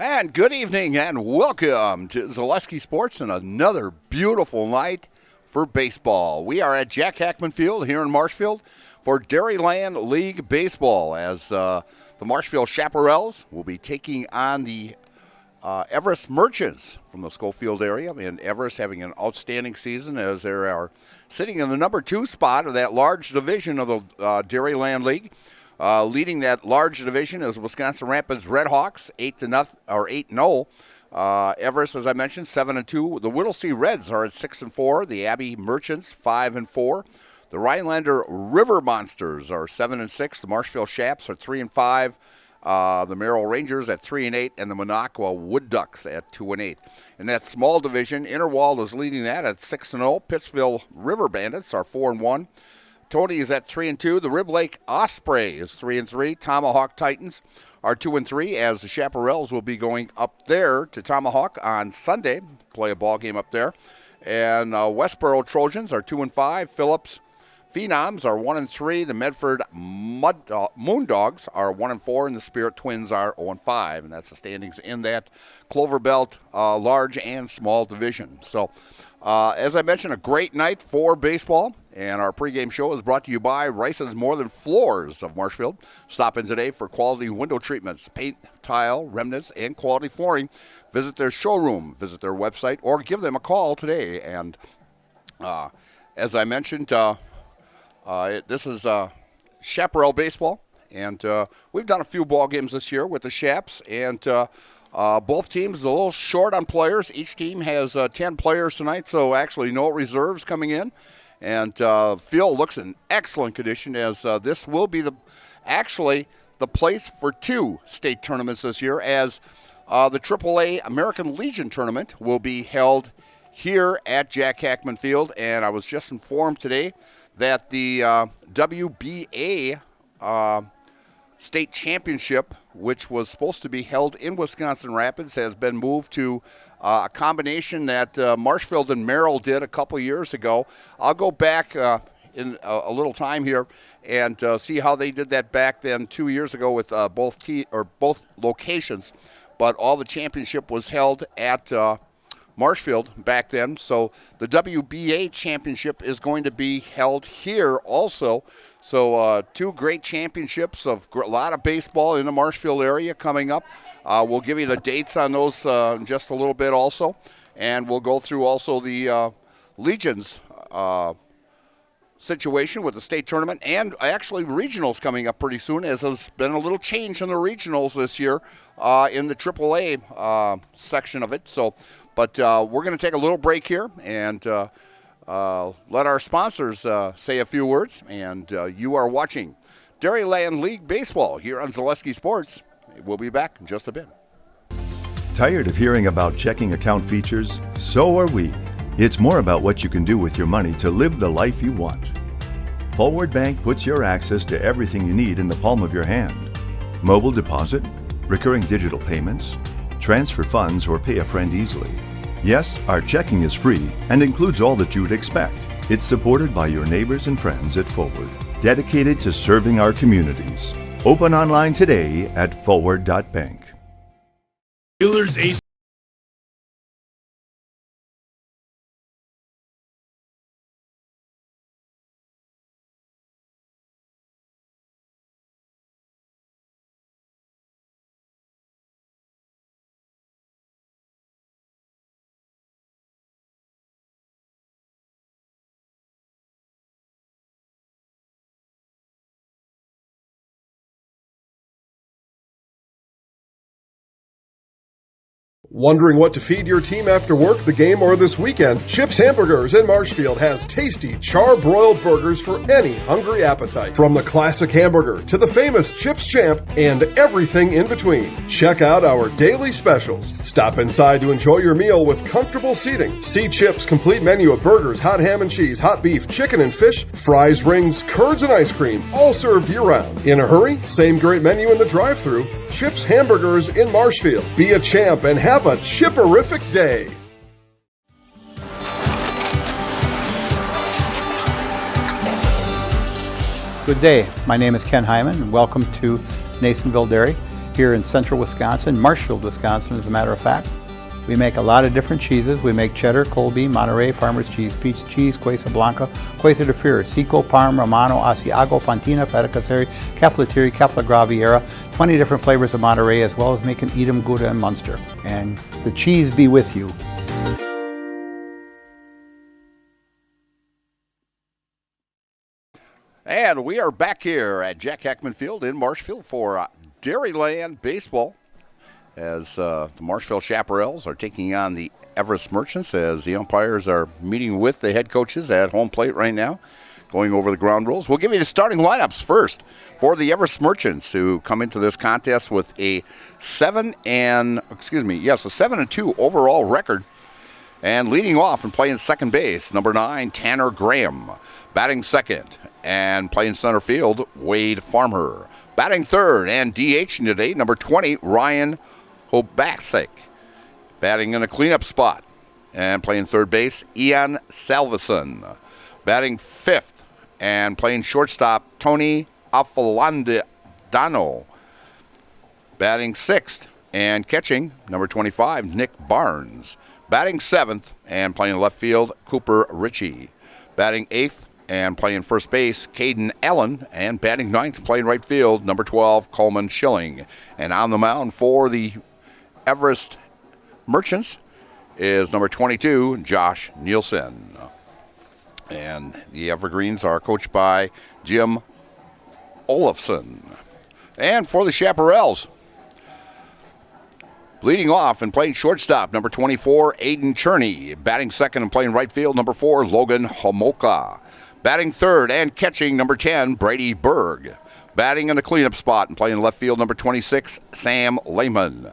And good evening and welcome to Zaleski Sports and another beautiful night for baseball. We are at Jack Hackman Field here in Marshfield for Dairyland League Baseball as the Marshfield Chaparrals will be taking on the Everest Merchants from the Schofield area. And Everest having an outstanding season as they are sitting in the number 2 spot of that large division of the Dairyland League. Leading that large division is Wisconsin Rapids Redhawks, 8-0. Everest, as I mentioned, 7-2. The Whittlesea Reds are at 6-4. The Abbey Merchants, 5-4. The Rhinelander River Monsters are 7-6. The Marshfield Chaps are 3-5. The Merrill Rangers at 3-8, and the Minocqua Wood Ducks at 2-8. In that small division, Interwald is leading that at 6-0. Pittsville River Bandits are 4-1. Tony is at 3-2. The Rib Lake Osprey is 3-3. Tomahawk Titans are 2-3, as the Chaparrals will be going up there to Tomahawk on Sunday, play a ball game up there. And Westboro Trojans are 2-5. Phillips Phenoms are 1-3. The Medford Moondogs are 1-4, and the Spirit Twins are 0-5. And that's the standings in that Clover Belt large and small division. So, as I mentioned, a great night for baseball. And our pregame show is brought to you by Rice's More Than Floors of Marshfield. Stop in today for quality window treatments, paint, tile, remnants, and quality flooring. Visit their showroom, visit their website, or give them a call today. And as I mentioned, this is Chaparral baseball. And we've done a few ball games this year with the Chaps. And both teams a little short on players. Each team has 10 players tonight, so actually no reserves coming in. And field looks in excellent condition, as this will be the place for 2 state tournaments this year, as the AAA American Legion tournament will be held here at Jack Hackman Field. And I was just informed today that the WBA state championship, which was supposed to be held in Wisconsin Rapids, has been moved to a combination that Marshfield and Merrill did a couple years ago. I'll go back in a little time here and see how they did that back then 2 years ago with both locations. But all the championship was held at Marshfield back then. So the WBA championship is going to be held here also. So 2 great championships of a lot of baseball in the Marshfield area coming up. We'll give you the dates on those in just a little bit also. And we'll go through also the Legion's situation with the state tournament, and actually regionals coming up pretty soon, as there's been a little change in the regionals this year in the AAA section of it. So, but we're going to take a little break here and let our sponsors say a few words. And you are watching Dairyland League Baseball here on Zaleski Sports. We'll be back in just a bit. Tired of hearing about checking account features? So are we. It's more about what you can do with your money to live the life you want. Forward Bank puts your access to everything you need in the palm of your hand. Mobile deposit, recurring digital payments, transfer funds, or pay a friend easily. Yes, our checking is free and includes all that you would expect. It's supported by your neighbors and friends at Forward, dedicated to serving our communities. Open online today at forward.bank. Dealers Ace. Wondering what to feed your team after work, the game, or this weekend? Chips Hamburgers in Marshfield has tasty char-broiled burgers for any hungry appetite. From the classic hamburger to the famous Chips Champ and everything in between. Check out our daily specials. Stop inside to enjoy your meal with comfortable seating. See Chips' complete menu of burgers, hot ham and cheese, hot beef, chicken and fish, fries, rings, curds, and ice cream, all served year-round. In a hurry? Same great menu in the drive-thru. Chips Hamburgers in Marshfield. Be a champ and have a chipperific day. Good day. My name is Ken Hyman, and welcome to Nasonville Dairy. here in central Wisconsin, Marshfield, Wisconsin, as a matter of fact. We make a lot of different cheeses. We make cheddar, Colby, Monterey, Farmer's Cheese, Peach Cheese, Quesa Blanca, Quesa de Freer, Seco, Parm, Romano, Asiago, Fontina, Feta Caseri, Caflatiri, Cafla Graviera, 20 different flavors of Monterey, as well as making Edam, Gouda, and Munster. And the cheese be with you. And we are back here at Jack Hackman Field in Marshfield for Dairyland Baseball, as the Marshfield Chaparrals are taking on the Everest Merchants, as the umpires are meeting with the head coaches at home plate right now, going over the ground rules. We'll give you the starting lineups first for the Everest Merchants, who come into this contest with a 7-2 overall record. And leading off and playing second base, number 9, Tanner Graham. Batting second and playing center field, Wade Farmer. Batting third and DHing today, number 20, Ryan Hobasik. Batting in a cleanup spot and playing third base, Ian Salveson. Batting fifth and playing shortstop, Tony Afalandano. Batting sixth and catching, number 25, Nick Barnes. Batting seventh and playing left field, Cooper Ritchie. Batting eighth and playing first base, Caden Allen. And batting ninth, playing right field, number 12, Coleman Schilling. And on the mound for the Everest Merchants is number 22, Josh Nielsen. And the Evergreens are coached by Jim Olafson. And for the Chaparrals, leading off and playing shortstop, number 24, Aiden Cherney. Batting second and playing right field, number 4, Logan Homoka. Batting third and catching, number 10, Brady Berg. Batting in the cleanup spot and playing left field, number 26, Sam Lehman.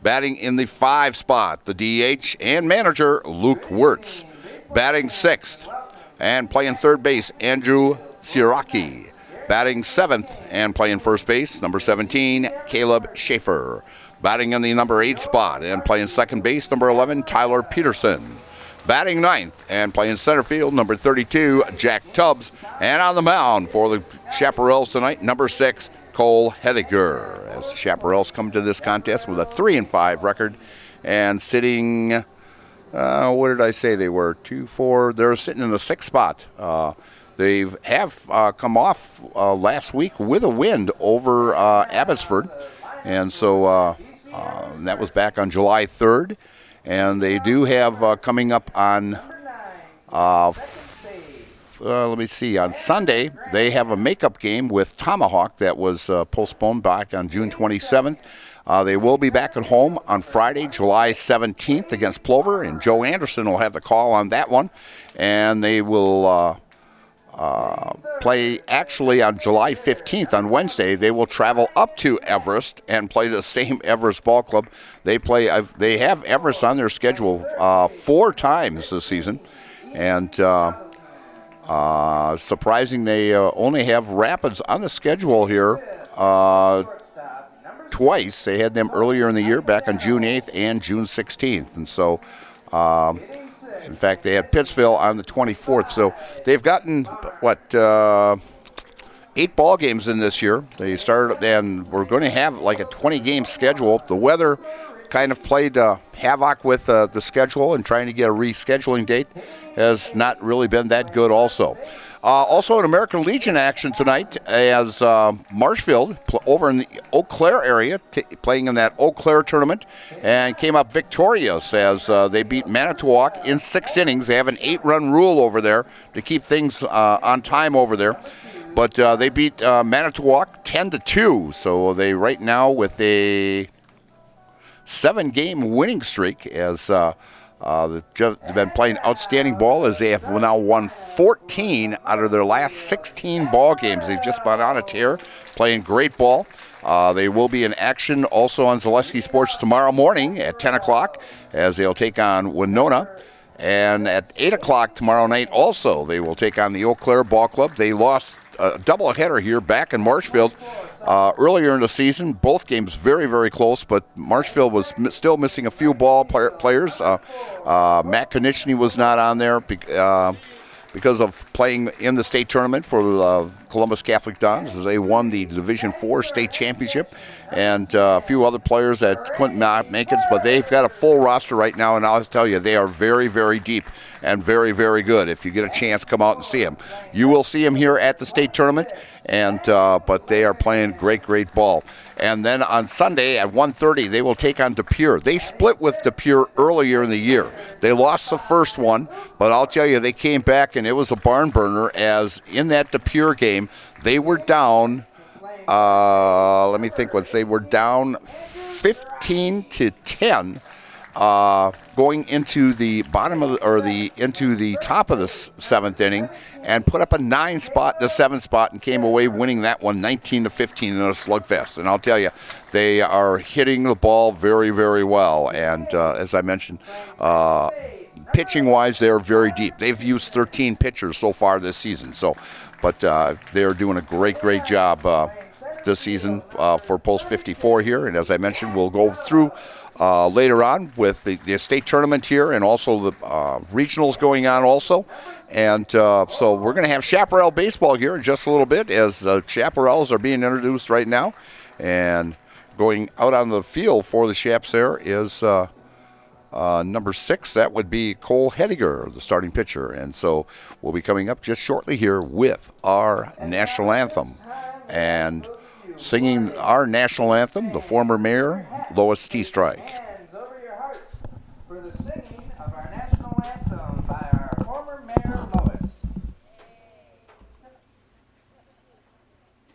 Batting in the 5 spot, the DH and manager, Luke Wirtz. Batting sixth and playing third base, Andrew Siraki. Batting seventh and playing first base, number 17, Caleb Schaefer. Batting in the number 8 spot and playing second base, number 11, Tyler Peterson. Batting ninth and playing center field, number 32, Jack Tubbs. And on the mound for the Chaparrals tonight, number 6, Cole Hediger. As the Chaparrals come to this contest with a 3-5 record and sitting, what did I say they were? 2-4. They're sitting in the 6th spot. They have come off last week with a win over Abbotsford. And so that was back on July 3rd. And they do have coming up on, let me see, on Sunday, they have a makeup game with Tomahawk that was postponed back on June 27th. They will be back at home on Friday, July 17th against Plover, and Joe Anderson will have the call on that one. And they will play actually on July 15th on Wednesday. They will travel up to Everest and play the same Everest Ball Club. They have Everest on their schedule 4 times this season, and surprising they only have Rapids on the schedule here twice. They had them earlier in the year, back on June 8th and June 16th, and so in fact, they had Pittsville on the 24th. So they've gotten, 8 ball games in this year. They started, and we're going to have like a 20-game schedule. The weather kind of played havoc with the schedule, and trying to get a rescheduling date has not really been that good also. Also in American Legion action tonight, as Marshfield over in the Eau Claire area, playing in that Eau Claire tournament, and came up victorious as they beat Manitowoc in 6 innings. They have an 8-run rule over there to keep things on time over there. But they beat Manitowoc 10-2, so they right now with a 7-game winning streak, as they've been playing outstanding ball, as they have now won 14 out of their last 16 ball games. They've just been on a tear, playing great ball. They will be in action also on Zaleski Sports tomorrow morning at 10 o'clock, as they'll take on Winona. And at 8 o'clock tomorrow night also, they will take on the Eau Claire Ball Club. They lost a doubleheader here back in Marshfield earlier in the season. Both games very, very close, but Marshfield was still missing a few ball players. Matt Konechny was not on there. because of playing in the state tournament for Columbus Catholic Dons, as they won the Division IV state championship, and a few other players that couldn't make it, but they've got a full roster right now, and I'll tell you, they are very, very deep and very, very good. If you get a chance, come out and see them. You will see them here at the state tournament, and but they are playing great, great ball. And then on Sunday at 1:30, they will take on De Pere. They split with De Pere earlier in the year. They lost the first one, but I'll tell you, they came back, and it was a barn burner, as in that De Pere game, they were down, let me think, they were down 15-10. Going into the bottom of into the top of the seventh inning, and put up a 7th spot, and came away winning that one 19-15 in a slugfest. And I'll tell you, they are hitting the ball very, very well. And as I mentioned, pitching wise, they're very deep. They've used 13 pitchers so far this season. So, but they're doing a great, great job this season for Post 54 here. And as I mentioned, we'll go through later on with the state tournament here, and also the regionals going on also. And so we're going to have Chaparral baseball here in just a little bit, as Chaparrals are being introduced right now. And going out on the field for the Chaps there is number 6. That would be Cole Hediger, the starting pitcher. And so we'll be coming up just shortly here with our national anthem. And singing our national anthem, the former mayor, Lois T. Strike. Hands over your heart for the singing of our national anthem by our former mayor, Lois.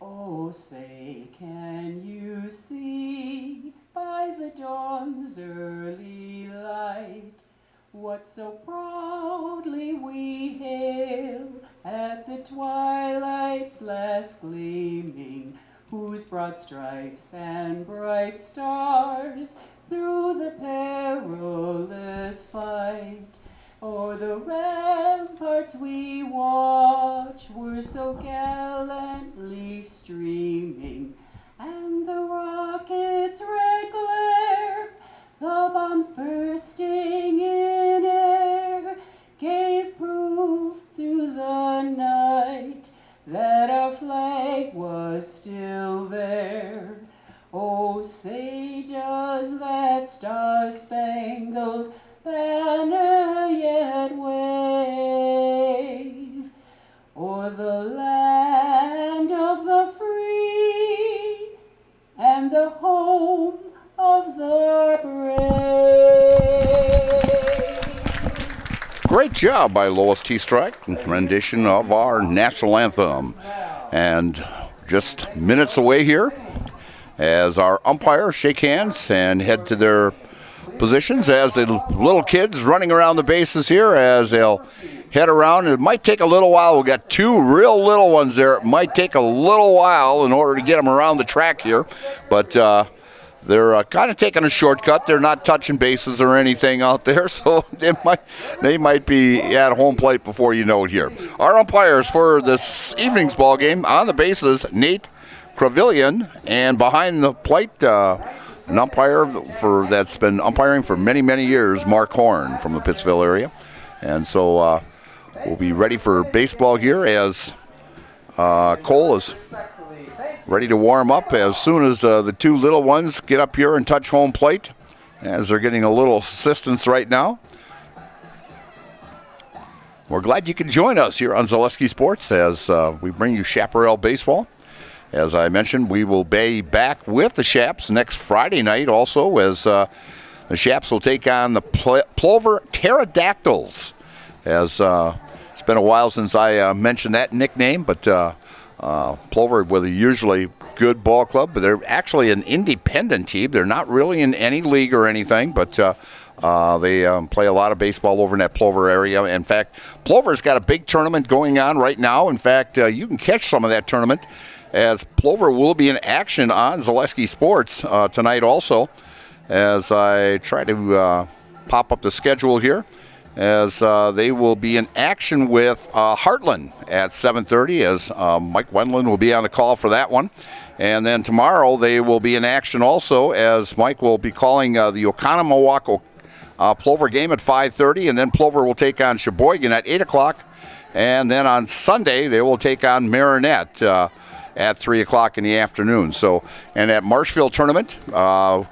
Oh, say, can you see by the dawn's early light what so proudly we hail at the twilight's last gleaming, whose broad stripes and bright stars through the perilous fight o'er the ramparts we watch were so gallantly streaming, and the rocket's red glare, the bombs bursting in air, gave proof through the night that our flag was still there. Oh, say, does that star-spangled banner yet wave o'er the land of the free and the home of the brave? Great job by Lois T. Strike, rendition of our national anthem. And just minutes away here, as our umpires shake hands and head to their positions, as the little kids running around the bases here, as they'll head around. It might take a little while. We've got 2 real little ones there. It might take a little while in order to get them around the track here, but they're kind of taking a shortcut. They're not touching bases or anything out there, so they might be at home plate before you know it here. Our umpires for this evening's ball game on the bases, Nate Kravillian, and behind the plate, an umpire that's been umpiring for many, many years, Mark Horn from the Pittsville area. And so we'll be ready for baseball here, as Cole is ready to warm up as soon as the 2 little ones get up here and touch home plate, as they're getting a little assistance right now. We're glad you can join us here on Zaleski Sports as we bring you Chaparral baseball. As I mentioned, we will be back with the Chaps next Friday night also, as the Chaps will take on the Plover Pterodactyls. As it's been a while since I mentioned that nickname, but Plover with a usually good ball club, but they're actually an independent team. They're not really in any league or anything, but they play a lot of baseball over in that Plover area. In fact, Plover's got a big tournament going on right now. In fact, you can catch some of that tournament, as Plover will be in action on Zaleski Sports tonight also, as I try to pop up the schedule here, as they will be in action with Heartland at 7:30, as Mike Wendland will be on the call for that one. And then tomorrow they will be in action also, as Mike will be calling the Oconomowoc Plover game at 5:30, and then Plover will take on Sheboygan at 8 o'clock. And then on Sunday, they will take on Marinette at 3 o'clock in the afternoon. So, and that Marshfield tournament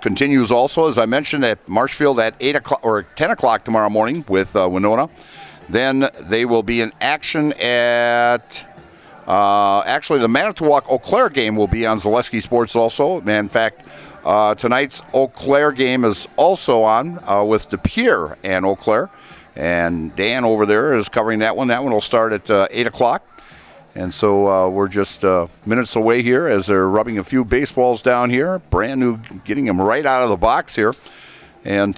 continues also, as I mentioned, at Marshfield at 8 o'clock or 10 o'clock tomorrow morning with Winona. Then they will be in action at, actually the Manitowoc Eau Claire game will be on Zaleski Sports also. In fact, tonight's Eau Claire game is also on with De Pere and Eau Claire. And Dan over there is covering that one. That one will start at 8 o'clock. And so we're just minutes away here as they're rubbing a few baseballs down here. Brand new, getting them right out of the box here. And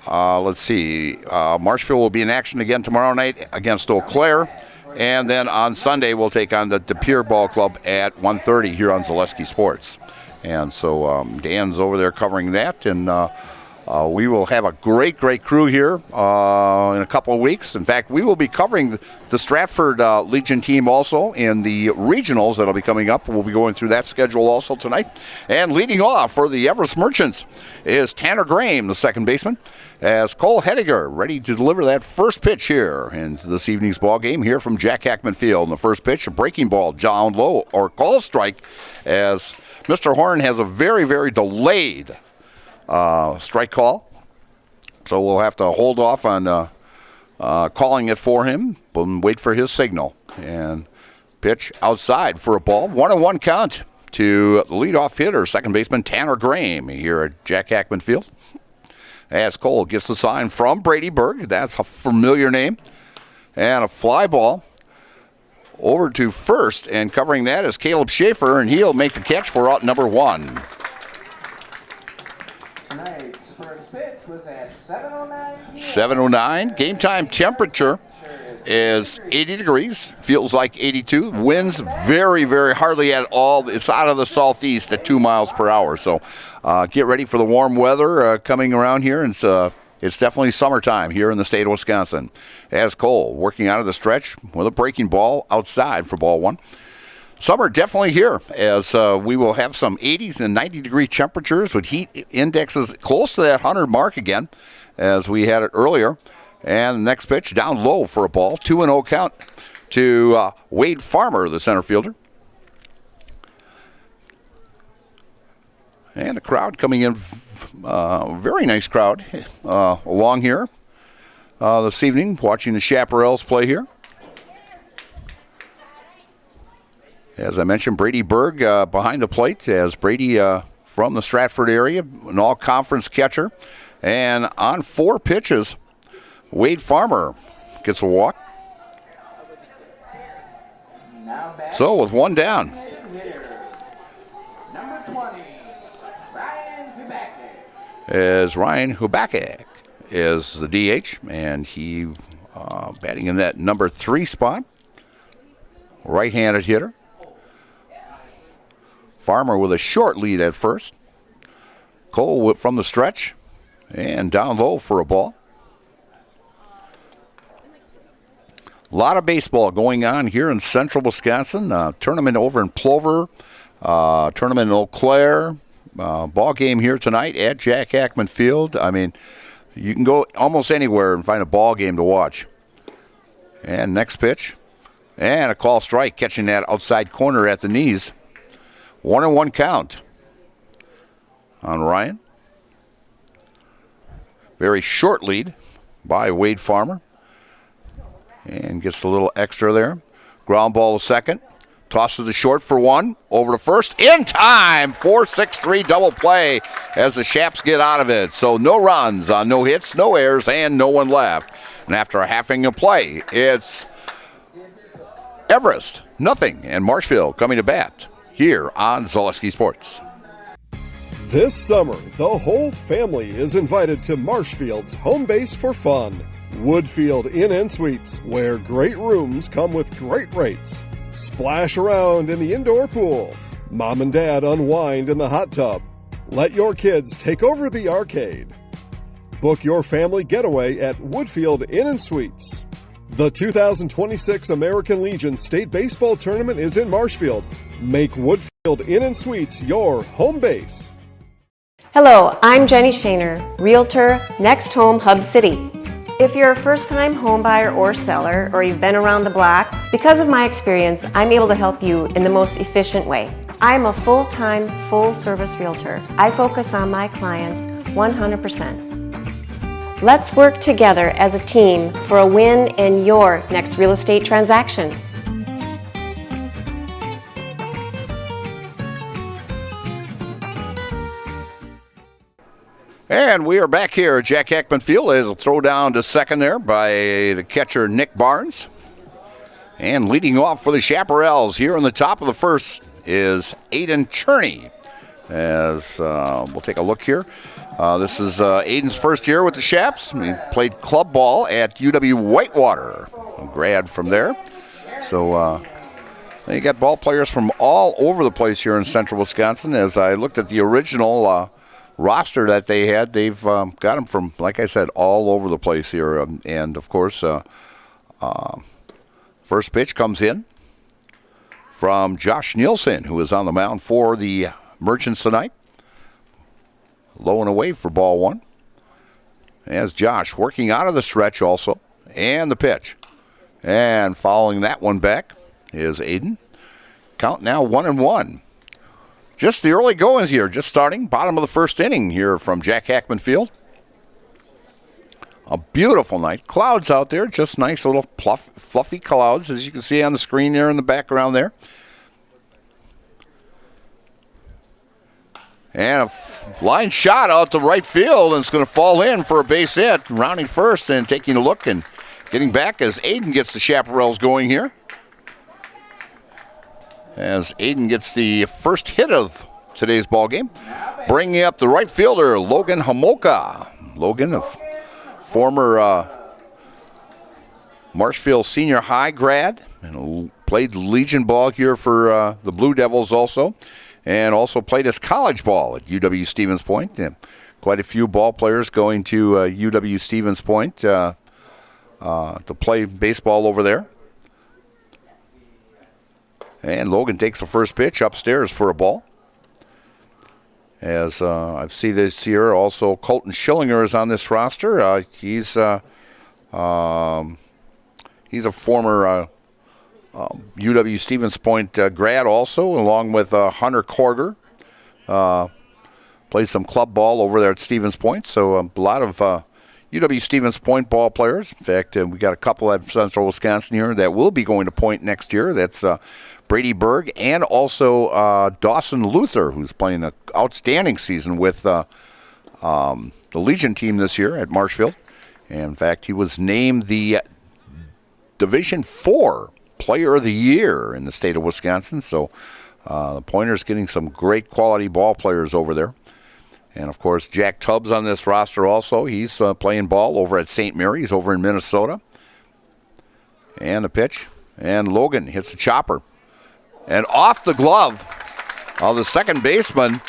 let's see. Marshfield will be in action again tomorrow night against Eau Claire. And then on Sunday, we'll take on the De Pere Ball Club at 1:30 here on Zaleski Sports. And so Dan's over there covering that. And we will have a great crew here in a couple of weeks. In fact, we will be covering the Stratford Legion team also in the regionals that will be coming up. We'll be going through that schedule also tonight. And leading off for the Everest Merchants is Tanner Graham, the second baseman, as Cole Hediger ready to deliver that first pitch here into this evening's ball game here from Jack Hackman Field. And the first pitch, a breaking ball down low or call strike, as Mr. Horn has a very delayed strike call, so we'll have to hold off on calling it for him and wait for his signal. And pitch outside for a ball. 1-1 count to the leadoff hitter, second baseman Tanner Graham here at Jack Hackman Field. As Cole gets the sign from Brady Berg, that's a familiar name, and a fly ball over to first, and covering that is Caleb Schaefer, and he'll make the catch for out number 1. Tonight's first pitch was at 7:09 p.m. 7:09. Game time temperature is 80 degrees. Feels like 82. Winds very hardly at all. It's out of the southeast at 2 miles per hour. So get ready for the warm weather coming around here. And it's definitely summertime here in the state of Wisconsin. As Cole working out of the stretch with a breaking ball outside for ball 1. Summer definitely here, as we will have some 80s and 90-degree temperatures with heat indexes close to that 100 mark again, as we had it earlier. And the next pitch down low for a ball. 2-0 count to Wade Farmer, the center fielder. And the crowd coming in, very nice crowd along here this evening, watching the Chaparrals play here. As I mentioned, Brady Berg behind the plate, as Brady from the Stratford area, an all-conference catcher. And on 4 pitches, Wade Farmer gets a walk. So with 1 down. Number 20, Ryan Hubacek. As Ryan Hubacek is the DH, and he batting in that number 3 spot. Right-handed hitter. Farmer with a short lead at first. Cole from the stretch and down low for a ball. A lot of baseball going on here in central Wisconsin. Tournament over in Plover, tournament in Eau Claire. Ball game here tonight at Jack Hackman Field. I mean, you can go almost anywhere and find a ball game to watch. And next pitch. And a call strike, catching that outside corner at the knees. 1-1 count on Ryan. Very short lead by Wade Farmer. And gets a little extra there. Ground ball to second. Tosses to short for 1. Over to first. In time. 4-6-3 double play as the Shaps get out of it. So no runs on no hits, no errors, and no one left. And after a half inning of play, it's Everest, nothing, and Marshfield coming to bat here on Zaleski Sports. This summer, the whole family is invited to Marshfield's home base for fun. Woodfield Inn & Suites, where great rooms come with great rates. Splash around in the indoor pool. Mom and Dad unwind in the hot tub. Let your kids take over the arcade. Book your family getaway at Woodfield Inn & Suites. The 2026 American Legion State Baseball Tournament is in Marshfield. Make Woodfield Inn & Suites your home base. Hello, I'm Jenny Shaner, Realtor, Next Home Hub City. If you're a first-time home buyer or seller, or you've been around the block, because of my experience, I'm able to help you in the most efficient way. I'm a full-time, full-service realtor. I focus on my clients 100%. Let's work together as a team for a win in your next real estate transaction. And we are back here at Jack Hackman Field. There's a throw down to second there by the catcher, Nick Barnes. And leading off for the Chaparrals here in the top of the first is Aiden Cherney. As we'll take a look here. This is Aiden's first year with the Chaps. He played club ball at UW Whitewater, a grad from there. So you got ball players from all over the place here in central Wisconsin. As I looked at the original roster that they had, they've got them from, like I said, all over the place here. And, of course, first pitch comes in from Josh Nielsen, who is on the mound for the Merchants tonight. Low and away for ball one. As Josh working out of the stretch also. And the pitch. And following that one back is Aiden. Count now 1-1. Just the early goings here, just starting. Bottom of the first inning here from Jack Hackman Field. A beautiful night. Clouds out there, just nice little fluffy clouds, as you can see on the screen there in the background there. And a line shot out to right field, and it's going to fall in for a base hit. Rounding first and taking a look and getting back as Aiden gets the Chaparrals going here. As Aiden gets the first hit of today's ball game. Bringing up the right fielder, Logan Hamoka. Logan, a former Marshfield Senior High grad, and played Legion ball here for the Blue Devils also, and also played his college ball at UW Stevens Point. And quite a few ball players going to UW Stevens Point to play baseball over there. And Logan takes the first pitch upstairs for a ball. As I see this here, also Colton Schillinger is on this roster. He's a former UW Stevens Point grad also, along with Hunter Korger. Played some club ball over there at Stevens Point. So a lot of UW Stevens Point ball players. In fact, we got a couple at Central Wisconsin here that will be going to Point next year. That's Brady Berg and also Dawson Luther, who's playing an outstanding season with the Legion team this year at Marshfield. And in fact, he was named the Division IV Player of the Year in the state of Wisconsin. So the Pointers getting some great quality ball players over there. And, of course, Jack Tubbs on this roster also. He's playing ball over at St. Mary's over in Minnesota. And the pitch. And Logan hits the chopper. And off the glove of the second baseman,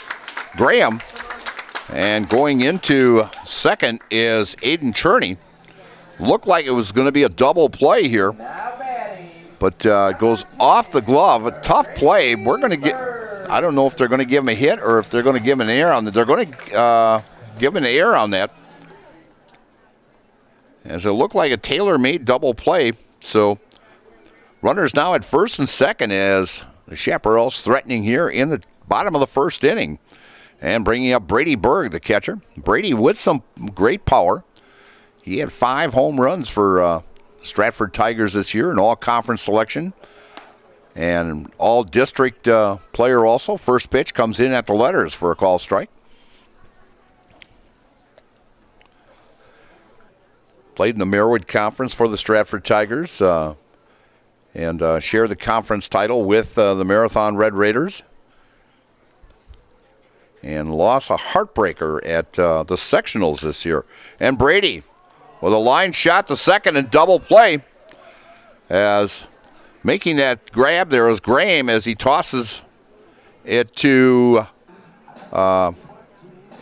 Graham. And going into second is Aiden Cherney. Looked like it was going to be a double play here. But goes off the glove. A tough play. We're going to get... I don't know if they're going to give him a hit or if they're going to give him an error on that. They're going to give him an error on that. As it looked like a tailor-made double play. So runners now at first and second as the Chaparrals threatening here in the bottom of the first inning. And bringing up Brady Berg, the catcher. Brady with some great power. He had 5 home runs for Stratford Tigers this year, an all-conference selection. And all-district player also. First pitch comes in at the letters for a call strike. Played in the Merwood Conference for the Stratford Tigers and shared the conference title with the Marathon Red Raiders. And lost a heartbreaker at the sectionals this year. And Brady with a line shot to second and double play as... Making that grab there is Graham as he tosses it to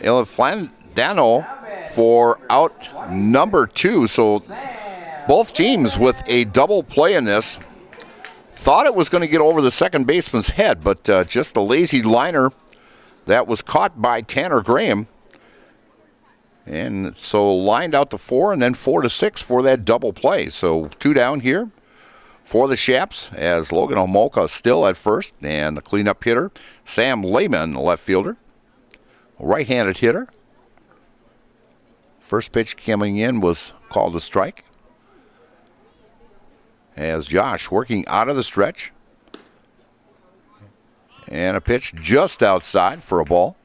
Iliflandano for out number 2. So both teams with a double play in this. Thought it was going to get over the second baseman's head, but just a lazy liner that was caught by Tanner Graham. And so lined out to 4 and then 4 to 6 for that double play. So 2 down here for the Shaps as Logan Omoka still at first. And the cleanup hitter, Sam Lehman, left fielder. Right-handed hitter. First pitch coming in was called a strike. As Josh working out of the stretch. And a pitch just outside for a ball.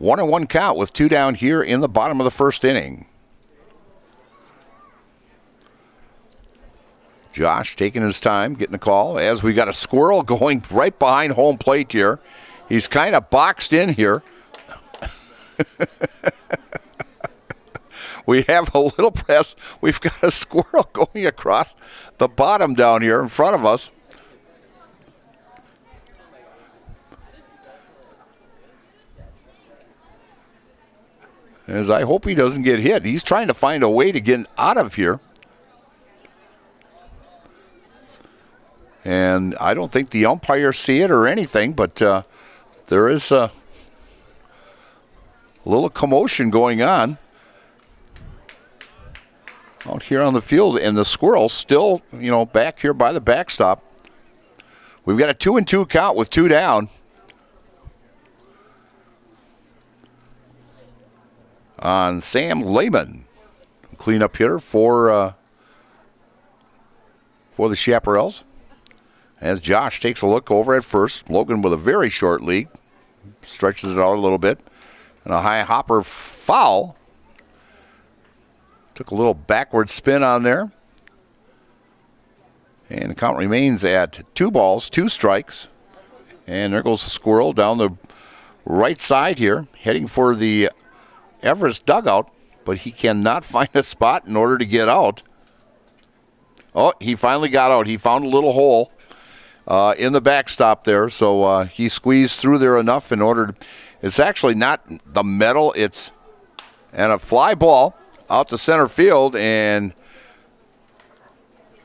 1-1 count with 2 down here in the bottom of the first inning. Josh taking his time, getting the call as we got a squirrel going right behind home plate here. He's kind of boxed in here. We have a little press. We've got a squirrel going across the bottom down here in front of us. As I hope he doesn't get hit. He's trying to find a way to get out of here. And I don't think the umpires see it or anything, but there is a little commotion going on out here on the field. And the squirrel still, back here by the backstop. We've got a 2-2 count with 2 down. On Sam Lehman, cleanup hitter for the Chaparrals. As Josh takes a look over at first, Logan with a very short lead, stretches it out a little bit, and a high hopper foul. Took a little backward spin on there. And the count remains at 2 balls, 2 strikes. And there goes the squirrel down the right side here, heading for the Everest dugout, but he cannot find a spot in order to get out. Oh, he finally got out. He found a little hole in the backstop there, so he squeezed through there enough in order to, it's actually not the metal, it's and a fly ball out to center field, and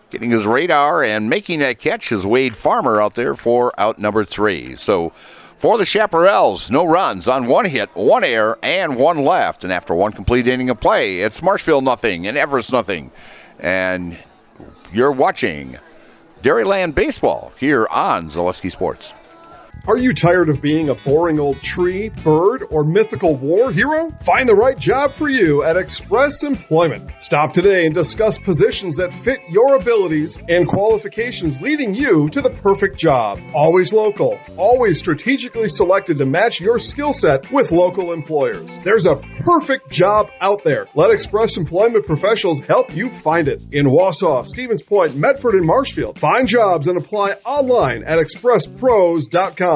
getting his radar and making that catch is Wade Farmer out there for out number 3. So for the Chaparrals, no runs on 1 hit, 1 error, and 1 left. And after 1 complete inning of play, it's Marshfield nothing and Everest nothing. And you're watching Dairyland Baseball here on Zaleski Sports. Are you tired of being a boring old tree, bird, or mythical war hero? Find the right job for you at Express Employment. Stop today and discuss positions that fit your abilities and qualifications, leading you to the perfect job. Always local, always strategically selected to match your skill set with local employers. There's a perfect job out there. Let Express Employment professionals help you find it. In Wausau, Stevens Point, Medford, and Marshfield. Find jobs and apply online at expresspros.com.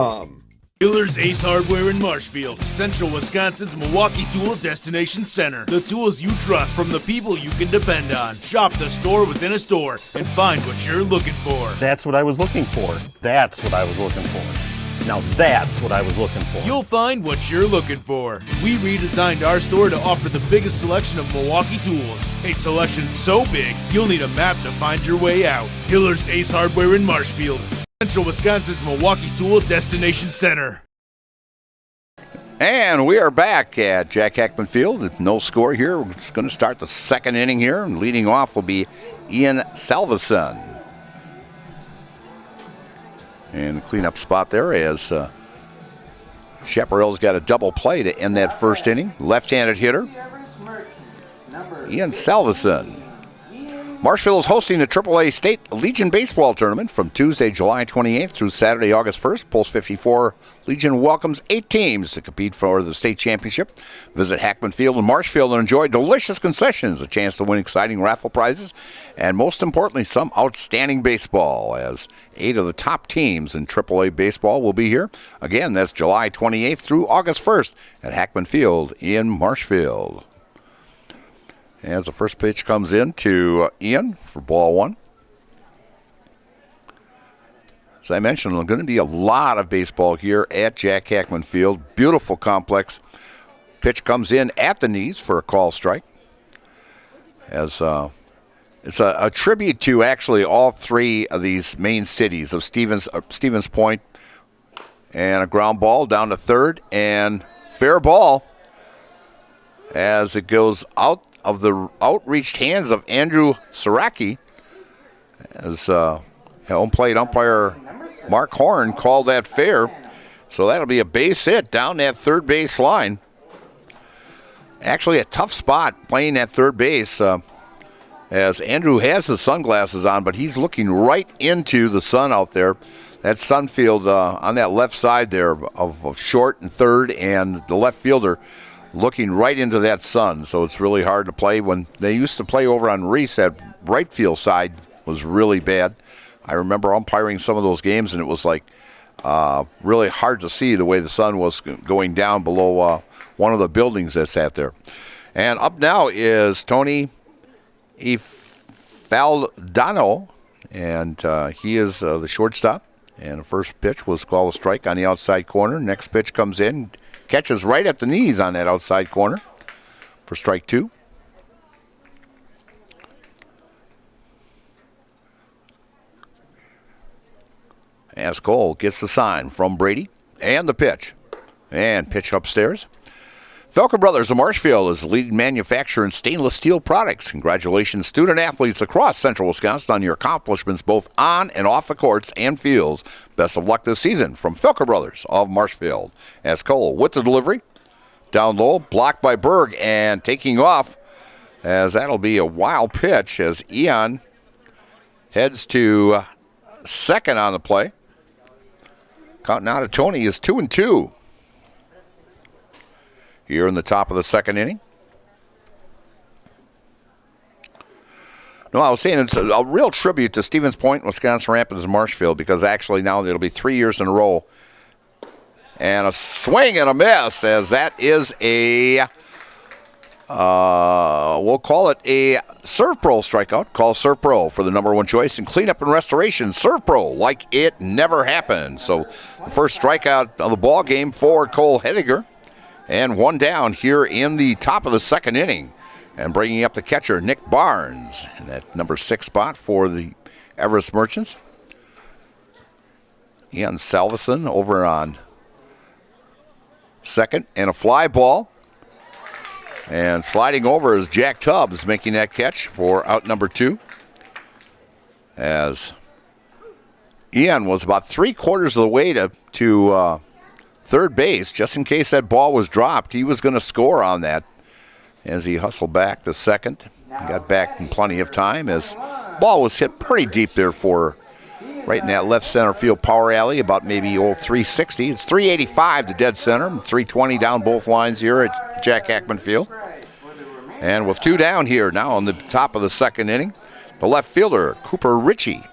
Dealers Ace Hardware in Marshfield, Central Wisconsin's Milwaukee Tool Destination Center. The tools you trust from the people you can depend on. Shop the store within a store and find what you're looking for. That's what I was looking for. That's what I was looking for. Now that's what I was looking for. You'll find what you're looking for. We redesigned our store to offer the biggest selection of Milwaukee tools. A selection so big, you'll need a map to find your way out. Dealers Ace Hardware in Marshfield, Central Wisconsin's Milwaukee Tool Destination Center. And we are back at Jack Hackman Field. No score here. We're just going to start the second inning here. And leading off will be Ian Salveson. And the cleanup spot there as Chaparral's got a double play to end that first inning. Left-handed hitter, Ian Salveson. Marshfield is hosting the AAA State Legion Baseball Tournament from Tuesday, July 28th through Saturday, August 1st. Post 54 Legion welcomes 8 teams to compete for the state championship. Visit Hackman Field in Marshfield and enjoy delicious concessions, a chance to win exciting raffle prizes, and most importantly, some outstanding baseball, as 8 of the top teams in AAA baseball will be here. Again, that's July 28th through August 1st at Hackman Field in Marshfield. As the first pitch comes in to Ian for ball 1. As I mentioned, there's going to be a lot of baseball here at Jack Hackman Field. Beautiful complex. Pitch comes in at the knees for a call strike. As it's a tribute to actually all 3 of these main cities of Stevens Point, and a ground ball down to third, and Fair ball as it goes out of the outreached hands of Andrew Saraki, as home plate umpire Mark Horn called that fair. So that'll be a base hit down that third base line. Actually a tough spot playing at third base, as Andrew has his sunglasses on, but he's looking right into the sun out there. That sun field on that left side there of short and third, and the left fielder looking right into that sun. So it's really hard to play. When they used to play over on Reese, that right field side was really bad. I remember umpiring some of those games, and it was like really hard to see the way the sun was going down below one of the buildings that's sat there. And up now is Tony Ifaldano, and he is the shortstop. And the first pitch was called a strike on the outside corner. Next pitch comes in, catches right at the knees on that outside corner for strike two. As Cole gets the sign from Brady and the pitch. And pitch upstairs. Felker Brothers of Marshfield is the leading manufacturer in stainless steel products. Congratulations, student athletes across central Wisconsin, on your accomplishments both on and off the courts and fields. Best of luck this season from Felker Brothers of Marshfield. As Cole with the delivery. Down low, blocked by Berg, and taking off, as that'll be a wild pitch as Ian heads to second on the play. Counting out of Tony is 2-2. Here in the top of the second inning. No, I was saying it's a real tribute to Stevens Point, Wisconsin Rapids, and Marshfield, because actually now it'll be 3 years in a row. And a swing and a miss, as that is a, we'll call it a Serve Pro strikeout. Call Serve Pro for the number one choice in cleanup and restoration. Serve Pro, like it never happened. So the first strikeout of the ball game for Cole Hediger. And one down here in the top of the second inning. And bringing up the catcher, Nick Barnes, in that number 6 spot for the Everest Merchants. Ian Salveson over on second, and a fly ball. And sliding over is Jack Tubbs making that catch for out number 2. As Ian was about 3/4 of the way to third base, just in case that ball was dropped. He was going to score on that as he hustled back to second. He got back in plenty of time, as ball was hit pretty deep there for right in that left center field power alley, about maybe old 360. It's 385 to dead center, 320 down both lines here at Jack Hackman Field. And with 2 down here now on the top of the second inning, the left fielder, Cooper Ritchie.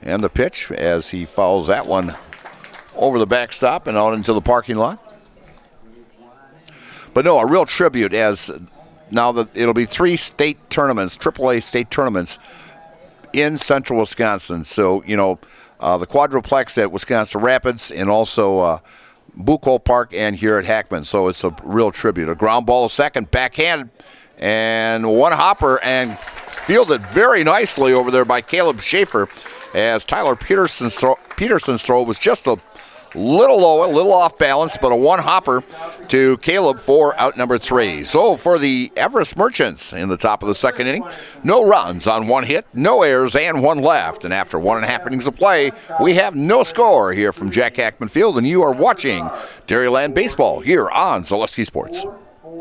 And the pitch as he fouls that one over the backstop and out into the parking lot. But no, a real tribute, as now that it'll be 3 state tournaments, AAA state tournaments in central Wisconsin. So, you know, the quadruplex at Wisconsin Rapids, and also Bucol Park and here at Hackman. So it's a real tribute. A ground ball to second, backhand, and one hopper, and fielded very nicely over there by Caleb Schaefer, as Tyler Peterson's throw was just a little low, a little off balance, but a one hopper to Caleb for out number 3. So for the Everest Merchants in the top of the second inning, no runs on 1 hit, no errors, and 1 left. And after 1.5 innings of play, we have no score here from Jack Hackman Field, and you are watching Dairyland Baseball here on Zaleski Sports.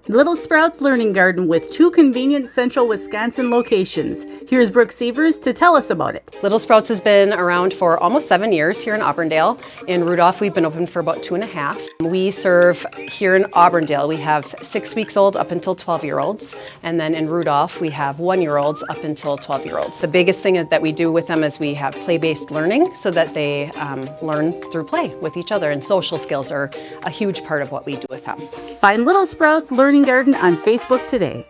Little Sprouts Learning Garden with 2 convenient central Wisconsin locations. Here's Brooke Sievers to tell us about it. Little Sprouts has been around for almost 7 years here in Auburndale. In Rudolph, we've been open for about 2.5. We serve here in Auburndale, we have 6 weeks old up until 12-year-olds. And then in Rudolph, we have 1-year-olds up until 12-year-olds. The biggest thing that we do with them is we have play-based learning so that they learn through play with each other. And social skills are a huge part of what we do with them. Find Little Sprouts Learning Garden on Facebook today.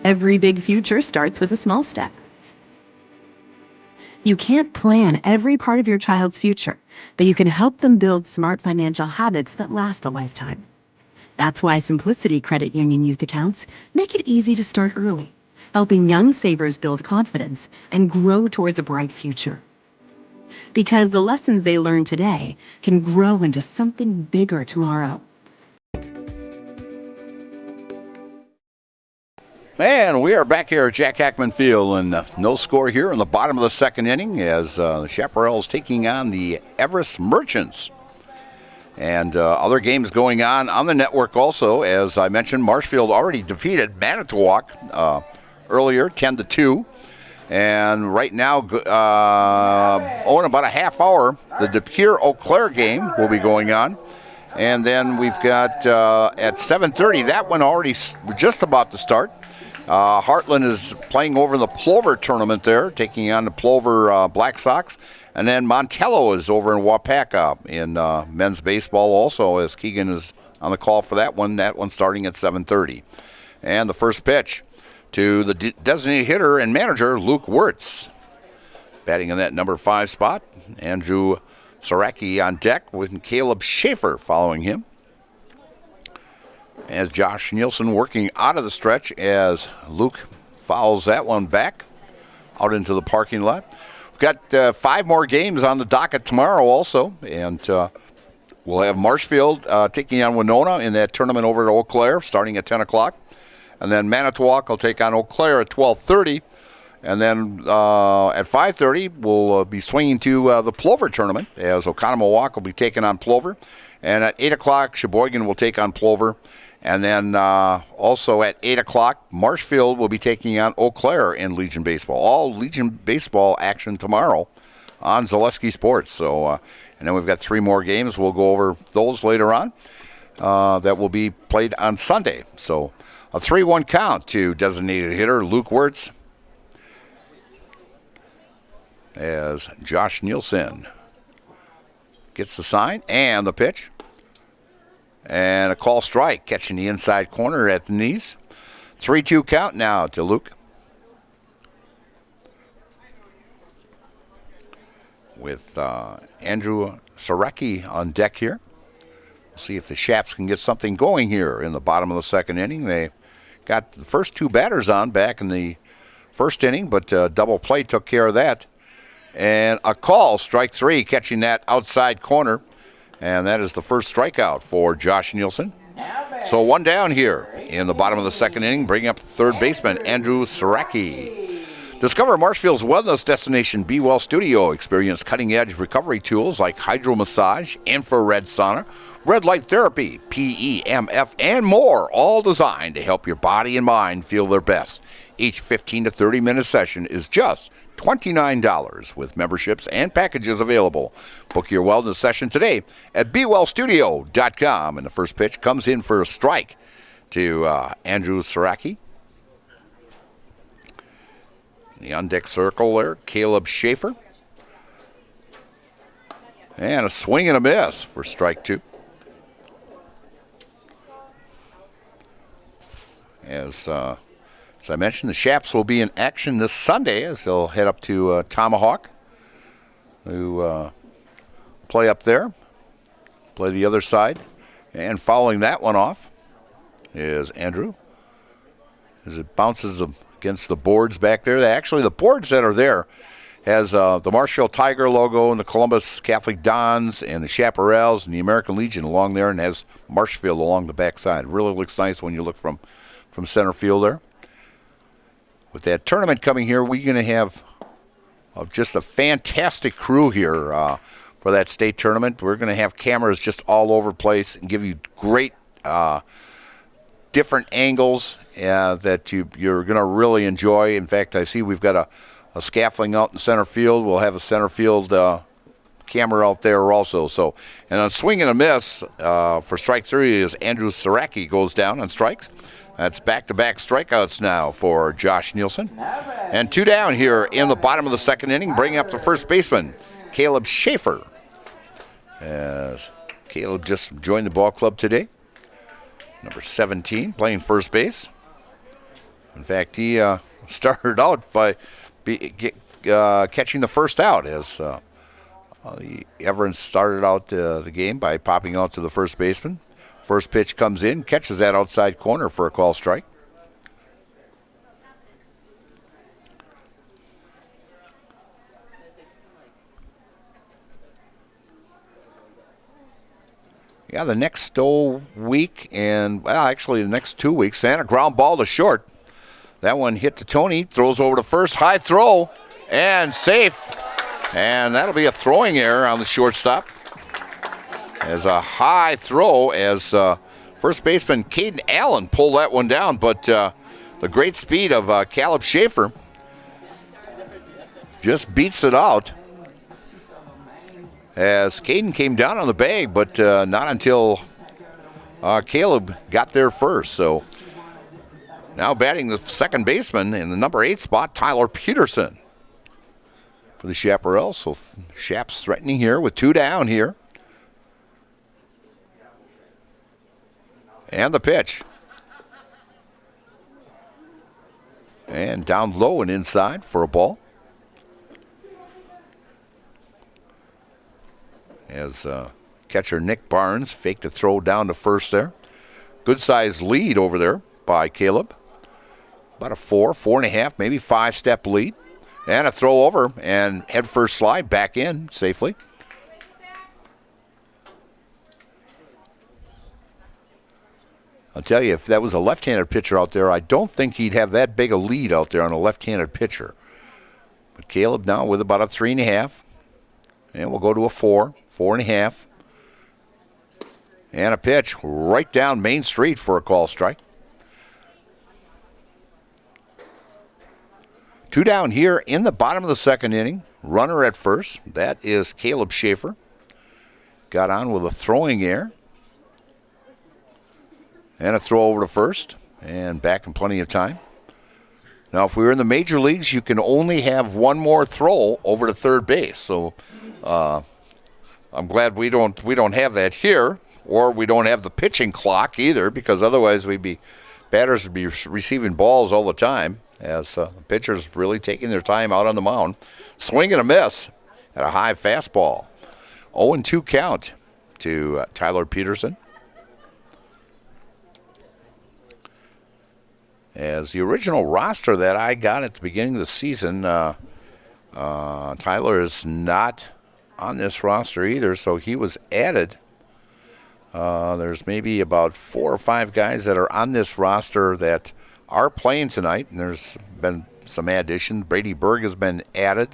Every big future starts with a small step. You can't plan every part of your child's future, but you can help them build smart financial habits that last a lifetime. That's why Simplicity Credit Union Youth Accounts make it easy to start early, helping young savers build confidence and grow towards a bright future. because the lessons they learn today can grow into something bigger tomorrow. And we are back here at Jack Hackman Field, and no score here in the bottom of the second inning as the Chaparrals taking on the Everest Merchants. And other games going on the network also. As I mentioned, Marshfield already defeated Manitowoc earlier, 10-2. And right now, in about a half hour, the Depew-Eau Claire game will be going on. And then we've got at 7:30, that one already just about to start. Heartland is playing over in the Plover tournament there, taking on the Plover Black Sox. And then Montello is over in Wapaka in men's baseball also, as Keegan is on the call for that one starting at 7:30. And the first pitch to the designated hitter and manager, Luke Wirtz. Batting in that number 5 spot, Andrew Saraki on deck with Caleb Schaefer following him. As Josh Nielsen working out of the stretch as Luke fouls that one back out into the parking lot. We've got 5 more games on the docket tomorrow also, and we'll have Marshfield taking on Winona in that tournament over at Eau Claire starting at 10 o'clock. And then Manitowoc will take on Eau Claire at 12:30. And then at 5:30, we'll be swinging to the Plover tournament as Oconomowoc will be taking on Plover. And at 8 o'clock, Sheboygan will take on Plover. And then also at 8 o'clock, Marshfield will be taking on Eau Claire in Legion Baseball. All Legion Baseball action tomorrow on Zaleski Sports. So, and then we've got 3 more games. We'll go over those later on that will be played on Sunday. So a 3-1 count to designated hitter Luke Wirtz as Josh Nielsen gets the sign and the pitch. And a call strike, catching the inside corner at the knees. 3-2 count now to Luke. With Andrew Saraki on deck here. We'll see if the Shaps can get something going here in the bottom of the second inning. They got the first 2 batters on back in the first inning, but double play took care of that. And a call, strike 3, catching that outside corner. And that is the first strikeout for Josh Nielsen. So 1 down here in the bottom of the second inning, bringing up the third baseman, Andrew Saraki. Discover Marshfield's wellness destination, Be Well Studio. Experience cutting-edge recovery tools like hydro massage, infrared sauna, red light therapy, PEMF, and more, all designed to help your body and mind feel their best. Each 15 to 30-minute session is just $29 with memberships and packages available. Book your wellness session today at BeWellStudio.com. And the first pitch comes in for a strike to Andrew Saraki. In the on-deck circle there, Caleb Schaefer. And a swing and a miss for strike 2. As I mentioned, the Shaps will be in action this Sunday as they'll head up to Tomahawk to play up there, play the other side. And following that one off is Andrew as it bounces against the boards back there. The boards that are there has the Marshfield Tiger logo and the Columbus Catholic Dons and the Chaparrals and the American Legion along there, and has Marshfield along the backside. It really looks nice when you look from center field there. With that tournament coming here, we're going to have just a fantastic crew here for that state tournament. We're going to have cameras just all over the place and give you great different angles that you're going to really enjoy. In fact, I see we've got a scaffolding out in center field. We'll have a center field camera out there also. So, and on swing and a miss for strike 3 is Andrew Saraki goes down on strikes. That's back-to-back strikeouts now for Josh Nielsen. And 2 down here in the bottom of the second inning, bringing up the first baseman, Caleb Schaefer. As Caleb just joined the ball club today. Number 17, playing first base. In fact, he started out by catching the first out as the Everest started out the game by popping out to the first baseman. First pitch comes in, catches that outside corner for a call strike. Yeah, the next week and, well, actually the next 2 weeks, and a ground ball to short. That one hit to Tony, throws over to first, high throw, and safe. And that'll be a throwing error on the shortstop. As a high throw, as first baseman Caden Allen pulled that one down, but the great speed of Caleb Schaefer just beats it out. As Caden came down on the bag, but not until Caleb got there first. So now batting the second baseman in the number 8 spot, Tyler Peterson for the Chaparrals. So Shap's threatening here with 2 down here. And the pitch. And down low and inside for a ball. As catcher Nick Barnes faked a throw down to first there. Good sized lead over there by Caleb. About a 4.5, maybe 5-step lead. And a throw over and head first slide back in safely. I'll tell you, if that was a left-handed pitcher out there, I don't think he'd have that big a lead out there on a left-handed pitcher. But Caleb now with about a 3.5. And we'll go to a 4.5. And a pitch right down Main Street for a call strike. 2 down here in the bottom of the second inning. Runner at first. That is Caleb Schaefer. Got on with a throwing error. And a throw over to first. And back in plenty of time. Now, if we were in the major leagues, you can only have one more throw over to third base. So I'm glad we don't have that here, or we don't have the pitching clock either, because otherwise batters would be receiving balls all the time as pitchers really taking their time out on the mound. Swing and a miss at a high fastball. 0-2 count to Tyler Peterson. As the original roster that I got at the beginning of the season, Tyler is not on this roster either, so he was added. There's maybe about 4 or 5 guys that are on this roster that are playing tonight, and there's been some additions. Brady Berg has been added.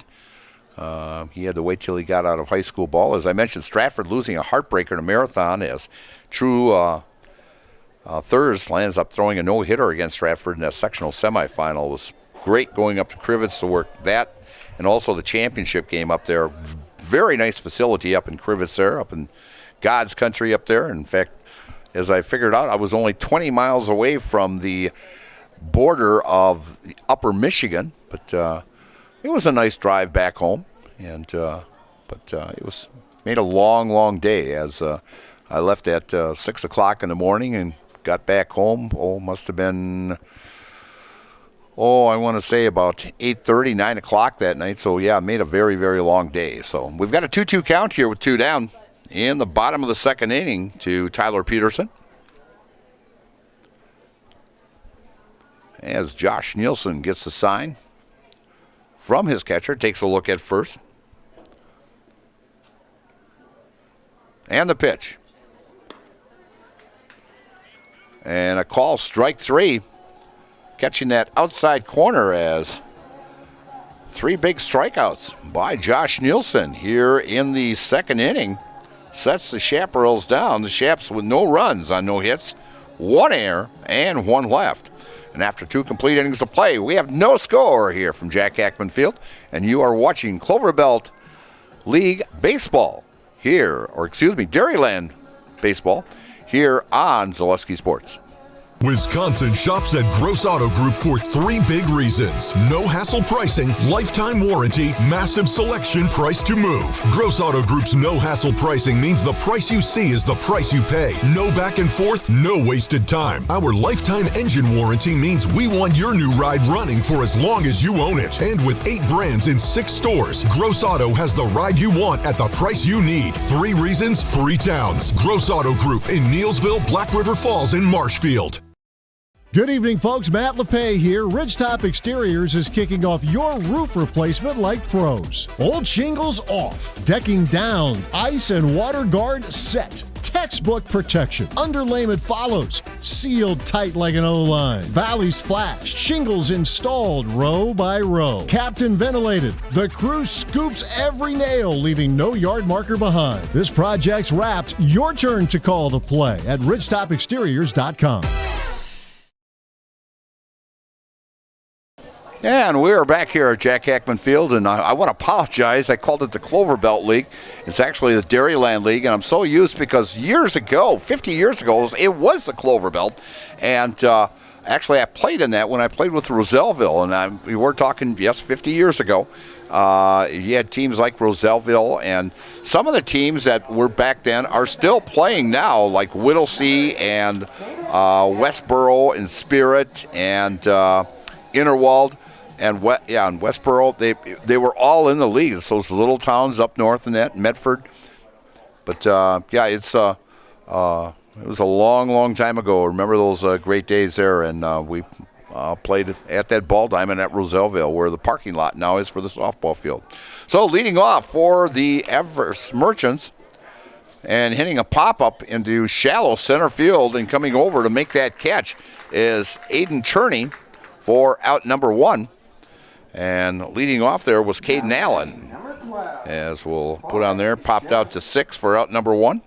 He had to wait till he got out of high school ball. As I mentioned, Stratford losing a heartbreaker in a marathon as True Thurs lands up throwing a no-hitter against Stratford in a sectional semifinal. It was great going up to Crivets to work that, and also the championship game up there. Very nice facility up in Crivets there, up in God's country up there. In fact, as I figured out, I was only 20 miles away from the border of upper Michigan, but it was a nice drive back home, and but it was made a long day as I left at 6 o'clock in the morning and got back home. Must have been, I want to say about 8:30, 9 o'clock that night. So, yeah, made a very, very long day. So we've got a 2-2 count here with 2 down in the bottom of the second inning to Tyler Peterson. As Josh Nielsen gets the sign from his catcher, takes a look at first. And the pitch. And a call, strike 3. Catching that outside corner as 3 big strikeouts by Josh Nielsen here in the second inning. Sets the Chaparrals down. The Chaps with no runs on no hits, 1 error, and 1 left. And after 2 complete innings of play, we have no score here from Jack Hackman Field. And you are watching Cloverbelt League Baseball here, Dairyland Baseball here on Zaleski Sports. Wisconsin shops at Gross Auto Group for 3 big reasons. No hassle pricing, lifetime warranty, massive selection, price to move. Gross Auto Group's no hassle pricing means the price you see is the price you pay. No back and forth, no wasted time. Our lifetime engine warranty means we want your new ride running for as long as you own it. And with 8 brands in 6 stores, Gross Auto has the ride you want at the price you need. 3 reasons, 3 towns. Gross Auto Group in Neelsville, Black River Falls, and Marshfield. Good evening, folks. Matt LePay here. Ridgetop Exteriors is kicking off your roof replacement like pros. Old shingles off, decking down, ice and water guard set. Textbook protection. Underlayment follows. Sealed tight like an O-line. Valleys flashed. Shingles installed row by row. Captain ventilated. The crew scoops every nail, leaving no yard marker behind. This project's wrapped. Your turn to call the play at ridgetopexteriors.com. And we're back here at Jack Hackman Field, and I want to apologize. I called it the Clover Belt League. It's actually the Dairyland League, and I'm so used because years ago, 50 years ago, it was the Clover Belt. And actually, I played in that when I played with Roselleville, and we were talking, 50 years ago. You had teams like Roselleville, and some of the teams that were back then are still playing now, like Whittlesey and Westboro and Spirit and Innerwald. And Westboro, they were all in the league. So those little towns up north in that, Medford. But it was a long, long time ago. Remember those great days there, and we played at that ball diamond at Roselleville, where the parking lot now is for the softball field. So leading off for the Everest Merchants, and hitting a pop-up into shallow center field and coming over to make that catch is Aiden Cherney for out number 1. And leading off there was Caden Allen, as we'll put on there, popped out to 6 for out number 1.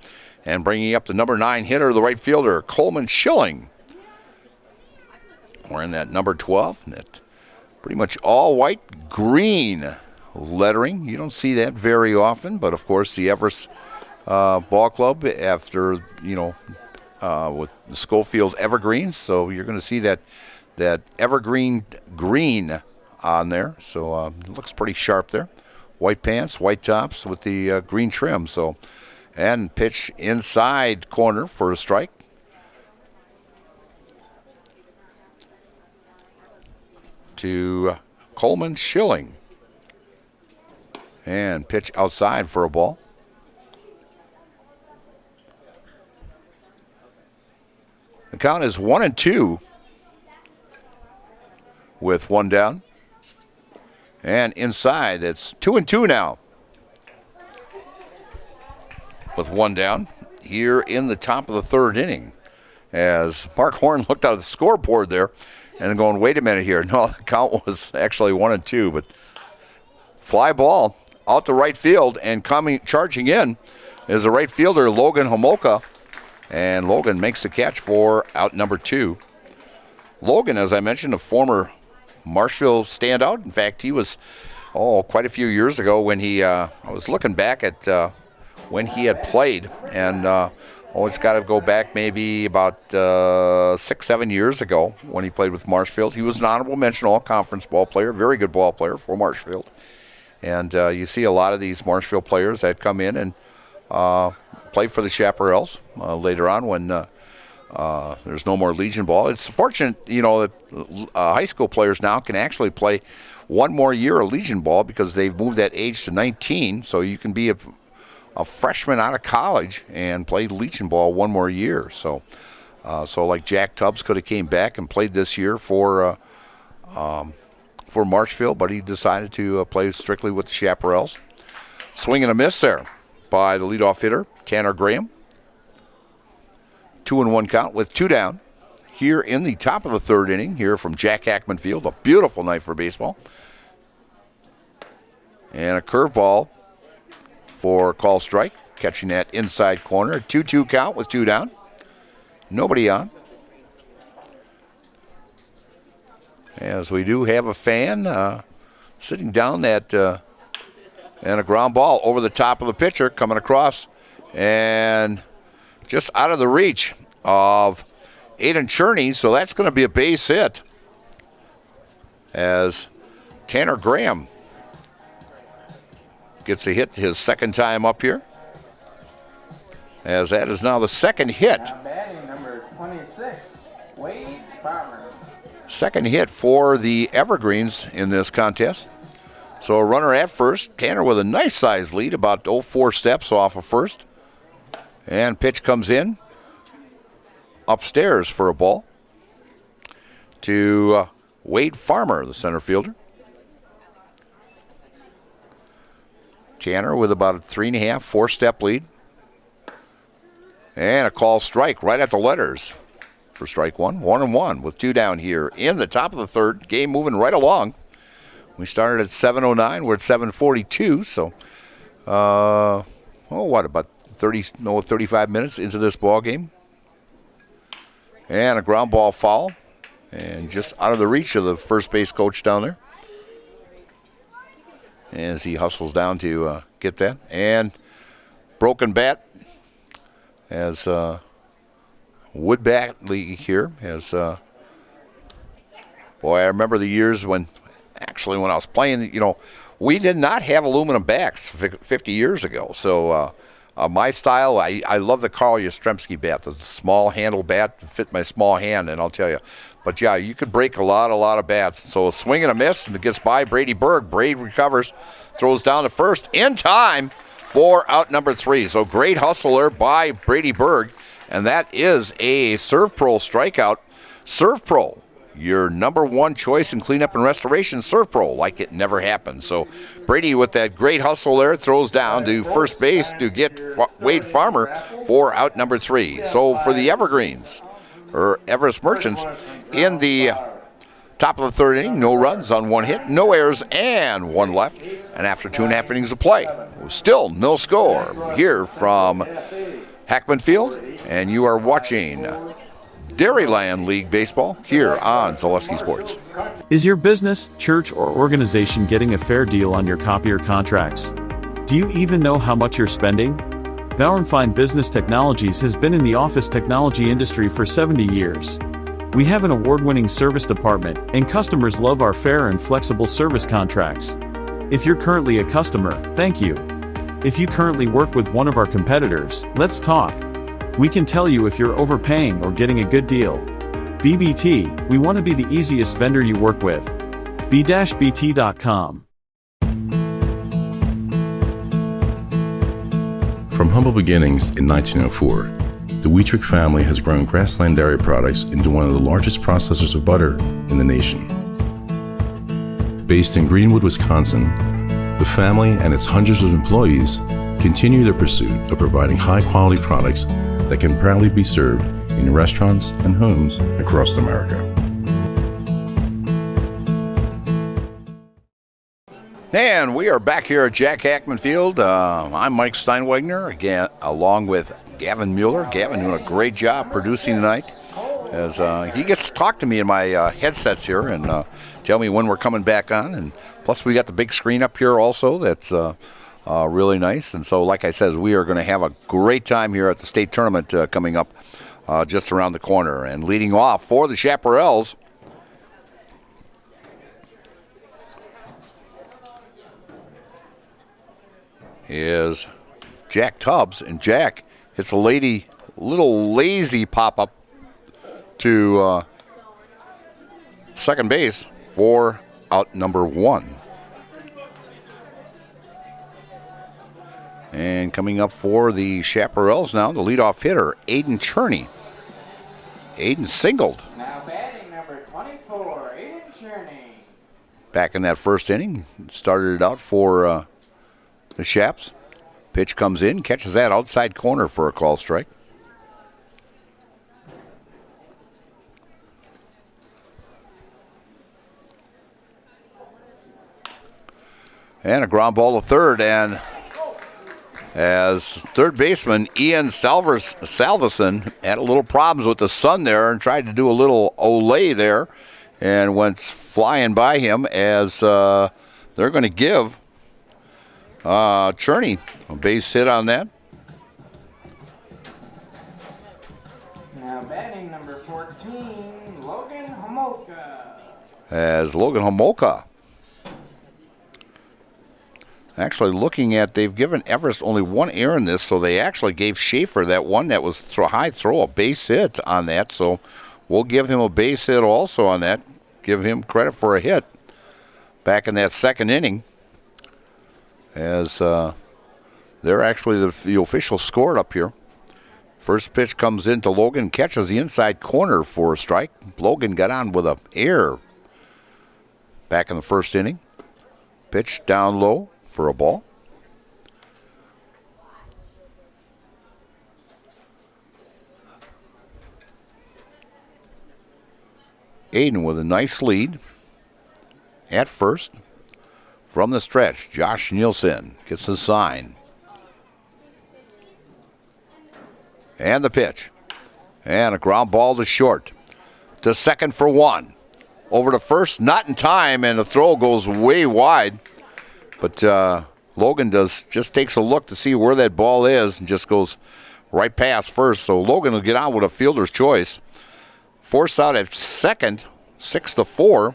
And bringing up the number 9 hitter, the right fielder, Coleman Schilling. Wearing that number 12, and that pretty much all white, green lettering. You don't see that very often, but of course the Everest Ball Club, after, with the Schofield Evergreens, so you're going to see that evergreen green on there, so it looks pretty sharp there. White pants, white tops with the green trim. So, and pitch inside corner for a strike. To Coleman Schilling. And pitch outside for a ball. The count is 1-2 with 1 down. And inside, it's 2-2 now with 1 down here in the top of the 3rd inning, as Mark Horn looked out at the scoreboard there and going, wait a minute here. No, the count was actually 1-2, but fly ball out to right field, and charging in is the right fielder, Logan Homolka, and Logan makes the catch for out number 2. Logan, as I mentioned, a former Marshfield standout. In fact, he was, quite a few years ago when he, I was looking back at when he had played, and it's got to go back maybe about 6-7 years ago when he played with Marshfield. He was an honorable mention all-conference ball player, very good ball player for Marshfield. And you see a lot of these Marshfield players that come in and play for the Chaparrals later on when there's no more Legion ball. It's fortunate, that high school players now can actually play one more year of Legion ball because they've moved that age to 19, so you can be a freshman out of college and play Legion ball one more year. So like Jack Tubbs could have came back and played this year for Marshfield, but he decided to play strictly with the Chaparrals. Swing and a miss there by the leadoff hitter, Tanner Graham. 2-1 count with 2 down here in the top of the 3rd inning here from Jack Hackman Field. A beautiful night for baseball. And a curveball for call strike, catching that inside corner. 2-2 count with 2 down. Nobody on. As we do have a fan sitting down that and a ground ball over the top of the pitcher coming across and just out of the reach of Aiden Cherney, so that's going to be a base hit as Tanner Graham gets a hit his 2nd time up here, as that is now the 2nd hit. Now batting number 26, Wade Farmer. 2nd hit for the Evergreens in this contest. So a runner at first. Tanner with a nice size lead, about 4 steps off of first. And pitch comes in upstairs for a ball to Wade Farmer, the center fielder. Tanner with about a 3.5, 4-step lead. And a call strike right at the letters for strike one. 1-1 with 2 down here in the top of the third. Game moving right along. We started at 7:09. We're at 7:42. So, about 35 minutes into this ball game. And a ground ball foul. And just out of the reach of the first base coach down there. As he hustles down to get that. And broken bat as Wood Bat League here. As I remember the years when I was playing, we did not have aluminum bats 50 years ago. So my style, I love the Carl Yastrzemski bat, the small handle bat to fit my small hand, and I'll tell you. But yeah, you could break a lot of bats. So a swing and a miss, and it gets by Brady Berg. Brady recovers, throws down to first in time for out number 3. So great hustle there by Brady Berg, and that is a Serve Pro strikeout. Serve Pro, your number 1 choice in cleanup and restoration. Serve Pro, like it never happened. So Brady with that great hustle there throws down to first base to get Wade Farmer for out number 3. So for the Evergreens, or Everest Merchants, in the top of the third inning, no runs on 1 hit, no errors, and 1 left. And after 2.5 innings of play, still no score here from Hackman Field. And you are watching Dairyland League Baseball here on Zaleski Sports. Is your business, church, or organization getting a fair deal on your copier contracts? Do you even know how much you're spending? Bauer & Fine Business Technologies has been in the office technology industry for 70 years. We have an award-winning service department, and customers love our fair and flexible service contracts. If you're currently a customer, thank you. If you currently work with one of our competitors, let's talk. We can tell you if you're overpaying or getting a good deal. BBT, we want to be the easiest vendor you work with. b-bt.com. From humble beginnings in 1904, the Wheatrick family has grown Grassland Dairy Products into one of the largest processors of butter in the nation. Based in Greenwood, Wisconsin, the family and its hundreds of employees continue their pursuit of providing high-quality products that can proudly be served in restaurants and homes across America. And we are back here at Jack Hackman Field. I'm Mike Steinwegner, again, along with Gavin Mueller. Gavin doing a great job producing tonight, as he gets to talk to me in my headsets here and tell me when we're coming back on. And plus we got the big screen up here also that's really nice. And so, like I said, we are going to have a great time here at the state tournament coming up just around the corner. And leading off for the Chaparrals is Jack Tubbs, and Jack hits a little lazy pop-up to second base for out number 1. And coming up for the Chaparrals now, the leadoff hitter, Aiden Cherney. Aiden singled. Now batting number 24, Aiden Cherney. Back in that first inning, started it out for the Chaps. Pitch comes in, catches that outside corner for a call strike. And a ground ball to third, and as third baseman Ian Salveson had a little problems with the sun there and tried to do a little olay there and went flying by him, as they're going to give Cherney a base hit on that. Now batting number 14, Logan Homolka. As Logan Homolka, actually looking at, they've given Everest only 1 error in this, so they actually gave Schaefer that one that was high throw, a base hit on that. So we'll give him a base hit also on that. Give him credit for a hit back in that second inning, as they're actually the official scored up here. First pitch comes into Logan, catches the inside corner for a strike. Logan got on with an error back in the first inning. Pitch down low for a ball. Aiden with a nice lead at first. From the stretch, Josh Nielsen gets a sign. And the pitch. And a ground ball to short. To second for one. Over to first, not in time, and the throw goes way wide. But Logan just takes a look to see where that ball is and just goes right past first. So Logan will get on with a fielder's choice. Forced out at second, 6-4.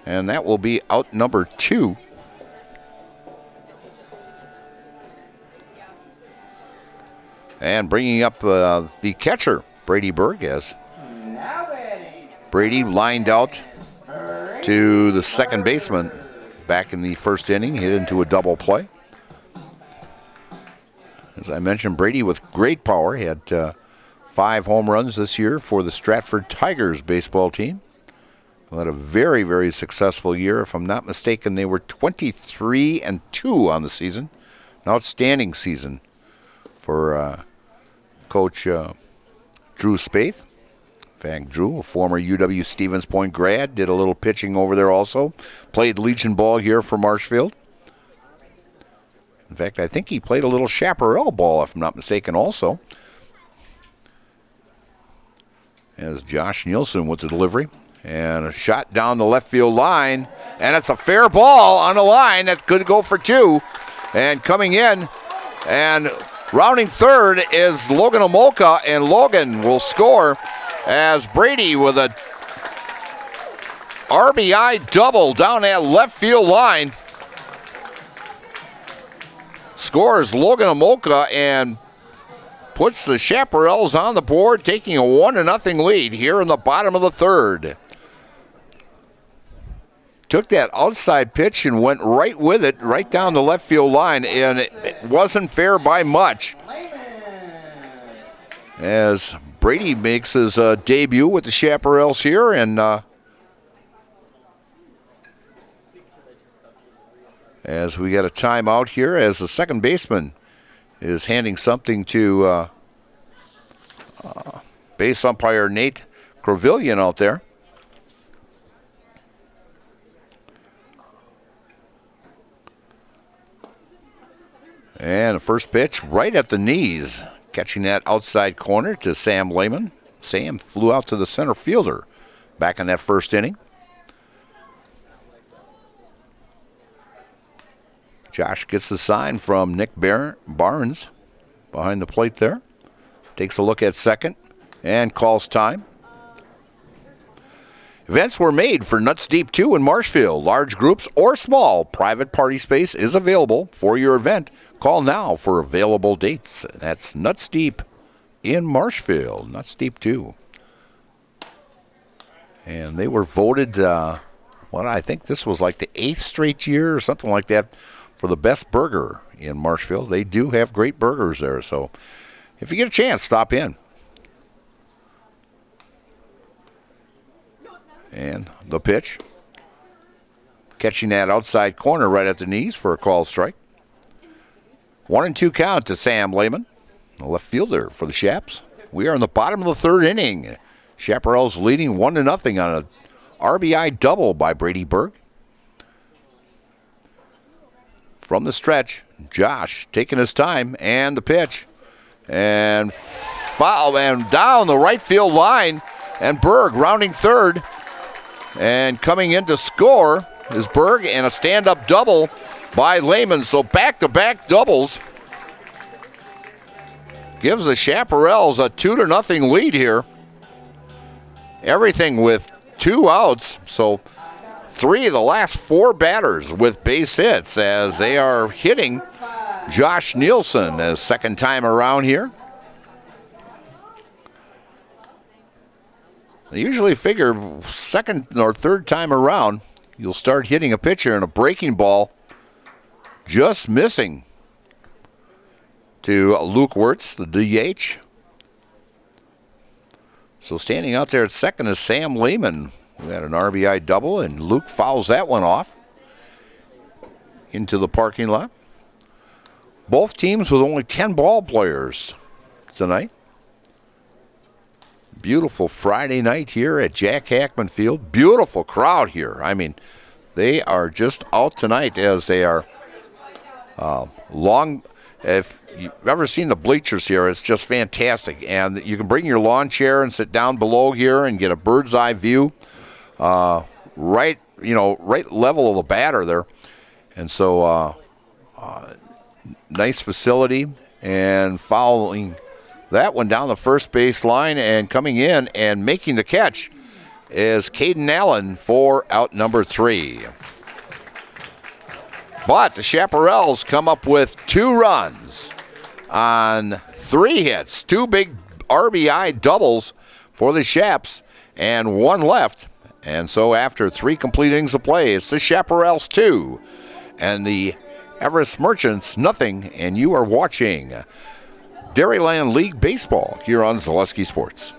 And that will be out number 2. And bringing up the catcher, Brady Berg, as Brady lined out to the second baseman back in the first inning, hit into a double play. As I mentioned, Brady with great power. He had 5 home runs this year for the Stratford Tigers baseball team. Who had a very, very successful year. If I'm not mistaken, they were 23-2 on the season. An outstanding season for Coach Drew Spaeth. In fact, Drew, a former UW-Stevens Point grad, did a little pitching over there also. Played Legion ball here for Marshfield. In fact, I think he played a little Chaparral ball, if I'm not mistaken, also. As Josh Nielsen with the delivery. And a shot down the left field line. And it's a fair ball on the line that could go for 2. And coming in and rounding third is Logan Omolka, and Logan will score as Brady with a RBI double down that left field line. Scores Logan Omolka and puts the Chaparrals on the board, taking a 1-0 lead here in the bottom of the third. Took that outside pitch and went right with it, right down the left field line, and it wasn't fair by much. As Brady makes his debut with the Chaparrals here, and as we get a timeout here, as the second baseman is handing something to base umpire Nate Crevillian out there. And the first pitch right at the knees. Catching that outside corner to Sam Lehman. Sam flew out to the center fielder back in that first inning. Josh gets the sign from Nick Barnes behind the plate there. Takes a look at second and calls time. Events were made for Nuts Deep 2 in Marshfield. Large groups or small private party space is available for your event. Call now for available dates. That's Nuts Deep in Marshfield. Nuts Deep 2. And they were voted, I think this was like the 8th straight year or something like that for the best burger in Marshfield. They do have great burgers there. So if you get a chance, stop in. And the pitch. Catching that outside corner right at the knees for a called strike. 1-2 count to Sam Lehman, the left fielder for the Chaps. We are in the bottom of the third inning. Chaparrals leading 1-0 on an RBI double by Brady Berg. From the stretch, Josh taking his time, and the pitch. And foul, and down the right field line, and Berg rounding third. And coming in to score is Berg, and a stand-up double by Lehman. So back-to-back doubles gives the Chaparrals a 2-0 lead here. Everything with 2 outs. So 3 of the last 4 batters with base hits as they are hitting Josh Nielsen as second time around here. They usually figure second or third time around, you'll start hitting a pitcher and a breaking ball just missing to Luke Wirtz, the DH. So standing out there at second is Sam Lehman, who had an RBI double, and Luke fouls that one off into the parking lot. Both teams with only 10 ball players tonight. beautiful Friday night here at Jack Hackman Field. Beautiful crowd here. I mean, they are just out tonight as they are long. If you've ever seen the bleachers here, it's just fantastic. And you can bring your lawn chair and sit down below here and get a bird's eye view, right level of the batter there. And so, nice facility. And following that one down the first base line and coming in and making the catch is Caden Allen for out number 3. But the Chaparrals come up with 2 runs on 3 hits, 2 big RBI doubles for the Chaps and 1 left. And so after 3 complete innings of play, it's the Chaparrals 2 and the Everest Merchants nothing. And you are watching Dairyland League Baseball here on Zaleski Sports.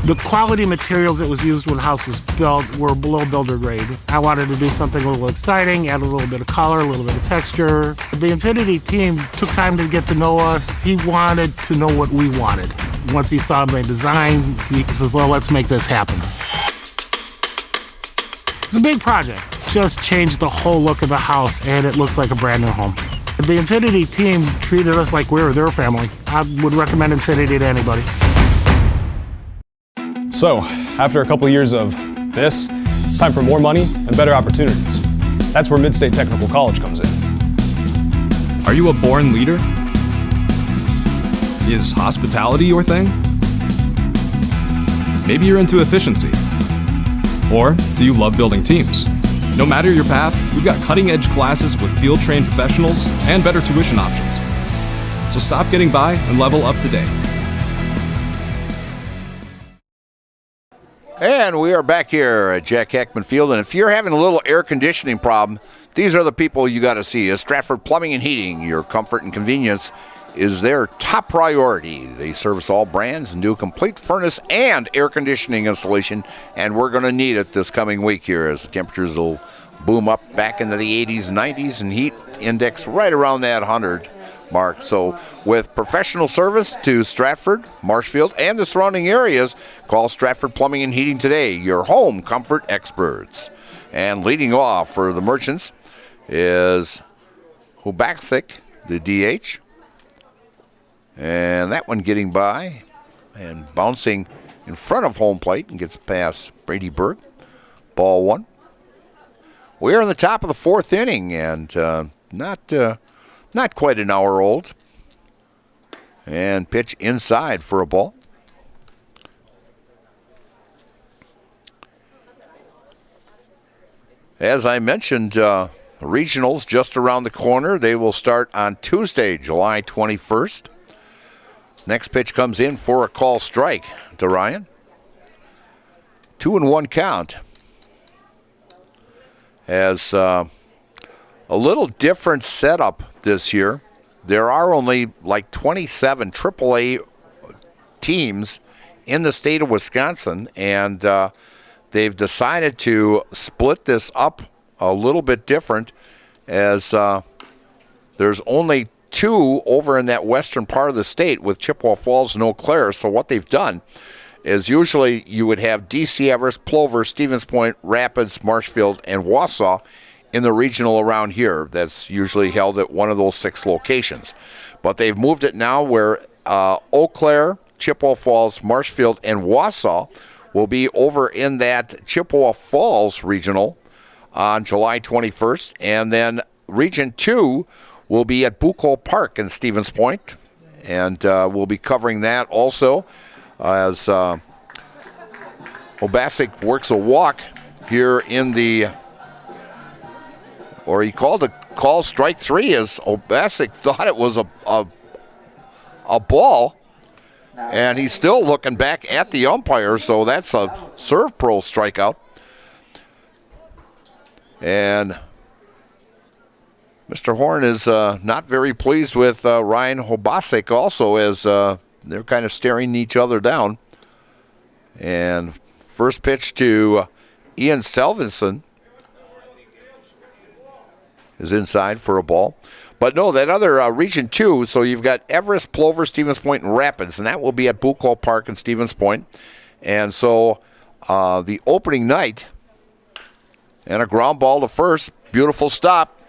The quality materials that was used when the house was built were below builder grade. I wanted to do something a little exciting, add a little bit of color, a little bit of texture. The Infinity team took time to get to know us. He wanted to know what we wanted. Once he saw my design, he says, well, let's make this happen. It's a big project. Just changed the whole look of the house, and it looks like a brand new home. The Infinity team treated us like we were their family. I would recommend Infinity to anybody. So, after a couple years of this, it's time for more money and better opportunities. That's where Mid-State Technical College comes in. Are you a born leader? Is hospitality your thing? Maybe you're into efficiency. Or do you love building teams? No matter your path, we've got cutting-edge classes with field-trained professionals and better tuition options. So stop getting by and level up today. And we are back here at Jack Hackman Field. And if you're having a little air conditioning problem, these are the people you got to see. Stratford Plumbing and Heating, your comfort and convenience is their top priority. They service all brands and do complete furnace and air conditioning installation. And we're going to need it this coming week here as the temperatures will boom up back into the 80s and 90s and heat index right around that 100 mark. So with professional service to Stratford, Marshfield, and the surrounding areas, call Stratford Plumbing and Heating today, your home comfort experts. And leading off for the Merchants is Hubacek, the DH. And that one getting by and bouncing in front of home plate and gets past Brady Berg. Ball 1. We are in the top of the 4th inning and not quite an hour old. And pitch inside for a ball. As I mentioned, regionals just around the corner. They will start on Tuesday, July 21st. Next pitch comes in for a call strike to Ryan. 2-1 count. As a little different setup this year. There are only like 27 AAA teams in the state of Wisconsin, and they've decided to split this up a little bit different as there's only 2 over in that western part of the state with Chippewa Falls and Eau Claire. So what they've done is usually you would have DC, Everest, Plover, Stevens Point, Rapids, Marshfield, and Wausau in the regional around here. That's usually held at one of those 6 locations. But they've moved it now where Eau Claire, Chippewa Falls, Marshfield, and Wausau will be over in that Chippewa Falls regional on July 21st. And then Region 2 will be at Bucol Park in Stevens Point. And we'll be covering that also as Obasic works a walk here in the, or he called a call strike 3 as Obasic thought it was a ball. And he's still looking back at the umpire, so that's a Serve Pro strikeout. And Mr. Horn is not very pleased with Ryan Hobasic also as they're kind of staring each other down. And first pitch to Ian Selvinson is inside for a ball. But no, that other Region 2, so you've got Everest, Plover, Stevens Point, and Rapids, and that will be at Bucol Park in Stevens Point. And so the opening night, and a ground ball to first, beautiful stop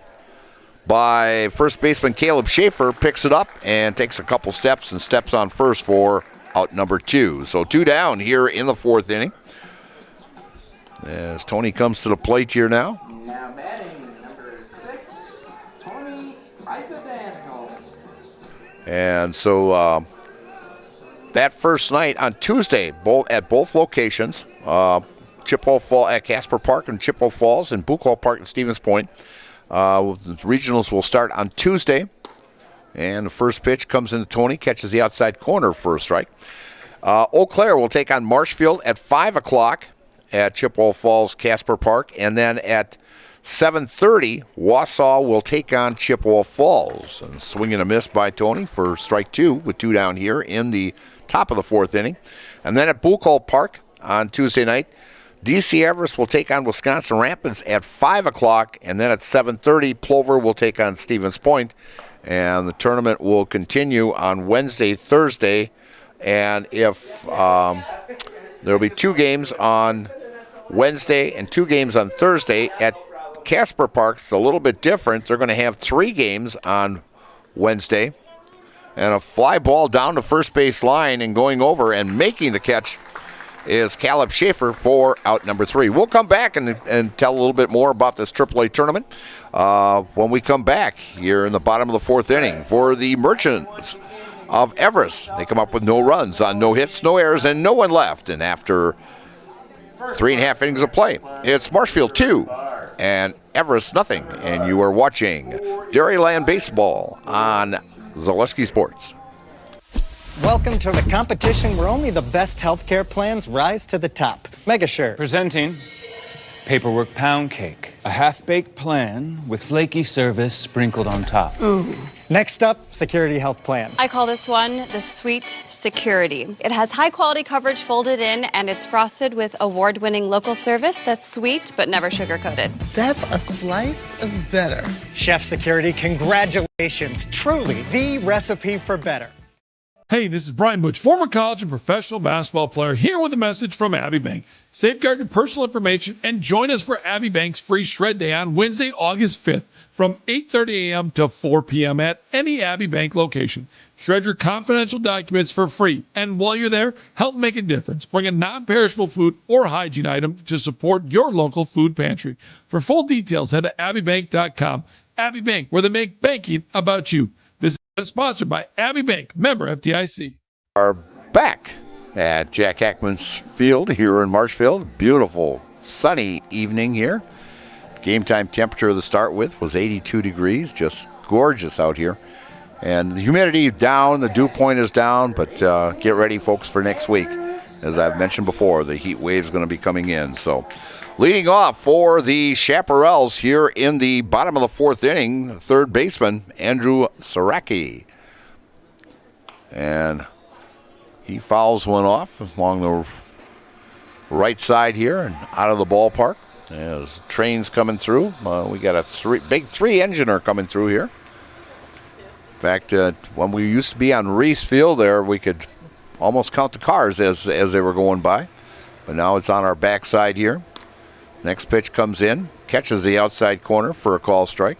by first baseman Caleb Schaefer, picks it up and takes a couple steps and steps on first for out number 2. So 2 down here in the 4th inning. As Tony comes to the plate here now. Now batting number 6, Tony Daniel. And so that first night on Tuesday, at both locations, Chippewa Falls at Casper Park and Chippewa Falls, and Buchwald Park and Stevens Point. The regionals will start on Tuesday, and the first pitch comes into Tony, catches the outside corner for a strike. Eau Claire will take on Marshfield at 5 o'clock at Chippewa Falls, Casper Park, and then at 7:30, Wausau will take on Chippewa Falls. And swing and a miss by Tony for strike 2 with 2 down here in the top of the 4th inning. And then at Buchwald Park on Tuesday night, DC Everest will take on Wisconsin Rapids at 5 o'clock, and then at 7:30, Plover will take on Stevens Point. And the tournament will continue on Wednesday, Thursday, and if there will be 2 games on Wednesday and 2 games on Thursday. At Casper Park, it's a little bit different. They're going to have 3 games on Wednesday, and a fly ball down the first base line and going over and making the catch is Caleb Schaefer for out number 3. We'll come back and tell a little bit more about this AAA tournament when we come back here in the bottom of the 4th inning for the Merchants of Everest. They come up with no runs on no hits, no errors, and no one left. And after 3.5 innings of play, it's Marshfield 2 and Everest nothing. And you are watching Dairyland Baseball on Zaleski Sports. Welcome to the competition where only the best healthcare plans rise to the top. Megasure. Presenting Paperwork Pound Cake, a half-baked plan with flaky service sprinkled on top. Ooh. Next up, Security Health Plan. I call this one the Sweet Security. It has high-quality coverage folded in, and it's frosted with award-winning local service that's sweet but never sugar-coated. That's a slice of better. Chef Security, congratulations. Truly the recipe for better. Hey, this is Brian Butch, former college and professional basketball player, here with a message from Abbey Bank. Safeguard your personal information and join us for Abbey Bank's free shred day on Wednesday, August 5th from 8:30 a.m. to 4 p.m. at any Abbey Bank location. Shred your confidential documents for free, and while you're there, help make a difference. Bring a non-perishable food or hygiene item to support your local food pantry. For full details, head to abbeybank.com. Abbey Bank, where they make banking about you. This is sponsored by Abbey Bank, member FDIC. Are back at Jack Hackman's Field here in Marshfield. Beautiful sunny evening here. Game time temperature to start with was 82 degrees, just gorgeous out here. And the humidity down, the dew point is down, but get ready, folks, for next week. As I've mentioned before, the heat wave is going to be coming in. So leading off for the Chaparrals here in the bottom of the 4th inning, third baseman Andrew Saraki. And he fouls one off along the right side here and out of the ballpark. As trains coming through, we got a big three-engineer coming through here. In fact, when we used to be on Reese Field there, we could almost count the cars as they were going by. But now it's on our backside here. Next pitch comes in, catches the outside corner for a call strike.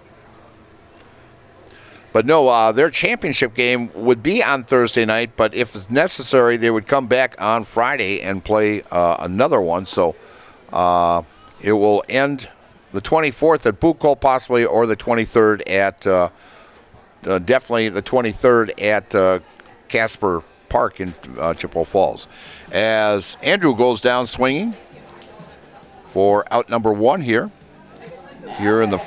But no, their championship game would be on Thursday night, but if necessary, they would come back on Friday and play another one. So it will end the 24th at Buchwald possibly, or the 23rd at, definitely the 23rd at Casper Park in Chippewa Falls. As Andrew goes down swinging for out number 1 here in the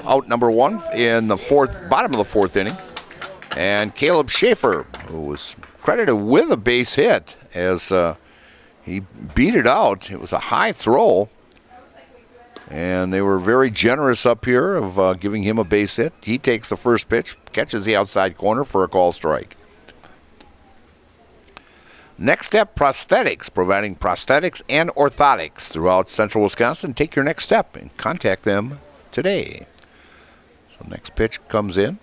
out number 1 in the bottom of the 4th inning. And Caleb Schaefer, who was credited with a base hit as he beat it out. It was a high throw, and they were very generous up here of giving him a base hit. He takes the first pitch, catches the outside corner for a call strike. Next Step Prosthetics, providing prosthetics and orthotics throughout central Wisconsin. Take your next step and contact them today. So next pitch comes in.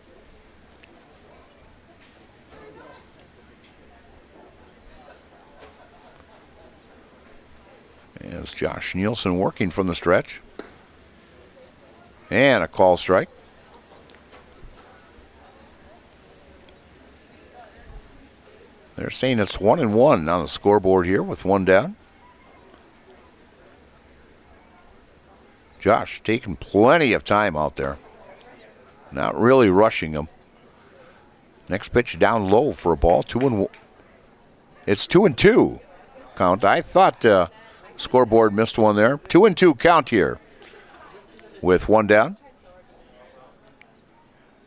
As Josh Nielsen working from the stretch. And a call strike. They're saying it's 1-1 on the scoreboard here with one down. Josh taking plenty of time out there. Not really rushing him. Next pitch down low for a ball. 2-1. It's 2-2 count. I thought scoreboard missed one there. 2-2 count here with one down.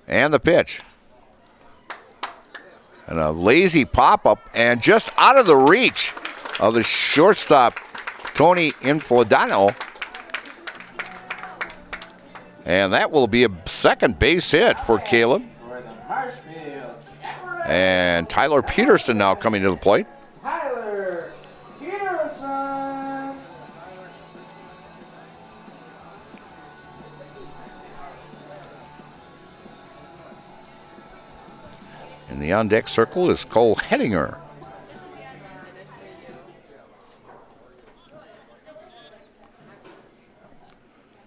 And the pitch. And a lazy pop-up and just out of the reach of the shortstop, Tony Infladano. And that will be a second base hit for Caleb. And Tyler Peterson now coming to the plate. Tyler Peterson. In the on-deck circle is Cole Hedinger.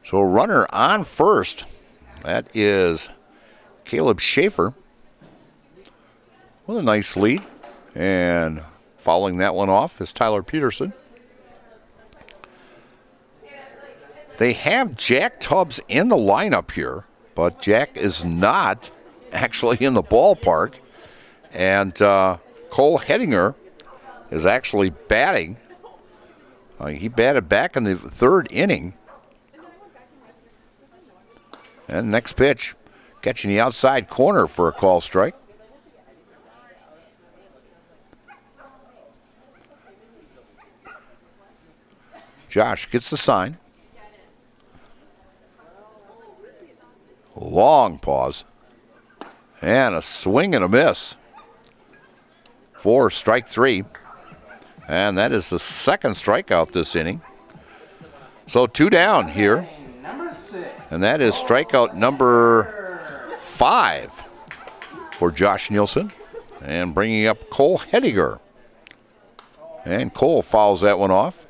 So a runner on first. That is Caleb Schaefer with a nice lead. And fouling that one off is Tyler Peterson. They have Jack Tubbs in the lineup here, but Jack is not actually in the ballpark. And Cole Hedinger is actually batting. He batted back in the third inning. And next pitch, catching the outside corner for a call strike. Josh gets the sign. Long pause. And a swing and a miss for strike three. And that is the second strikeout this inning. So two down here. And that is strikeout number 5 for Josh Nielsen. And bringing up Cole Hediger. And Cole fouls that one off.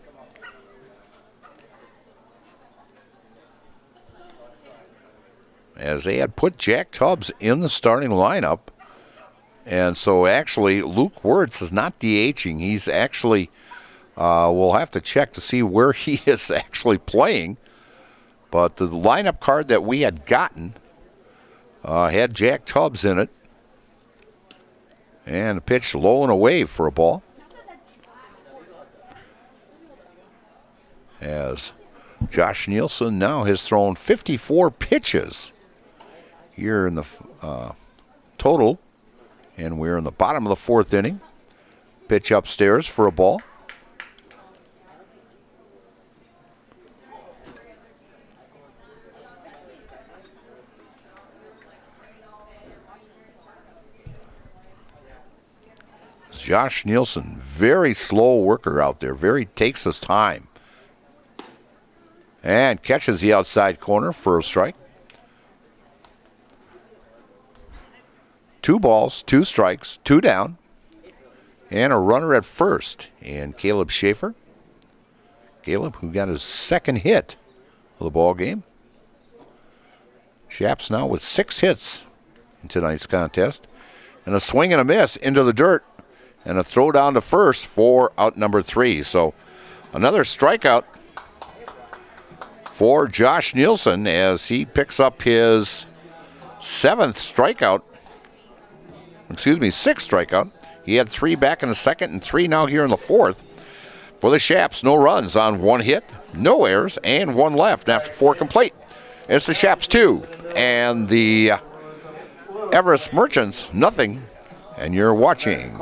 As they had put Jack Tubbs in the starting lineup. And so actually Luke Wirtz is not DHing. He's actually, we'll have to check to see where he is actually playing. But the lineup card that we had gotten had Jack Tubbs in it. And a pitch low and away for a ball. As Josh Nielsen now has thrown 54 pitches here in the total. And we're in the bottom of the fourth inning. Pitch upstairs for a ball. Josh Nielsen, very slow worker out there. Takes his time. And catches the outside corner for a strike. 2 balls, 2 strikes, 2 down. And a runner at first. And Caleb Schaefer. Caleb, who got his second hit of the ball game. Shaps now with 6 hits in tonight's contest. And a swing and a miss into the dirt. And a throw down to first for out number 3. So another strikeout for Josh Nielsen as he picks up his 6th strikeout. He had 3 back in the second and 3 now here in the fourth. For the Shaps, no runs on 1 hit, no errors, and 1 left after 4 complete. It's the Shaps 2 and the Everest Merchants nothing. And you're watching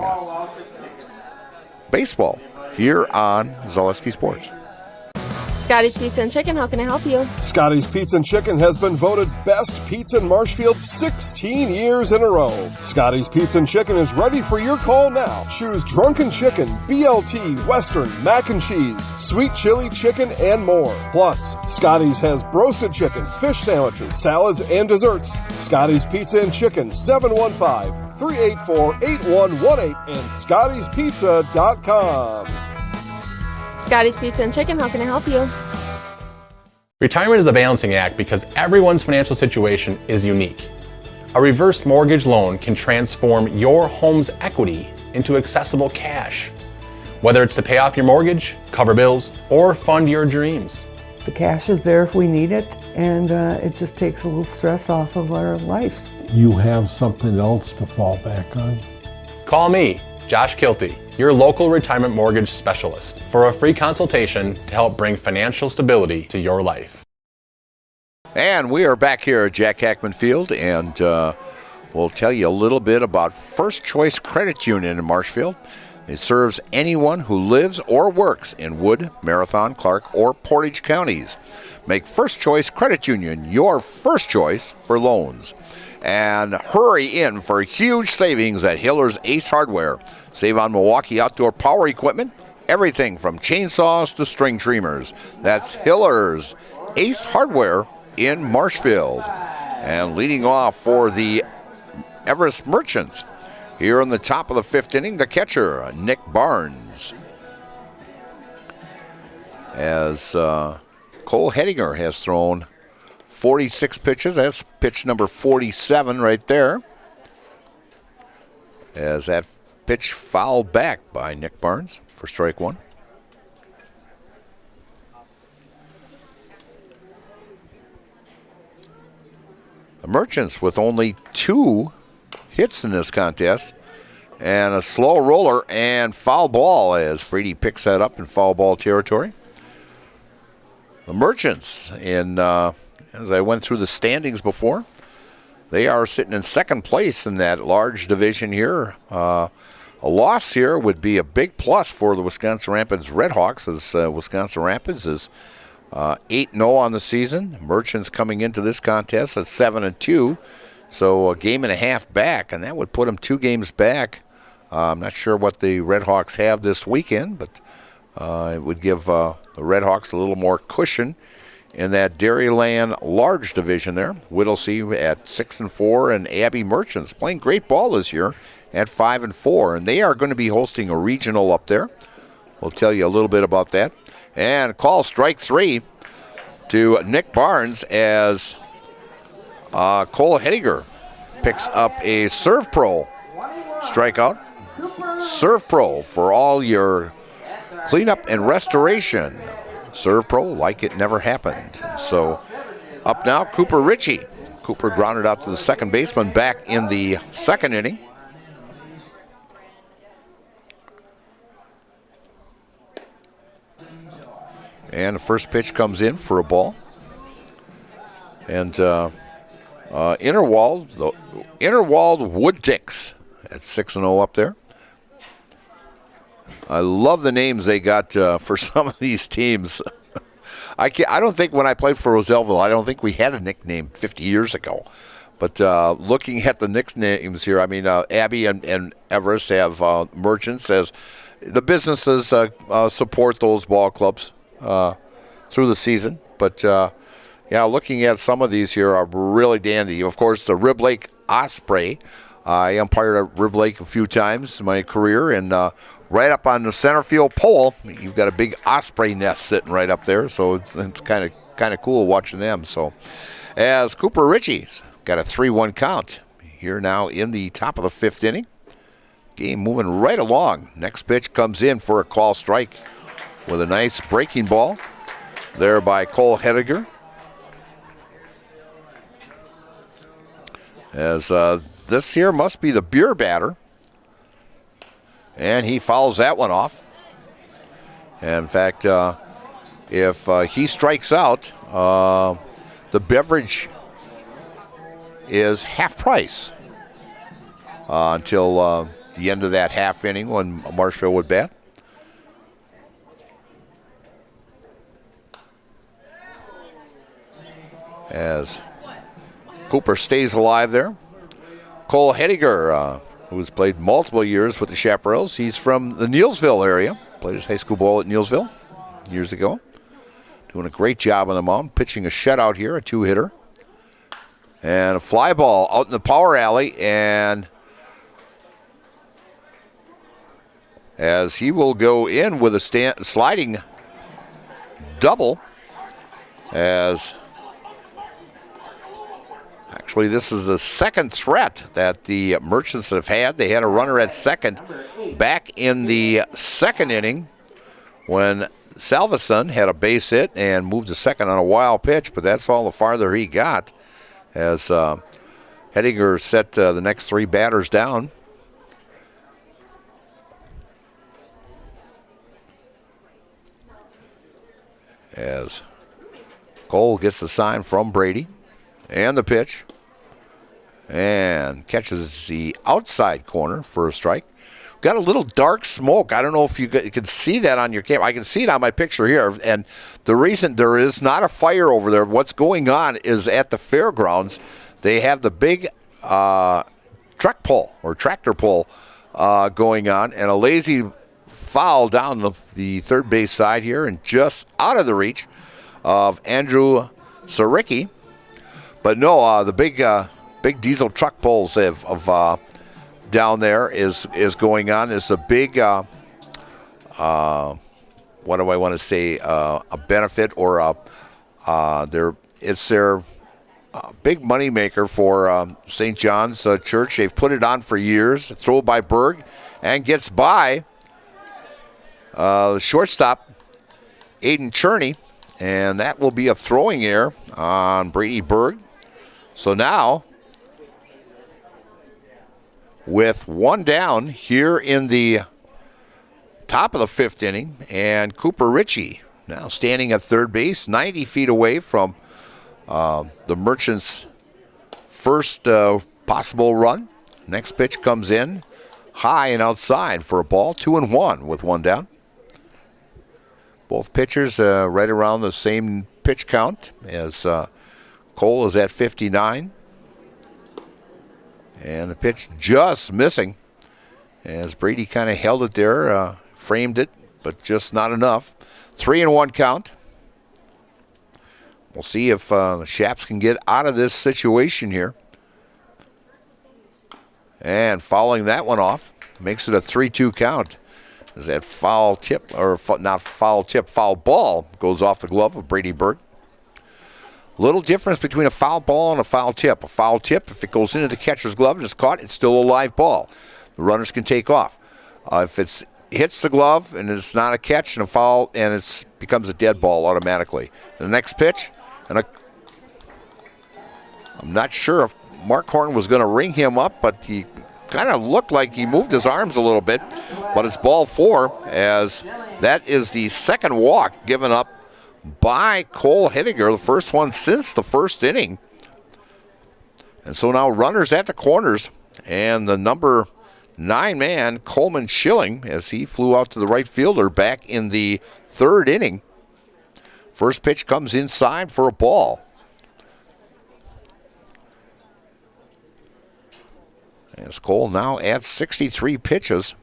baseball here on Zaleski Sports. Scotty's Pizza and Chicken, how can I help you? Scotty's Pizza and Chicken has been voted best pizza in Marshfield 16 years in a row. Scotty's Pizza and Chicken is ready for your call now. Choose drunken chicken, BLT, Western, mac and cheese, sweet chili chicken, and more. Plus, Scotty's has broasted chicken, fish sandwiches, salads, and desserts. Scotty's Pizza and Chicken, 715-384-8118 and Scotty'sPizza.com. Scotty's Pizza and Chicken, how can I help you? Retirement is a balancing act because everyone's financial situation is unique. A reverse mortgage loan can transform your home's equity into accessible cash, whether it's to pay off your mortgage, cover bills, or fund your dreams. The cash is there if we need it, and it just takes a little stress off of our lives. You have something else to fall back on? Call me, Josh Kilty, your local retirement mortgage specialist, for a free consultation to help bring financial stability to your life. And we are back here at Jack Hackman Field, and we'll tell you a little bit about First Choice Credit Union in Marshfield. It serves anyone who lives or works in Wood, Marathon, Clark, or Portage counties. Make First Choice Credit Union your first choice for loans. And hurry in for huge savings at Hiller's Ace Hardware. Save on Milwaukee outdoor power equipment, everything from chainsaws to string trimmers. That's Hiller's Ace Hardware in Marshfield. And leading off for the Everest Merchants, here in the top of the fifth inning, the catcher, Nick Barnes. As Cole Hedinger has thrown 46 pitches. That's pitch number 47 right there. As that pitch fouled back by Nick Barnes for strike one. The Merchants with only 2 hits in this contest, and a slow roller and foul ball as Brady picks that up in foul ball territory. The Merchants, as I went through the standings before, they are sitting in second place in that large division here. A loss here would be a big plus for the Wisconsin Rapids Redhawks, as Wisconsin Rapids is 8-0 on the season. Merchants coming into this contest at 7-2. So a game and a half back, and that would put them 2 games back. I'm not sure what the Redhawks have this weekend, but it would give the Redhawks a little more cushion in that Dairyland large division there. Whittlesey at 6-4, and Abbey Merchants playing great ball this year at 5-4, and they are going to be hosting a regional up there. We'll tell you a little bit about that. And call strike 3 to Nick Barnes as Cole Hediger picks up a Serve Pro strikeout. Serve Pro for all your cleanup and restoration. Serve Pro like it never happened. So up now, Cooper Ritchie. Cooper grounded out to the second baseman back in the second inning. And the first pitch comes in for a ball. And Interwald Wood Ticks at 6-0 up there. I love the names they got for some of these teams. I don't think when I played for Roselleville, I don't think we had a nickname 50 years ago. But looking at the nicknames here, I mean, Abbey and Everest have Merchants as the businesses support those ball clubs through the season. But yeah, looking at some of these here are really dandy. Of course, the Rib Lake Osprey. I umpired at Rib Lake a few times in my career, and right up on the center field pole, you've got a big osprey nest sitting right up there. So it's kind of cool watching them. So as Cooper Ritchie's got a 3-1 count here now in the top of the fifth inning. Game moving right along. Next pitch comes in for a call strike with a nice breaking ball there by Cole Hediger. As this here must be the beer batter. And he fouls that one off. And in fact, if he strikes out, the beverage is half price until the end of that half inning when Marshfield would bat. As Cooper stays alive there. Cole Hediger, who's played multiple years with the Chaparrals. He's from the Neilsville area. Played his high school ball at Neilsville years ago. Doing a great job on the mound. Pitching a shutout here, a 2-hitter. And a fly ball out in the power alley. And as he will go in with a sliding double, as actually this is the second threat that the Merchants have had. They had a runner at second back in the second inning when Salveson had a base hit and moved to second on a wild pitch, but that's all the farther he got as Hedinger set the next three batters down. As Cole gets the sign from Brady and the pitch and catches the outside corner for a strike. Got a little dark smoke. I don't know if you can see that on your camera. I can see it on my picture here. And the reason there is not a fire over there, what's going on is at the fairgrounds, they have the big truck pull or tractor pull going on, and a lazy foul down the third base side here and just out of the reach of Andrew Saricki. But no, the big diesel truck pulls of down there is going on. It's a big, what do I want to say, a benefit or it's their big money maker for St. John's Church. They've put it on for years. Throw by Berg and gets by the shortstop, Aiden Cherney, and that will be a throwing error on Brady Berg. So now, with one down here in the top of the fifth inning, and Cooper Ritchie now standing at third base, 90 feet away from the Merchants' first possible run. Next pitch comes in high and outside for a ball, 2-1 with one down. Both pitchers right around the same pitch count as Cole is at 59. And the pitch just missing as Brady kind of held it there, framed it, but just not enough. 3-1 count. We'll see if the Shaps can get out of this situation here. And fouling that one off makes it a 3-2 count. As that foul tip, or not foul tip, foul ball goes off the glove of Brady Berg. Little difference between a foul ball and a foul tip. A foul tip, if it goes into the catcher's glove and is caught, it's still a live ball. The runners can take off. If it hits the glove and it's not a catch and a foul, and it becomes a dead ball automatically. The next pitch, I'm not sure if Mark Horn was going to ring him up, but he kind of looked like he moved his arms a little bit. But it's ball four, as that is the second walk given up by Cole Hedinger, the first one since the first inning. And so now runners at the corners, and the number 9 man, Coleman Schilling, as he flew out to the right fielder back in the third inning. First pitch comes inside for a ball. As Cole now at 63 pitches,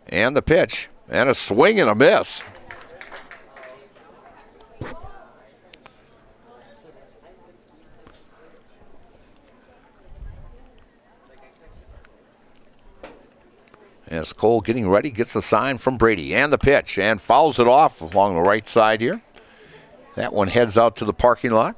and the pitch, and a swing and a miss. As Cole getting ready, gets the sign from Brady, and the pitch, and fouls it off along the right side here. That one heads out to the parking lot.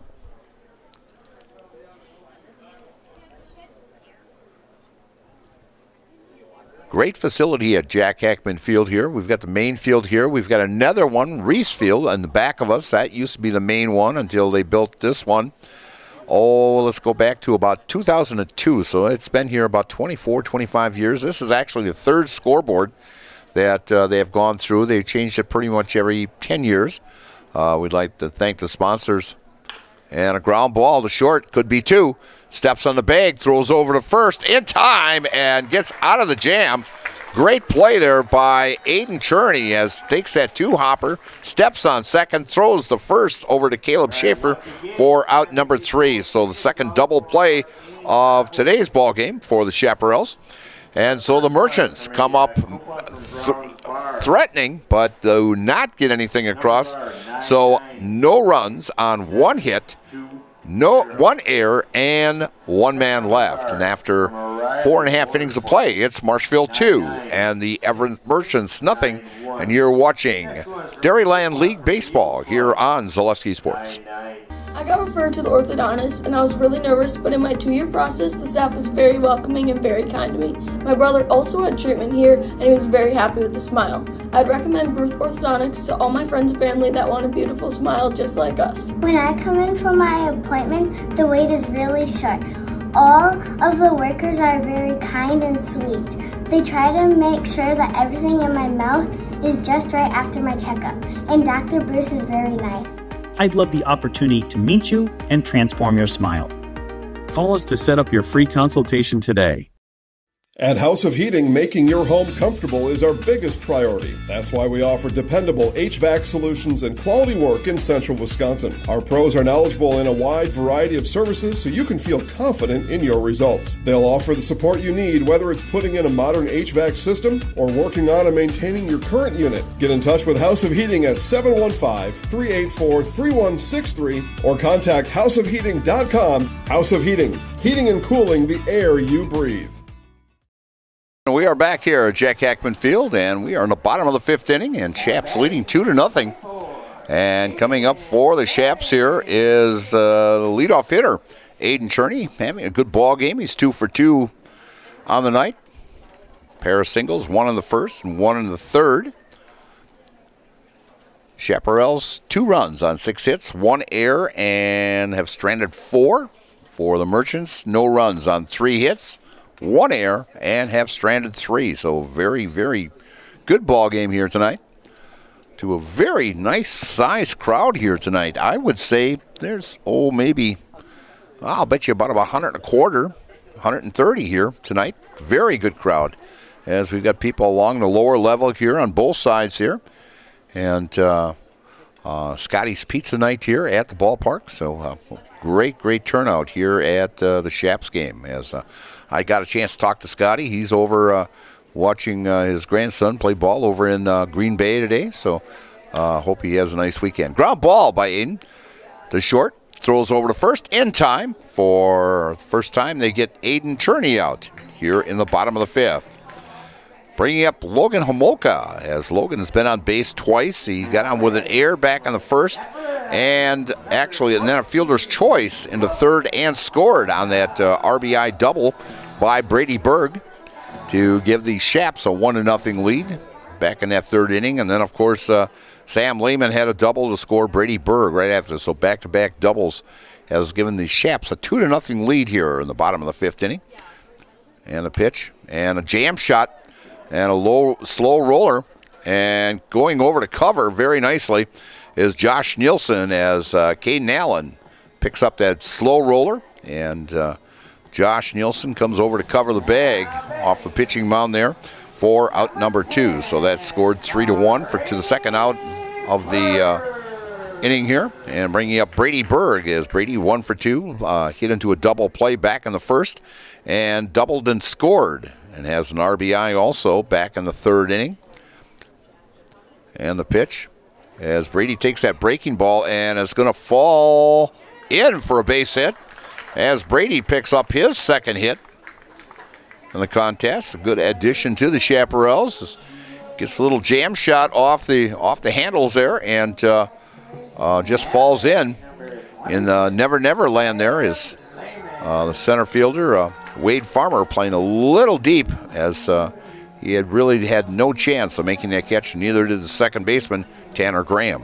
Great facility at Jack Hackman Field here. We've got the main field here. We've got another one, Reese Field, in the back of us. That used to be the main one until they built this one. Oh, let's go back to about 2002. So it's been here about 24, 25 years. This is actually the third scoreboard that they have gone through. They've changed it pretty much every 10 years. We'd like to thank the sponsors. And a ground ball to short, could be two. Steps on the bag, throws over to first in time, and gets out of the jam. Great play there by Aiden Cherney as takes that two-hopper, steps on second, throws the first over to Caleb Schaefer for out number 3. So the second double play of today's ball game for the Chaparrals. And so the Merchants come up threatening, but do not get anything across. So no runs on one hit, one error, and one man left. And after 4.5 innings of play. It's Marshfield 2 and the Everest Merchants nothing. And you're watching Dairyland League Baseball here on Zaleski Sports. I got referred to the orthodontist, and I was really nervous, but in my 2-year process, the staff was very welcoming and very kind to me. My brother also had treatment here, and he was very happy with the smile. I'd recommend Ruth Orthodontics to all my friends and family that want a beautiful smile just like us. When I come in for my appointment, the wait is really short. All of the workers are very kind and sweet. They try to make sure that everything in my mouth is just right after my checkup, and Dr. Bruce is very nice. I'd love the opportunity to meet you and transform your smile. Call us to set up your free consultation today. At House of Heating, making your home comfortable is our biggest priority. That's why we offer dependable HVAC solutions and quality work in central Wisconsin. Our pros are knowledgeable in a wide variety of services so you can feel confident in your results. They'll offer the support you need, whether it's putting in a modern HVAC system or working on and maintaining your current unit. Get in touch with House of Heating at 715-384-3163 or contact houseofheating.com. House of Heating, heating and cooling the air you breathe. We are back here at Jack Hackman Field, and we are in the bottom of the 5th inning, and Shaps leading 2-0. And coming up for the Shaps here is the leadoff hitter, Aiden Cherney, having a good ball game. He's 2 for 2 on the night. Pair of singles, 1 in the first and 1 in the third. Chaparrals, 2 runs on 6 hits, 1 error, and have stranded 4. For the Merchants, no runs on 3 hits. 1 error, and have stranded 3. So very, very good ball game here tonight. To a very nice sized crowd here tonight. I would say there's, maybe, I'll bet you about 130 here tonight. Very good crowd. As we've got people along the lower level here on both sides here. And Scotty's Pizza Night here at the ballpark. So great turnout here at the Shaps game. As I got a chance to talk to Scotty. He's over watching his grandson play ball over in Green Bay today. So hope he has a nice weekend. Ground ball by Aiden. The short throws over to first in time. For the first time, they get Aiden Cherney out here in the bottom of the 5th. Bringing up Logan Homolka, as Logan has been on base twice. He got on with an error back on the first, and then a fielder's choice into third and scored on that RBI double by Brady Berg to give the Shaps a 1-0 lead back in that 3rd inning. And then, of course, Sam Lehman had a double to score Brady Berg right after. So back-to-back doubles has given the Shaps a 2-0 lead here in the bottom of the 5th inning. And a pitch and a jam shot. And a slow roller, and going over to cover very nicely is Josh Nielsen as Caden Allen picks up that slow roller, and Josh Nielsen comes over to cover the bag off the pitching mound there for out number 2. So that scored 3-1 to the second out of the inning here, and bringing up Brady Berg as Brady 1 for 2, hit into a double play back in the first, and doubled and scored. And has an RBI also back in the 3rd inning. And the pitch as Brady takes that breaking ball and is going to fall in for a base hit as Brady picks up his 2nd hit in the contest. A good addition to the Chaparrals. Gets a little jam shot off the handles there and just falls in the Never Never land there is the center fielder, Wade Farmer, playing a little deep as he had really had no chance of making that catch. Neither did the second baseman, Tanner Graham.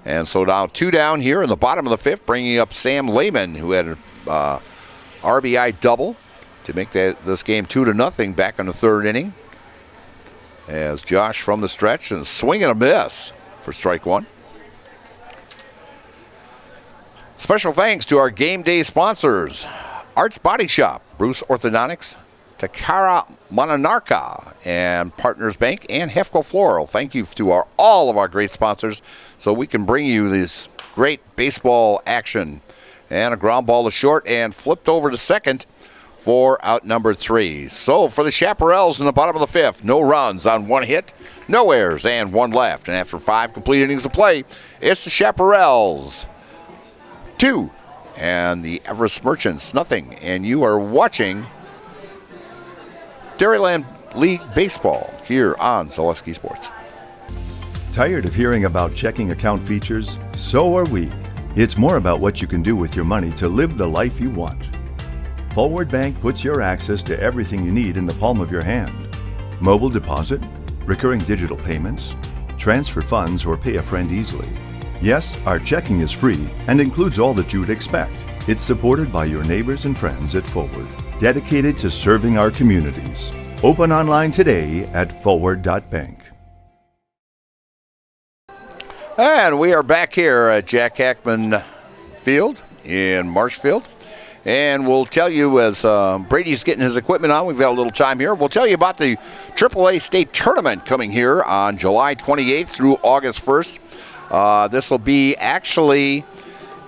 And so now 2 down here in the bottom of the 5th, bringing up Sam Lehman, who had an RBI double to make this game 2-0 back in the 3rd inning. As Josh from the stretch and swing and a miss for strike 1. Special thanks to our game day sponsors, Arts Body Shop, Bruce Orthodontics, Takara Mononarca, and Partners Bank, and Hefco Floral. Thank you to all of our great sponsors so we can bring you this great baseball action. And a ground ball to short and flipped over to second for out number 3. So for the Chaparrals in the bottom of the 5th, no runs on 1 hit, no errors, and 1 left. And after 5 complete innings of play, it's the Chaparrals 2 and the Everest Merchants nothing. And you are watching Dairyland League Baseball here on Zaleski Sports. Tired of hearing about checking account features? So are we. It's more about what you can do with your money to live the life you want. Forward Bank puts your access to everything you need in the palm of your hand. Mobile deposit, recurring digital payments, transfer funds, or pay a friend easily. Yes, our checking is free and includes all that you would expect. It's supported by your neighbors and friends at Forward, dedicated to serving our communities. Open online today at forward.bank. And we are back here at Jack Hackman Field in Marshfield. And we'll tell you as Brady's getting his equipment on, we've got a little time here. We'll tell you about the AAA State Tournament coming here on July 28th through August 1st. This will be actually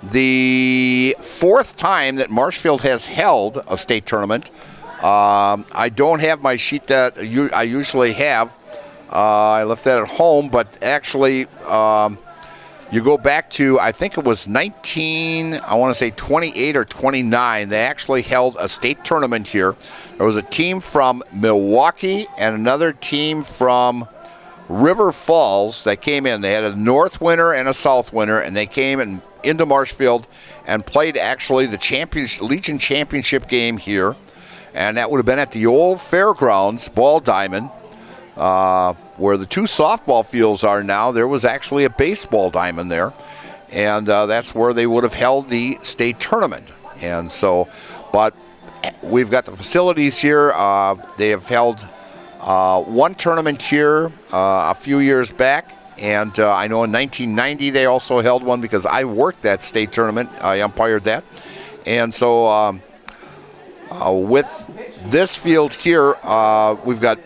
the fourth time that Marshfield has held a state tournament. I don't have my sheet that I usually have. I left that at home, but actually you go back to, I think it was 28 or 29. They actually held a state tournament here. There was a team from Milwaukee and another team from River Falls that came in. They had a north winner and a south winner, and they came into Marshfield and played actually the Legion Championship game here. And that would have been at the old fairgrounds, Ball Diamond. Where the two softball fields are now, there was actually a baseball diamond there, and that's where they would have held the state tournament. And so, but we've got the facilities here. They have held one tournament here a few years back, and I know in 1990 they also held one because I worked that state tournament. I umpired that. And so with this field here, we've got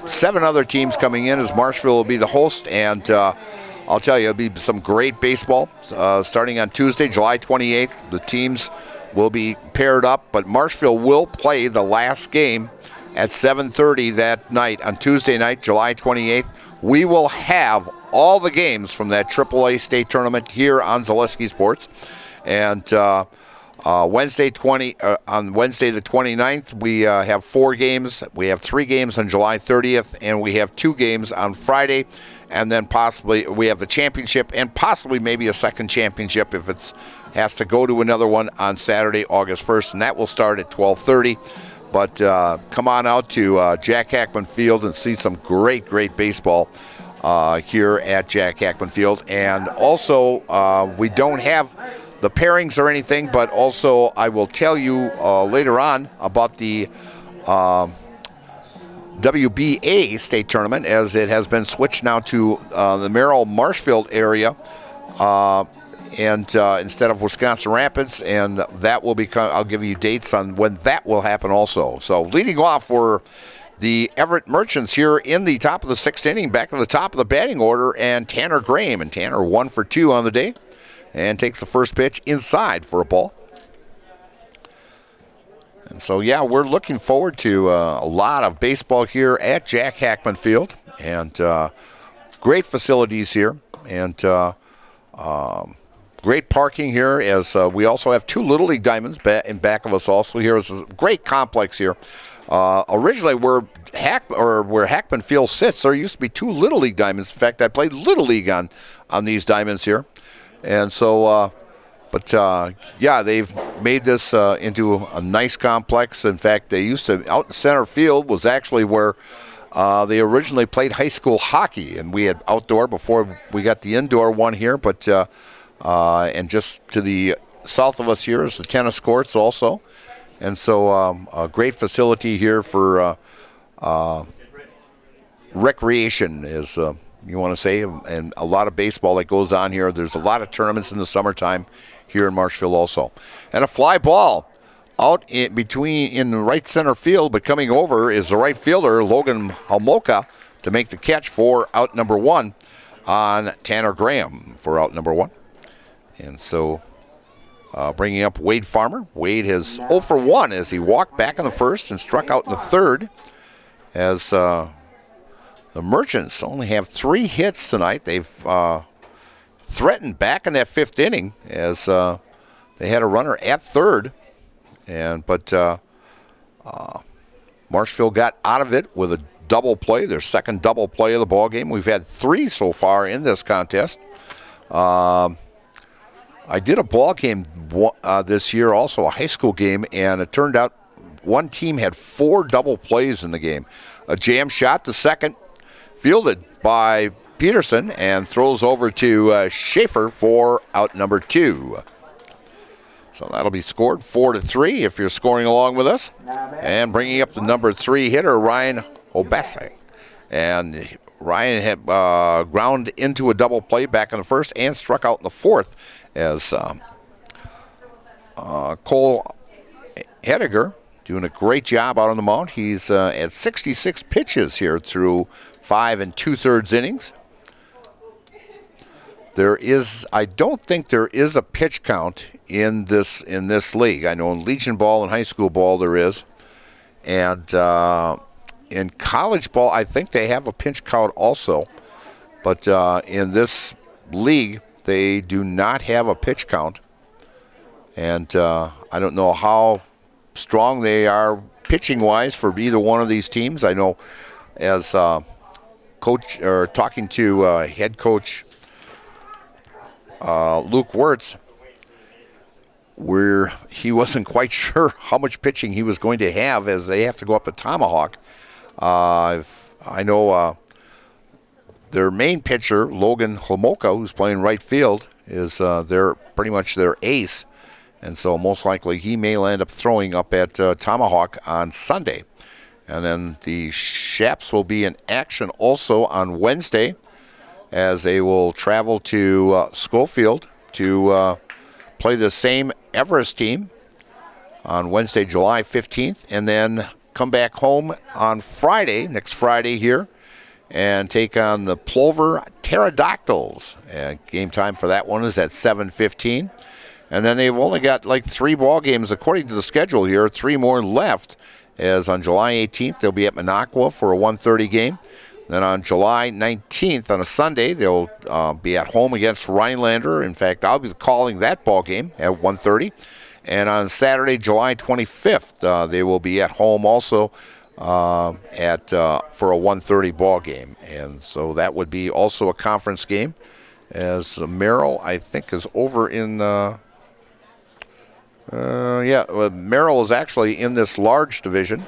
7 other teams coming in as Marshfield will be the host, and I'll tell you, it'll be some great baseball starting on Tuesday, July 28th. The teams will be paired up, but Marshfield will play the last game at 7:30 that night on Tuesday night, July 28th. We will have all the games from that AAA state tournament here on Zaleski Sports, and on Wednesday the 29th, we have 4 games. We have 3 games on July 30th, and we have 2 games on Friday. And then possibly we have the championship and possibly maybe a second championship if it has to go to another one on Saturday, August 1st. And that will start at 12:30. But come on out to Jack Hackman Field and see some great, great baseball here at Jack Hackman Field. And also, we don't have the pairings or anything, but also I will tell you later on about the WBA state tournament, as it has been switched now to the Merrill Marshfield area and instead of Wisconsin Rapids, and that will become, I'll give you dates on when that will happen also. So leading off for the Everett Merchants here in the top of the 6th inning, back to the top of the batting order, and Tanner Graham, and Tanner 1 for 2 on the day. And takes the first pitch inside for a ball. And so, yeah, we're looking forward to a lot of baseball here at Jack Hackman Field. And great facilities here. And great parking here, as we also have 2 Little League diamonds in back of us also. Here is a great complex here. Originally, where Hackman Field sits, there used to be 2 Little League diamonds. In fact, I played Little League on these diamonds here. And so, yeah, they've made this into a nice complex. In fact, they used to, out in center field was actually where they originally played high school hockey. And we had outdoor before we got the indoor one here. But and just to the south of us here is the tennis courts also. And so a great facility here for recreation is you want to say, and a lot of baseball that goes on here. There's a lot of tournaments in the summertime here in Marshfield also. And a fly ball out in the right center field, but coming over is the right fielder, Logan Halmoka, to make the catch for out number 1 on Tanner Graham for out number 1. And so bringing up Wade Farmer. Wade has 0 for 1 as he walked back in the first and struck out in the third, as the Merchants only have 3 hits tonight. They've threatened back in that 5th inning as they had a runner at third, but Marshfield got out of it with a double play, their second double play of the ball game. We've had 3 so far in this contest. I did a ball game this year, also a high school game, and it turned out one team had 4 double plays in the game. A jam shot, the second, fielded by Peterson, and throws over to Schaefer for out number 2. So that'll be scored 4-3 if you're scoring along with us. And bringing up the number 3 hitter, Ryan Obese. And Ryan had ground into a double play back in the first and struck out in the fourth as Cole Hediger doing a great job out on the mound. He's at 66 pitches here through 5 2/3 innings. I don't think there is a pitch count in this league. I know in Legion ball and high school ball there is, and in college ball I think they have a pitch count also, but in this league they do not have a pitch count, and I don't know how strong they are pitching wise for either one of these teams. I know as coach or talking to head coach Luke Wirtz, where he wasn't quite sure how much pitching he was going to have as they have to go up to Tomahawk. I know their main pitcher, Logan Homoka, who's playing right field, is pretty much their ace, and so most likely he may end up throwing up at Tomahawk on Sunday. And then the Shaps will be in action also on Wednesday, as they will travel to Schofield to play the same Everest team on Wednesday, July 15th, and then come back home on Friday, next Friday here, and take on the Plover Pterodactyls. And game time for that one is at 7:15. And then they've only got like 3 ball games according to the schedule here, 3 more left, as on July 18th they'll be at Minocqua for a 1:30 game. Then on July 19th, on a Sunday, they'll be at home against Rhinelander. In fact, I'll be calling that ball game at 1:30. And on Saturday, July 25th, they will be at home also for a 1:30 ball game. And so that would be also a conference game, as Merrill, I think, is over in Merrill is actually in this large division,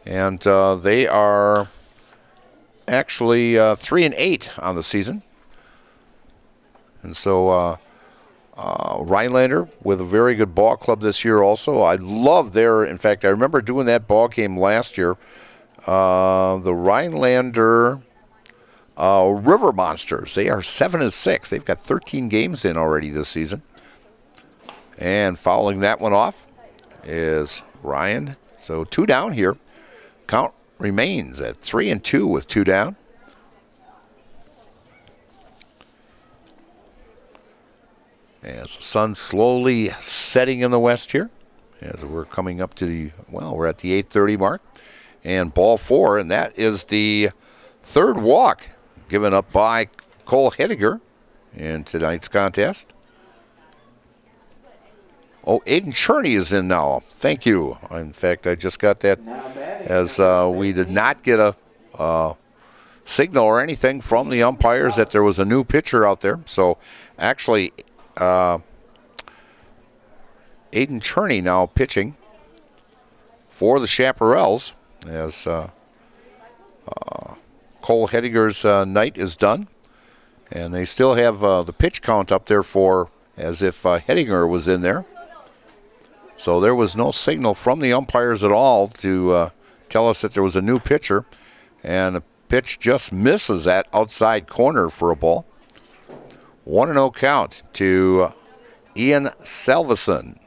and they are actually 3-8 on the season. And so Rhinelander with a very good ball club this year also. I love in fact, I remember doing that ball game last year. The Rhinelander River Monsters, they are 7-6. They've got 13 games in already this season. And fouling that one off is Ryan. So 2 down here. Count remains at 3-2 with 2 down. As the sun slowly setting in the west here, as we're coming up to we're at the 8:30 mark, and ball 4, and that is the 3rd walk given up by Cole Hediger in tonight's contest. Oh, Aiden Cherney is in now. Thank you. In fact, I just got that, as we did not get a signal or anything from the umpires that there was a new pitcher out there. So actually, Aiden Cherney now pitching for the Chaparrals, as Cole Hediger's night is done. And they still have the pitch count up there for as if Hediger was in there. So there was no signal from the umpires at all to tell us that there was a new pitcher. And the pitch just misses that outside corner for a ball. 1-0 count to Ian Salveson.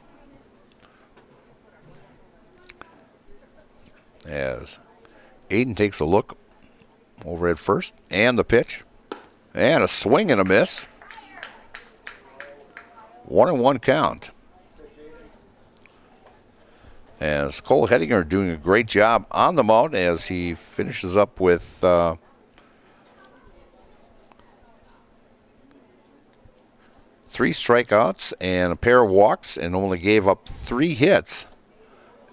As Aiden takes a look over at first, and the pitch, and a swing and a miss. 1-1 count. As Cole Hediger doing a great job on the mound as he finishes up with 3 strikeouts and a pair of walks, and only gave up 3 hits.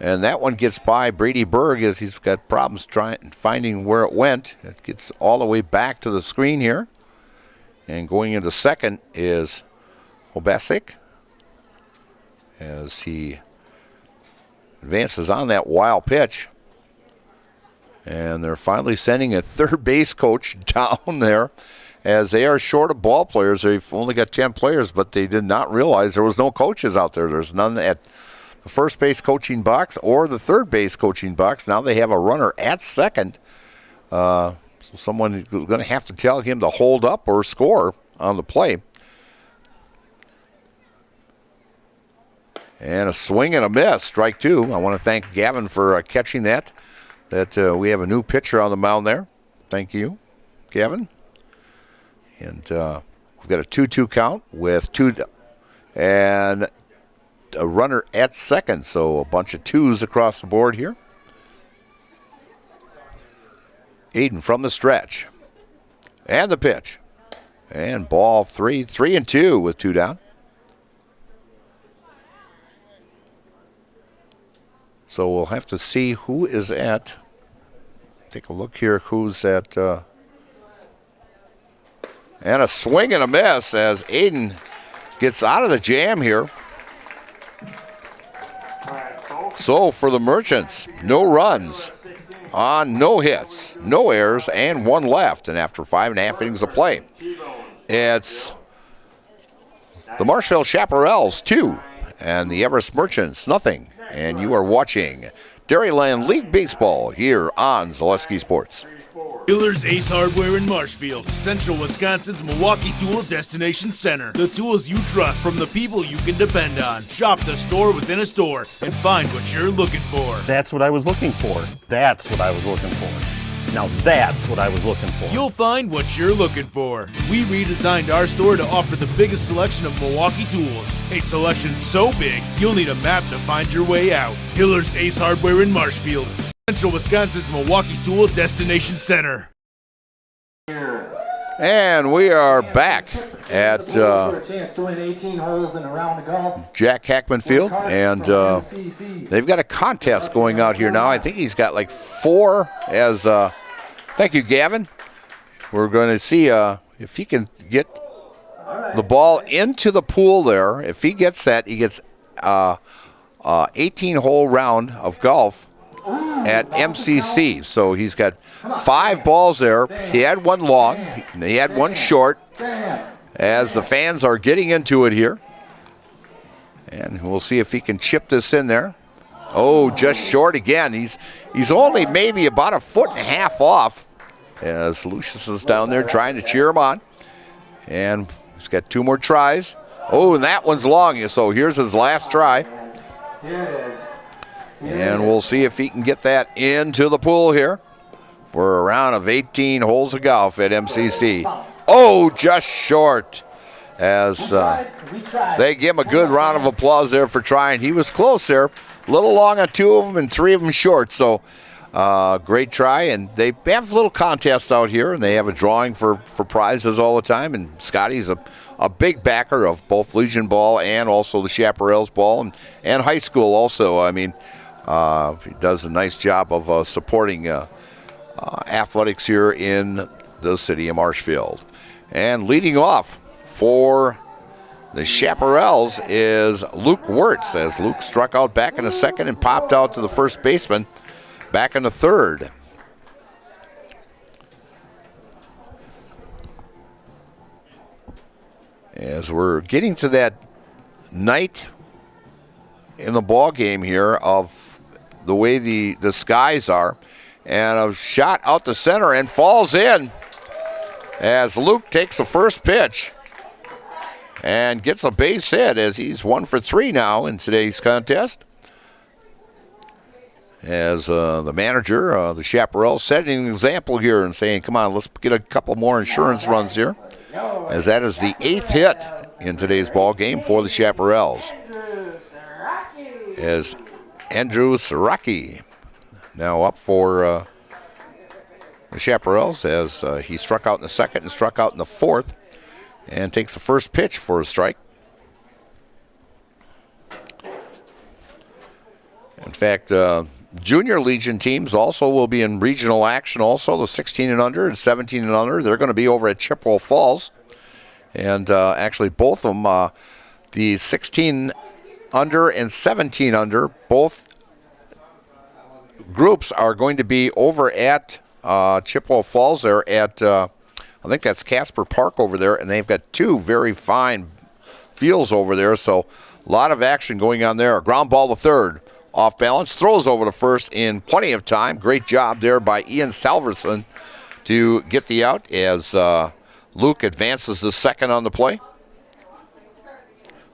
And that one gets by Brady Berg as he's got problems finding where it went. It gets all the way back to the screen here. And going into second is Obasic as he advances on that wild pitch. And they're finally sending a third base coach down there as they are short of ball players. They've only got 10 players, but they did not realize there was no coaches out there. There's none at the first base coaching box or the third base coaching box. Now they have a runner at second. So someone is going to have to tell him to hold up or score on the play. And a swing and a miss, strike two. I want to thank Gavin for catching that. We have a new pitcher on the mound there. Thank you, Gavin. And we've got a 2-2 count with and a runner at second. So a bunch of twos across the board here. Aiden from the stretch. And the pitch. And ball 3-2 with 2 down. So we'll have to see who is at. Take a look here who's at. And a swing and a miss as Aiden gets out of the jam here. So for the Merchants, no runs on no hits, no errors, and 1 left. And after 5.5 innings of play, it's the Marshfield Chaparrals 2 and the Everest Merchants nothing. And you are watching Dairyland League Baseball here on Zaleski Sports. Hiller's Ace Hardware in Marshfield, Central Wisconsin's Milwaukee Tool Destination Center. The tools you trust from the people you can depend on. Shop the store within a store and find what you're looking for. That's what I was looking for. That's what I was looking for. Now that's what I was looking for. You'll find what you're looking for. We redesigned our store to offer the biggest selection of Milwaukee tools. A selection so big, you'll need a map to find your way out. Hiller's Ace Hardware in Marshfield, Central Wisconsin's Milwaukee Tool Destination Center. And we are back at Jack Hackman Field, and they've got a contest going out here now. I think he's got like 4 as, thank you, Gavin. We're going to see if he can get the ball into the pool there. If he gets that, he gets 18-hole round of golf at MCC. So he's got 5 balls there. He had 1 long. He had 1 short as the fans are getting into it here. And we'll see if he can chip this in there. Oh, just short again. He's only maybe about 1.5 feet off as Lucius is down there trying to cheer him on. And he's got 2 more tries. Oh, and that one's long. So here's his last try. Here it is. And we'll see if he can get that into the pool here for a round of 18 holes of golf at MCC. Oh, just short as they give him a good round of applause there for trying. He was close there, a little long on 2 of them and 3 of them short. So great try. And they have a little contest out here, and they have a drawing for prizes all the time. And Scotty's a big backer of both Legion ball and also the Chaparrals ball and high school also. I mean, he does a nice job of supporting athletics here in the city of Marshfield. And leading off for the Chaparrals is Luke Wirtz, as Luke struck out back in the second and popped out to the first baseman back in the third. As we're getting to that night in the ball game here of the way the skies are, and a shot out the center and falls in as Luke takes the first pitch and gets a base hit as he's 1 for 3 now in today's contest. As the manager, the Chaparrals, setting an example here and saying, come on, let's get a couple more insurance runs here, as that is the 8th hit in today's ball game for the Chaparrals. As Andrew Saraki now up for the Chaparrals, as he struck out in the second and struck out in the fourth, and takes the first pitch for a strike. In fact, Junior Legion teams also will be in regional action also. The 16 and under and 17 and under, they're going to be over at Chippewa Falls. And actually both of them, the 16 under and 17 under, both groups are going to be over at Chippewa Falls there at, I think that's Casper Park over there, and they've got two very fine fields over there, so a lot of action going on there. Ground ball to third. Off balance, throws over to first in plenty of time. Great job there by Ian Salverson to get the out as Luke advances the second on the play.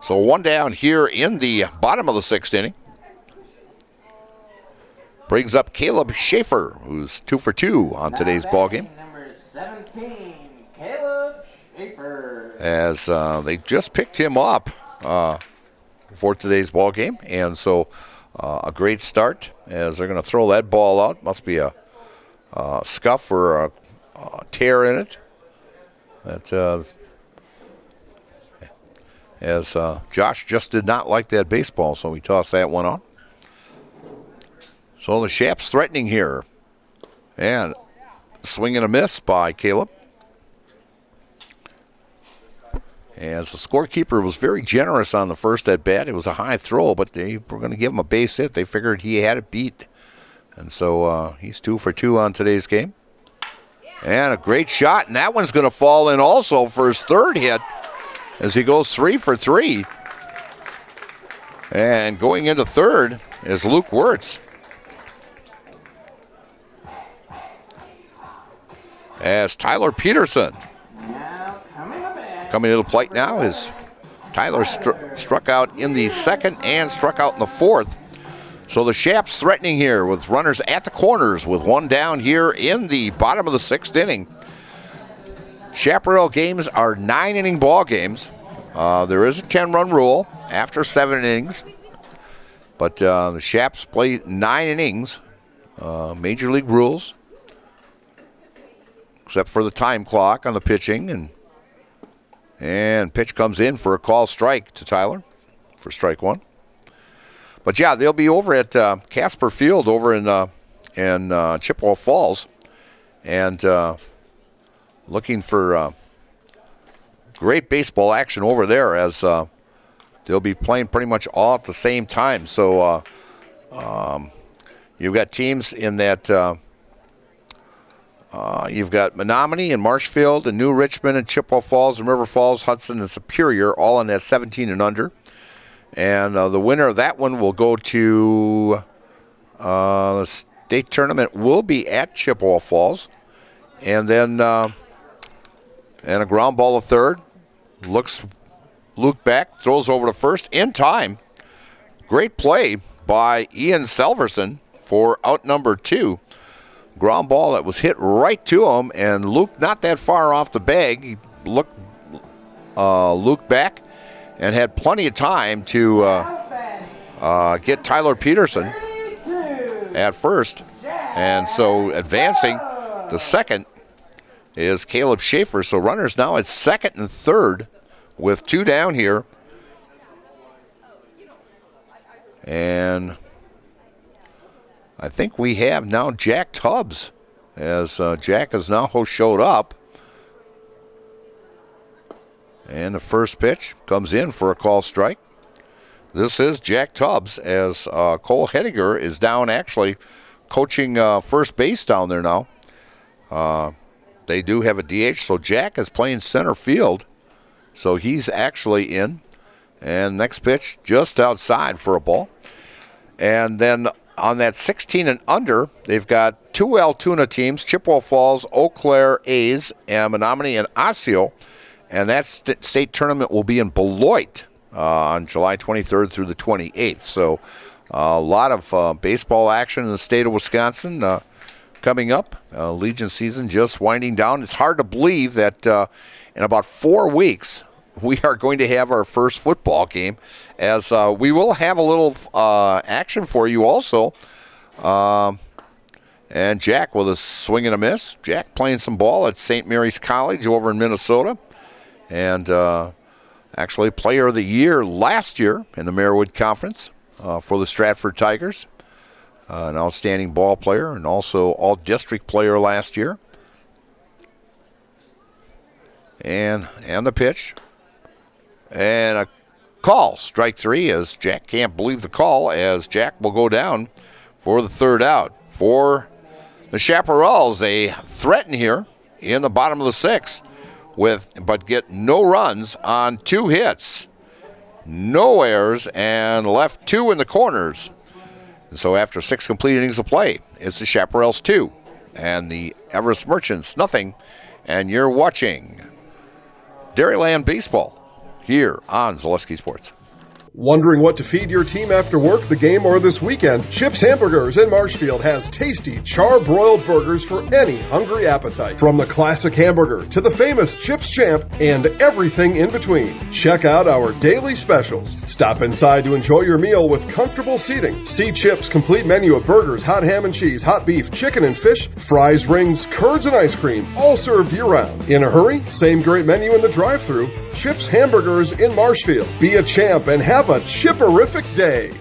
So one down here in the bottom of the sixth inning. Brings up Caleb Schaefer, who's 2 for 2 on today's ballgame. Number 17, Caleb Schaefer. As they just picked him up for today's ballgame, and so a great start as they're going to throw that ball out. Must be a scuff or a tear in it. That as Josh just did not like that baseball, so we tossed that one on. So the Shaps threatening here, and swing and a miss by Caleb. As the scorekeeper was very generous on the first at bat. It was a high throw, but they were going to give him a base hit. They figured he had it beat. And so he's 2 for 2 on today's game. And a great shot, and that one's going to fall in also for his third hit as he goes 3 for 3. And going into third is Luke Wirtz. As Tyler Peterson coming to the plate now is Tyler struck out in the second and struck out in the fourth. So the Shaps threatening here with runners at the corners with one down here in the bottom of the sixth inning. Chaparral games are 9-inning ball games. There is a 10-run rule after 7 innings. But the Shaps play 9 innings, Major League rules, except for the time clock on the pitching. And pitch comes in for a call strike to Tyler for strike one. But yeah, they'll be over at Casper Field over in Chippewa Falls, and looking for great baseball action over there as they'll be playing pretty much all at the same time. So you've got teams in that. You've got Menominee and Marshfield and New Richmond and Chippewa Falls and River Falls, Hudson and Superior, all in that 17 and under. And the winner of that one will go to the state tournament. Will be at Chippewa Falls. And then and a ground ball to third. Luke back, throws over to first in time. Great play by Ian Salverson for out number 2. Ground ball that was hit right to him, and Luke not that far off the bag. He looked Luke back and had plenty of time to get Tyler Peterson at first. And so advancing the second is Caleb Schaefer. So runners now at second and third with 2 down here. And I think we have now Jack Tubbs, as Jack has now showed up. And the first pitch comes in for a call strike. This is Jack Tubbs, as Cole Hediger is down actually coaching first base down there now. They do have a DH, so Jack is playing center field. So he's actually in. And next pitch just outside for a ball. And then on that 16 and under, they've got 2 Altoona teams, Chippewa Falls, Eau Claire A's, and Menominee and Osseo. And that state tournament will be in Beloit on July 23rd through the 28th. So a lot of baseball action in the state of Wisconsin coming up. Legion season just winding down. It's hard to believe that in about 4 weeks, we are going to have our first football game, as we will have a little action for you also. And Jack with a swing and a miss. Jack playing some ball at St. Mary's College over in Minnesota. And actually player of the year last year in the Marywood Conference. for the Stratford Tigers. An outstanding ball player and also all-district player last year. And the pitch. And a call, strike three, as Jack can't believe the call, as Jack will go down for the third out. For the Chaparrals, they threaten here in the bottom of the sixth, but get no runs on 2 hits. No errors, and left 2 in the corners. And so after 6 complete innings of play, it's the Chaparrals 2 and the Everest Merchants nothing. And you're watching Dairyland Baseball here on Zaleski Sports. Wondering what to feed your team after work, the game, or this weekend? Chips Hamburgers in Marshfield has tasty char-broiled burgers for any hungry appetite. From the classic hamburger to the famous Chips Champ and everything in between. Check out our daily specials. Stop inside to enjoy your meal with comfortable seating. See Chips' complete menu of burgers, hot ham and cheese, hot beef, chicken and fish, fries, rings, curds, and ice cream, all served year-round. In a hurry? Same great menu in the drive-thru. Chips Hamburgers in Marshfield. Be a champ and have a chipperific day.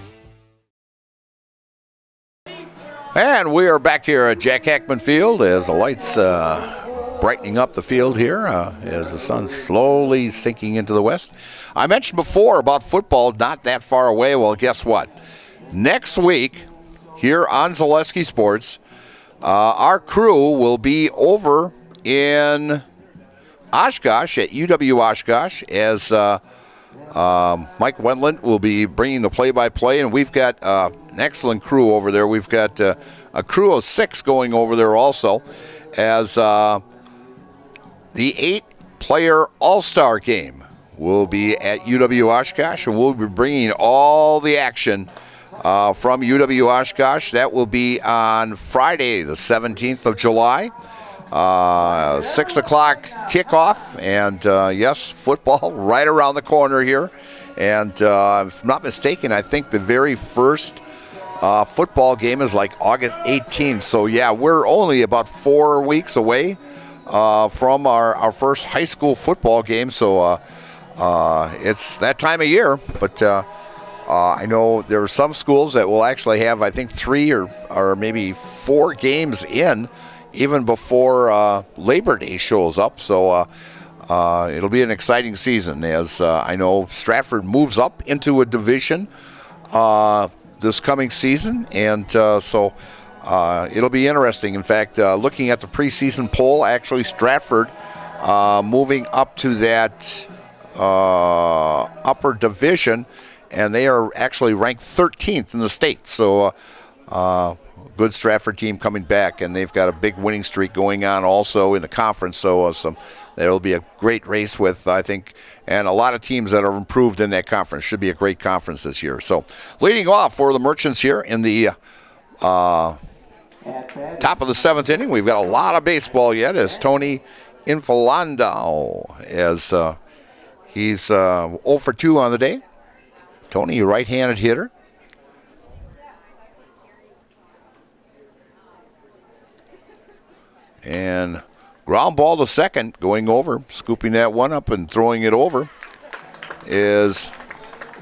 And we are back here at Jack Hackman Field as the lights brightening up the field here as the sun's slowly sinking into the west. I mentioned before about football not that far away. Well, guess what? Next week here on Zaleski Sports, our crew will be over in Oshkosh at UW Oshkosh as Mike Wendland will be bringing the play-by-play, and we've got an excellent crew over there. We've got a crew of 6 going over there also as the 8-player All-Star game will be at UW Oshkosh, and we'll be bringing all the action from UW Oshkosh. That will be on Friday, the 17th of July. 6 o'clock kickoff, and yes, football right around the corner here. And if I'm not mistaken, I think the very first football game is like August 18th. So yeah, we're only about 4 weeks away from our first high school football game. So it's that time of year. But I know there are some schools that will actually have, I think, 3 or maybe 4 games in even before Labor Day shows up. So it'll be an exciting season as I know Stratford moves up into a division this coming season. And so it'll be interesting. In fact, looking at the preseason poll, actually Stratford moving up to that upper division, and they are actually ranked 13th in the state. So good Stratford team coming back, and they've got a big winning streak going on also in the conference. So there'll be a great race with, I think, and a lot of teams that are improved in that conference. Should be a great conference this year. So leading off for the Merchants here in the top of the 7th inning, we've got a lot of baseball yet as Tony Infalando, as he's 0 for 2 on the day. Tony, a right-handed hitter. And ground ball to second, going over, scooping that one up and throwing it over is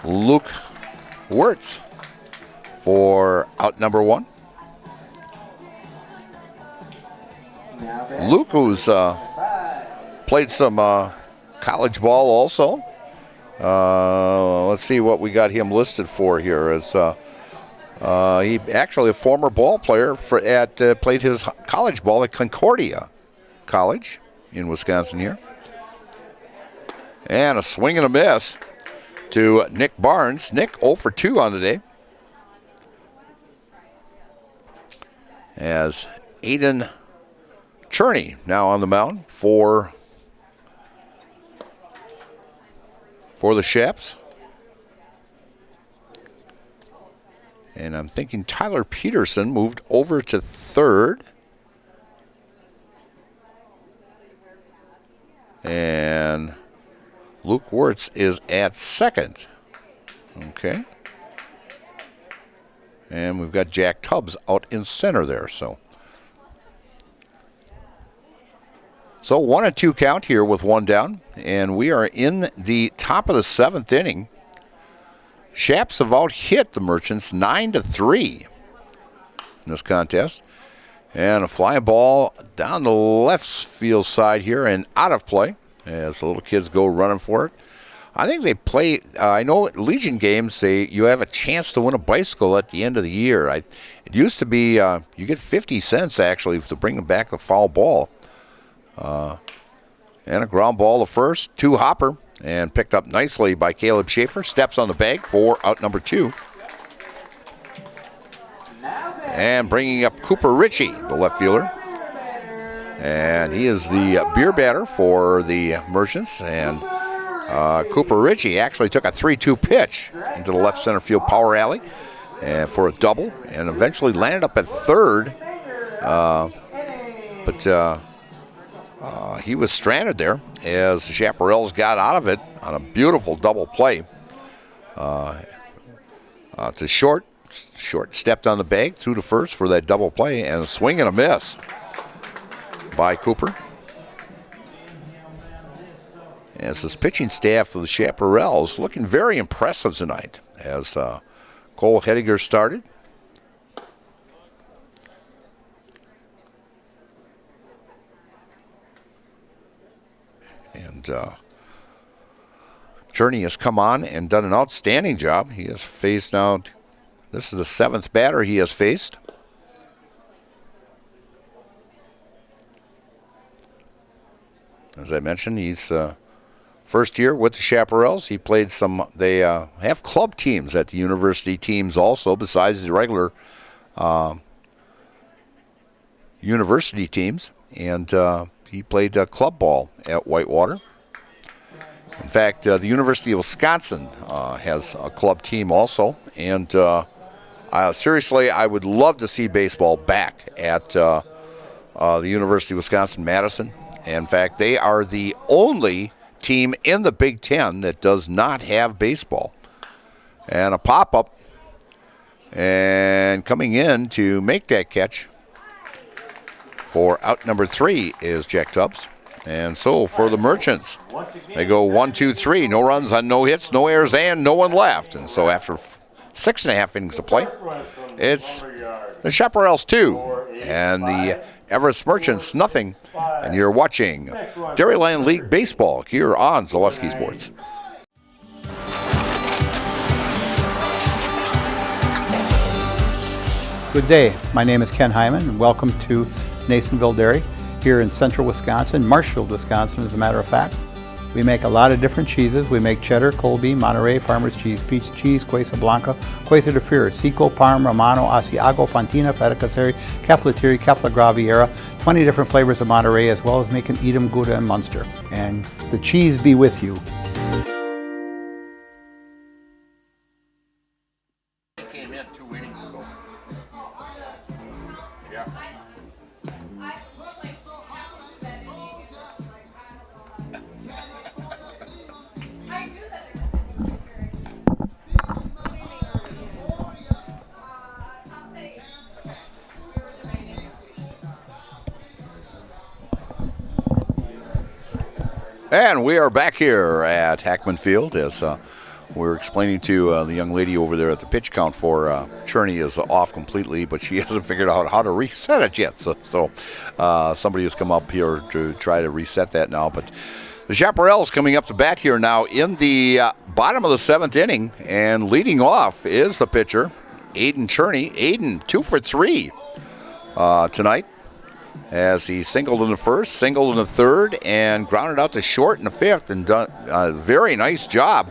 Luke Wirtz for out number 1. Luke, who's played some college ball also. Let's see what we got him listed for here. As he actually a former ball player played his college ball at Concordia College in Wisconsin here. And a swing and a miss to Nick Barnes. Nick 0 for 2 on the day. As Aiden Cherney now on the mound for the Chaps. And I'm thinking Tyler Peterson moved over to third. And Luke Wirtz is at second. Okay. And we've got Jack Tubbs out in center there. So 1-2 count here with 1 down. And we are in the top of the 7th inning. Shaps have out-hit the Merchants 9-3 in this contest. And a fly ball down the left field side here and out of play as the little kids go running for it. I think they play, I know at Legion games, you have a chance to win a bicycle at the end of the year. It used to be you get 50 cents actually to bring back the foul ball. And a ground ball to first, to Hopper, and picked up nicely by Caleb Schaefer. Steps on the bag for out number 2. And bringing up Cooper Ritchie, the left fielder. And he is the beer batter for the Merchants. And Cooper Ritchie actually took a 3-2 pitch into the left center field power alley for a double and eventually landed up at third. But he was stranded there as the Chaparrals got out of it on a beautiful double play. To short. Short stepped on the bag, threw to first for that double play, and a swing and a miss by Cooper. As this pitching staff of the Chaparrals looking very impressive tonight as Cole Hediger started. And Journey has come on and done an outstanding job. He has faced now. This is the 7th batter he has faced. As I mentioned, he's first year with the Chaparrals. He played some, they have club teams at the university teams also, besides the regular university teams. And he played club ball at Whitewater. In fact, the University of Wisconsin has a club team also. And seriously, I would love to see baseball back at the University of Wisconsin-Madison. In fact, they are the only team in the Big Ten that does not have baseball. And a pop-up. And coming in to make that catch for out number 3 is Jack Tubbs. And so for the Merchants, they go 1, 2, 3. No runs on no hits, no errors, and no one left. And so after 6.5 innings of play, it's the Chaparrals 2 and the Everest Merchants nothing. And you're watching Dairyland League Baseball here on Zaleski Sports. Good day. My name is Ken Hyman, and welcome to Nasonville Dairy here in central Wisconsin, Marshfield, Wisconsin, as a matter of fact. We make a lot of different cheeses. We make cheddar, Colby, Monterey, Farmer's Cheese, Peach Cheese, Quesa Blanca, Quesa de Freer, Seco, Parm, Romano, Asiago, Fontina, Feta Caseri, Caflatiri, Cafla Graviera, 20 different flavors of Monterey, as well as making Edam, Gouda, and Munster. And the cheese be with you. Came in 2 innings ago. Yeah. And we are back here at Hackman Field as we're explaining to the young lady over there at the pitch count for Cherney is off completely, but she hasn't figured out how to reset it yet. So somebody has come up here to try to reset that now. But the Chaparrals coming up to bat here now in the bottom of the 7th inning, and leading off is the pitcher, Aiden Cherney. Aiden 2 for 3 tonight, as he singled in the first, singled in the third, and grounded out to short in the 5th, and done a very nice job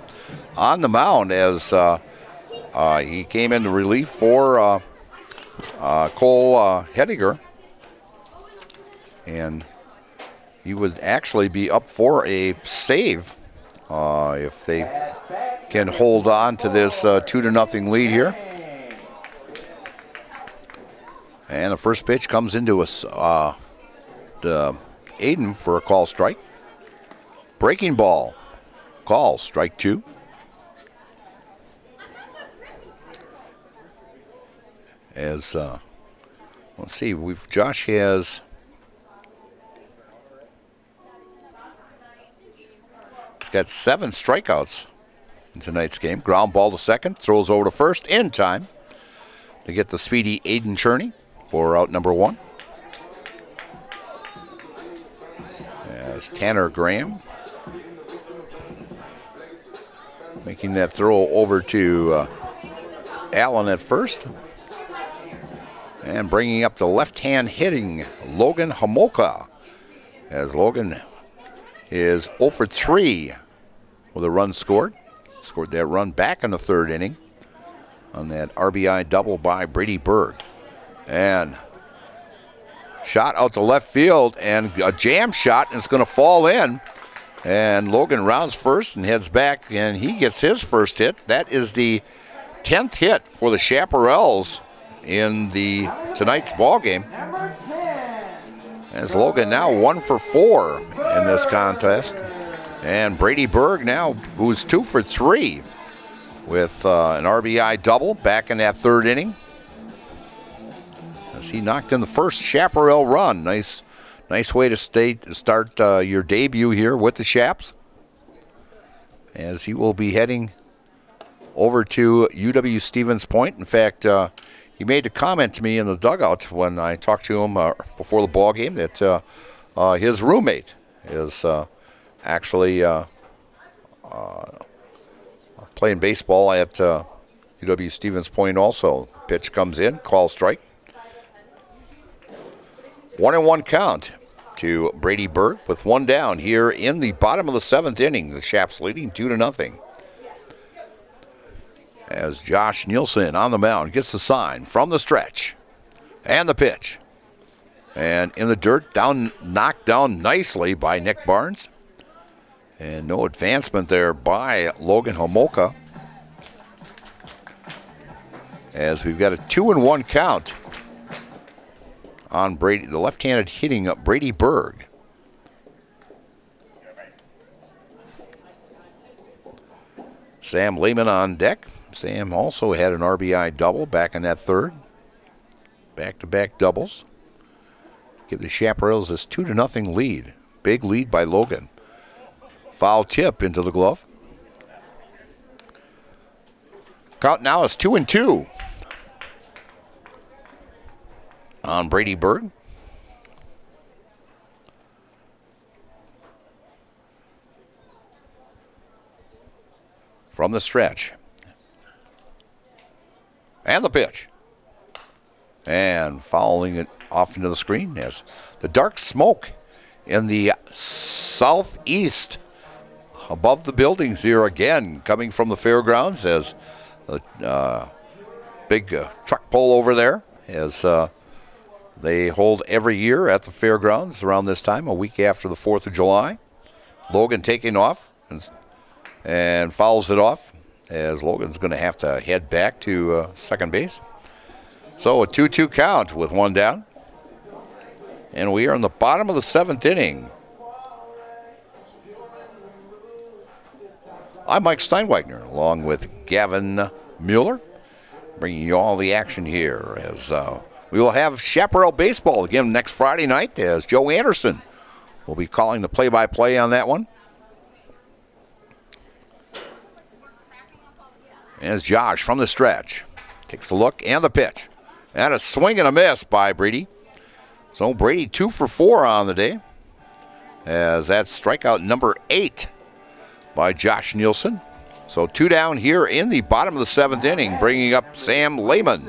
on the mound as he came into relief for Cole Hediger. And he would actually be up for a save if they can hold on to this 2-0 lead here. And the first pitch comes into us, Aiden for a call strike. Breaking ball, call, strike 2. As, let's see, Josh has, he's got 7 strikeouts in tonight's game. Ground ball to second, throws over to first in time to get the speedy Aiden Cherney for out number 1. As Tanner Graham making that throw over to Allen at first. And bringing up the left-hand hitting Logan Homolka, as Logan is 0 for 3 with a run scored. Scored that run back in the 3rd inning on that RBI double by Brady Berg. And shot out to left field, and a jam shot, and it's going to fall in. And Logan rounds first and heads back, and he gets his first hit. That is the 10th hit for the Chaparrals in tonight's ball game. As Logan now 1 for 4 in this contest. And Brady Berg now, who's 2 for 3 with an RBI double back in that 3rd inning. As he knocked in the first Chaparral run. Nice way to start your debut here with the Chaps. As he will be heading over to UW-Stevens Point. In fact, he made a comment to me in the dugout when I talked to him before the ball game that his roommate is actually playing baseball at UW-Stevens Point also. Pitch comes in, call strike. 1-1 count to Brady Berg with 1 down here in the bottom of the 7th inning. The Chaps leading 2-0. As Josh Nielsen on the mound gets the sign from the stretch. And the pitch. And in the dirt, knocked down nicely by Nick Barnes. And no advancement there by Logan Homolka. As we've got a 2-1 count on Brady, the left-handed hitting Brady Berg. Sam Lehman on deck. Sam also had an RBI double back in that 3rd. Back-to-back doubles. Give the Chaparrals this 2-0 lead. Big lead by Logan. Foul tip into the glove. Count now is 2-2 on Brady Berg. From the stretch. And the pitch. And fouling it off into the screen as the dark smoke in the southeast above the buildings here again coming from the fairgrounds as the big truck pull over there as they hold every year at the fairgrounds around this time, a week after the 4th of July. Logan taking off and fouls it off as Logan's going to have to head back to second base. So a 2-2 count with 1 down. And we are in the bottom of the 7th inning. I'm Mike Steinwagner along with Gavin Mueller, bringing you all the action here as we will have Chaparral baseball again next Friday night as Joe Anderson will be calling the play-by-play on that one. As Josh from the stretch takes a look and the pitch. And a swing and a miss by Brady. So Brady 2 for 4 on the day. As that's strikeout number 8 by Josh Nielsen. So 2 down here in the bottom of the 7th inning, bringing up Sam Lehman,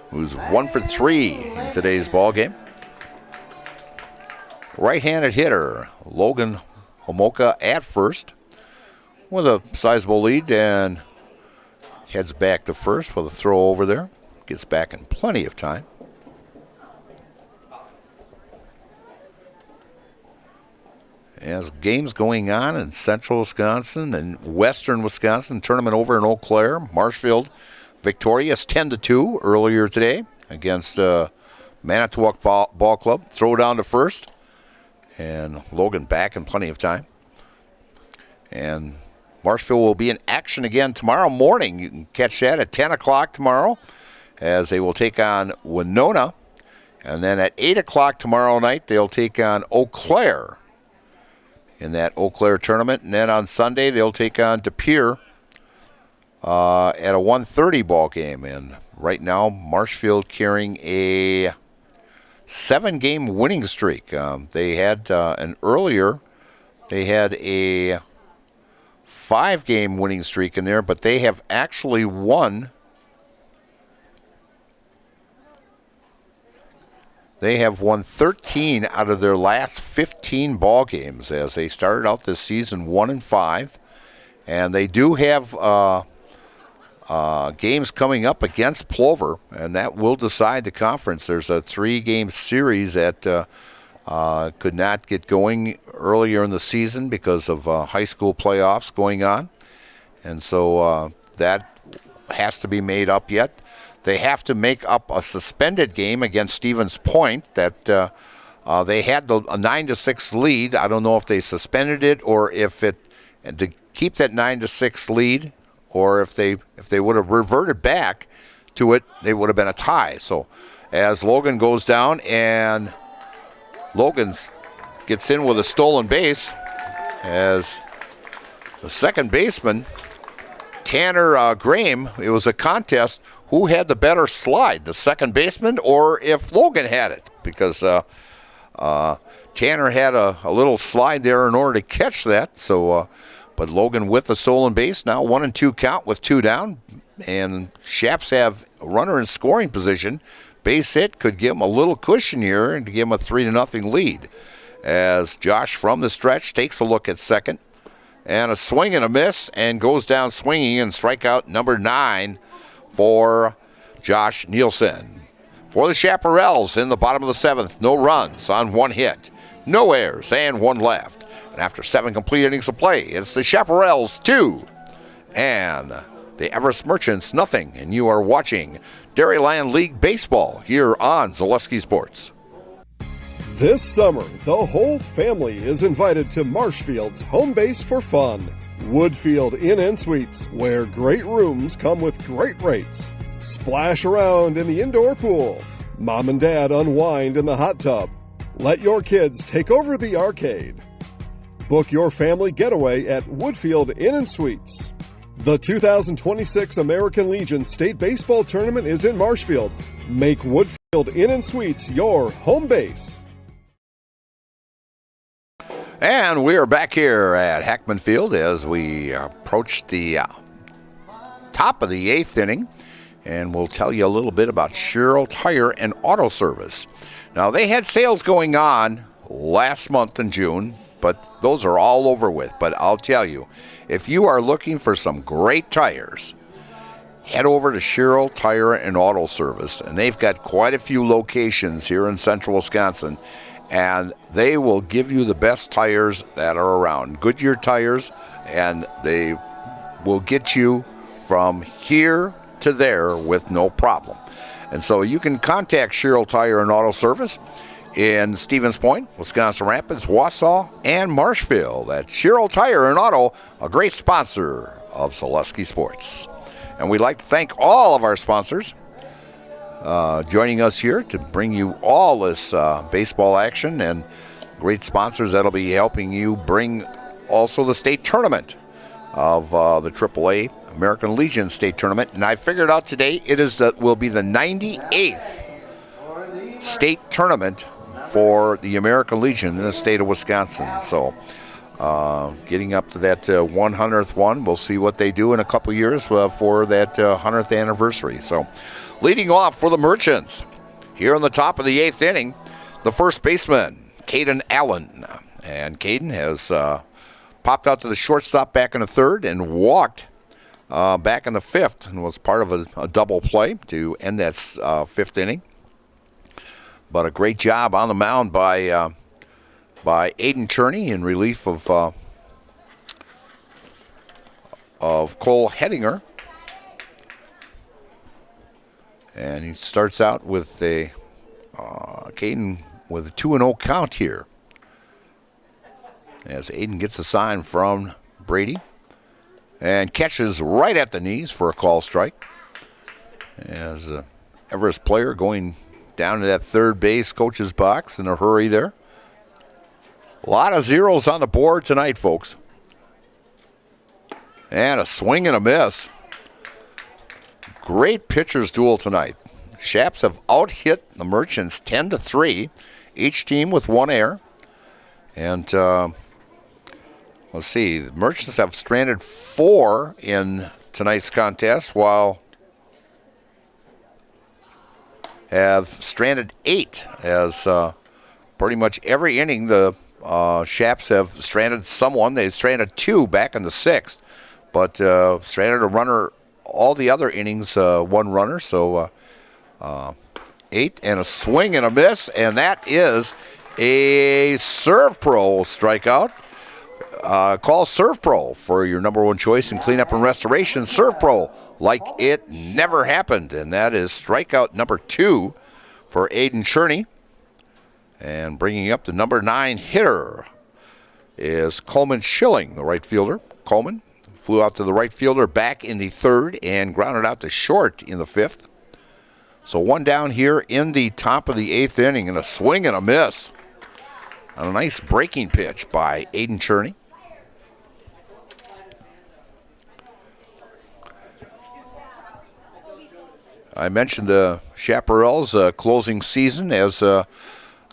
who's 1 for 3 in today's ball game. Right-handed hitter Logan Homolka at first with a sizable lead and heads back to first with a throw over there. Gets back in plenty of time. As games going on in central Wisconsin and western Wisconsin, tournament over in Eau Claire. Marshfield victorious 10-2 earlier today against Manitowoc Ball Club. Throw down to first. And Logan back in plenty of time. And Marshfield will be in action again tomorrow morning. You can catch that at 10 o'clock tomorrow as they will take on Winona. And then at 8 o'clock tomorrow night, they'll take on Eau Claire in that Eau Claire tournament. And then on Sunday, they'll take on De Pere at a 1:30 ball game. And right now, Marshfield carrying a 7-game winning streak. They had they had a 5-game winning streak in there, but they have actually won. They have won 13 out of their last 15 ball games as they started out this season 1-5, and they do have games coming up against Plover, and that will decide the conference. There's a 3-game series that could not get going earlier in the season because of high school playoffs going on, and so that has to be made up yet. They have to make up a suspended game against Stevens Point that they had a 9-6 lead. I don't know if they suspended it or if it to keep that 9-6 lead, or if they would have reverted back to it, they would have been a tie. So as Logan goes down, and Logan gets in with a stolen base as the second baseman, Tanner Graham, it was a contest who had the better slide, the second baseman or if Logan had it, because Tanner had a little slide there in order to catch that. So, but Logan with the stolen base, now 1-2 count with 2 down, and Shaps have a runner in scoring position. Base hit could give him a little cushion here and to give him a 3-0 lead as Josh from the stretch takes a look at second. And a swing and a miss, and goes down swinging, and strikeout number 9 for Josh Nielsen. For the Chaparrals in the bottom of the 7th, no runs on 1 hit, no errors, and 1 left. And after 7 complete innings of play, it's the Chaparrals 2 and the Everest Merchants nothing. And you are watching Dairyland League Baseball here on Zaleski Sports. This summer, the whole family is invited to Marshfield's home base for fun. Woodfield Inn & Suites, where great rooms come with great rates. Splash around in the indoor pool. Mom and Dad unwind in the hot tub. Let your kids take over the arcade. Book your family getaway at Woodfield Inn & Suites. The 2026 American Legion State Baseball Tournament is in Marshfield. Make Woodfield Inn & Suites your home base. And we are back here at Hackman Field as we approach the top of the 8th inning. And we'll tell you a little bit about Sherrill Tire and Auto Service. Now, they had sales going on last month in June, but those are all over with. But I'll tell you, if you are looking for some great tires, head over to Sherrill Tire and Auto Service. And they've got quite a few locations here in central Wisconsin. And they will give you the best tires that are around. Goodyear tires, and they will get you from here to there with no problem. And so you can contact Sherrill Tire and Auto Service in Stevens Point, Wisconsin Rapids, Wausau, and Marshfield. At Sherrill Tire and Auto, a great sponsor of Zaleski Sports. And we'd like to thank all of our sponsors joining us here to bring you all this baseball action, and great sponsors that'll be helping you bring also the state tournament of the AAA American Legion State Tournament. And I figured out today will be the 98th state tournament for the American Legion in the state of Wisconsin. So getting up to that 100th one, we'll see what they do in a couple years for that 100th anniversary. So leading off for the Merchants here on the top of the 8th inning, the first baseman, Caden Allen. And Caden has popped out to the shortstop back in the 3rd and walked back in the 5th, and was part of a double play to end that 5th inning. But a great job on the mound by Aiden Cherney in relief of Cole Hedinger. And he starts out with Caden with a 2-0 count here, as Aiden gets a sign from Brady and catches right at the knees for a call strike. As Everest player going down to that 3rd base coach's box in a hurry there. A lot of zeros on the board tonight, folks. And a swing and a miss. great pitchers duel tonight. Shaps have out-hit the Merchants 10-3, each team with 1 error. And let's see, the Merchants have stranded 4 in tonight's contest, while have stranded 8, as pretty much every inning the Shaps have stranded someone. They stranded 2 back in the 6th, but stranded a runner all the other innings, 1 runner. So 8 and a swing and a miss, and that is a Serve Pro strikeout. Call Serve Pro for your number 1 choice in cleanup and restoration. Serve Pro like it never happened, and that is strikeout number 2 for Aiden Cherney. And bringing up the number 9 hitter is Coleman Schilling, the right fielder. Coleman flew out to the right fielder back in the 3rd and grounded out to short in the 5th. So 1 down here in the top of the 8th inning, and a swing and a miss. A nice breaking pitch by Aiden Cherney. I mentioned the Chaparral's closing season as the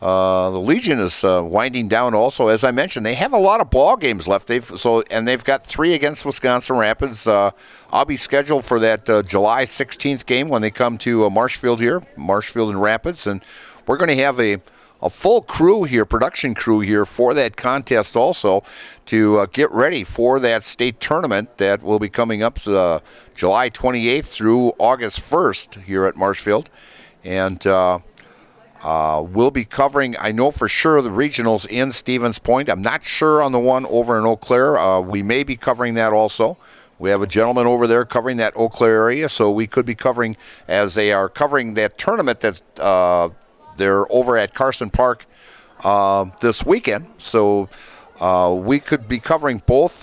Legion is winding down. Also, as I mentioned, they have a lot of ball games left. They've got 3 against Wisconsin Rapids. I'll be scheduled for that July 16th game when they come to Marshfield and Rapids, and we're going to have a full crew here, production crew here for that contest also, to get ready for that state tournament that will be coming up July 28th through August 1st here at Marshfield. And we'll be covering, I know for sure, the regionals in Stevens Point. I'm not sure on the one over in Eau Claire. We may be covering that also. We have a gentleman over there covering that Eau Claire area, so we could be covering, as they are covering that tournament that they're over at Carson Park this weekend. So we could be covering both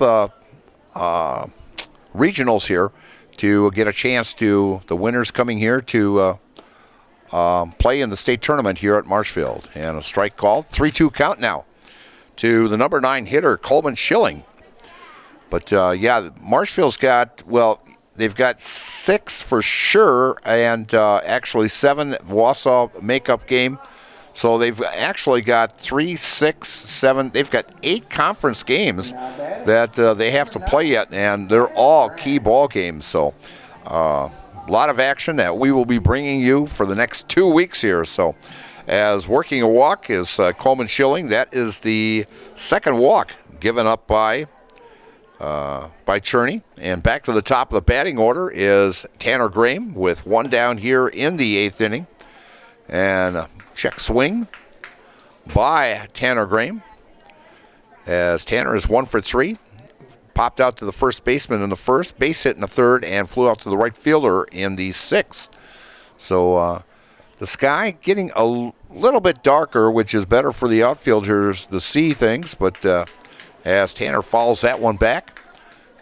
regionals here to get a chance to the winners coming here to play in the state tournament here at Marshfield. And a strike called. 3-2 count now to the number 9 hitter, Coleman Schilling. But, Marshfield's got, they've got 6 for sure, and actually 7 Wausau makeup game. So they've actually got 3, 6, 7. They've got 8 conference games that they have to play yet, and they're all key ball games. So a lot of action that we will be bringing you for the next 2 weeks here. So as working a walk is Coleman Schilling. That is the second walk given up by Cherney. And back to the top of the batting order is Tanner Graham with 1 down here in the 8th inning. And a check swing by Tanner Graham, as Tanner is 1 for 3. Popped out to the first baseman in the 1st, base hit in the 3rd, and flew out to the right fielder in the 6th. So the sky getting a little bit darker, which is better for the outfielders to see things, but as Tanner fouls that one back,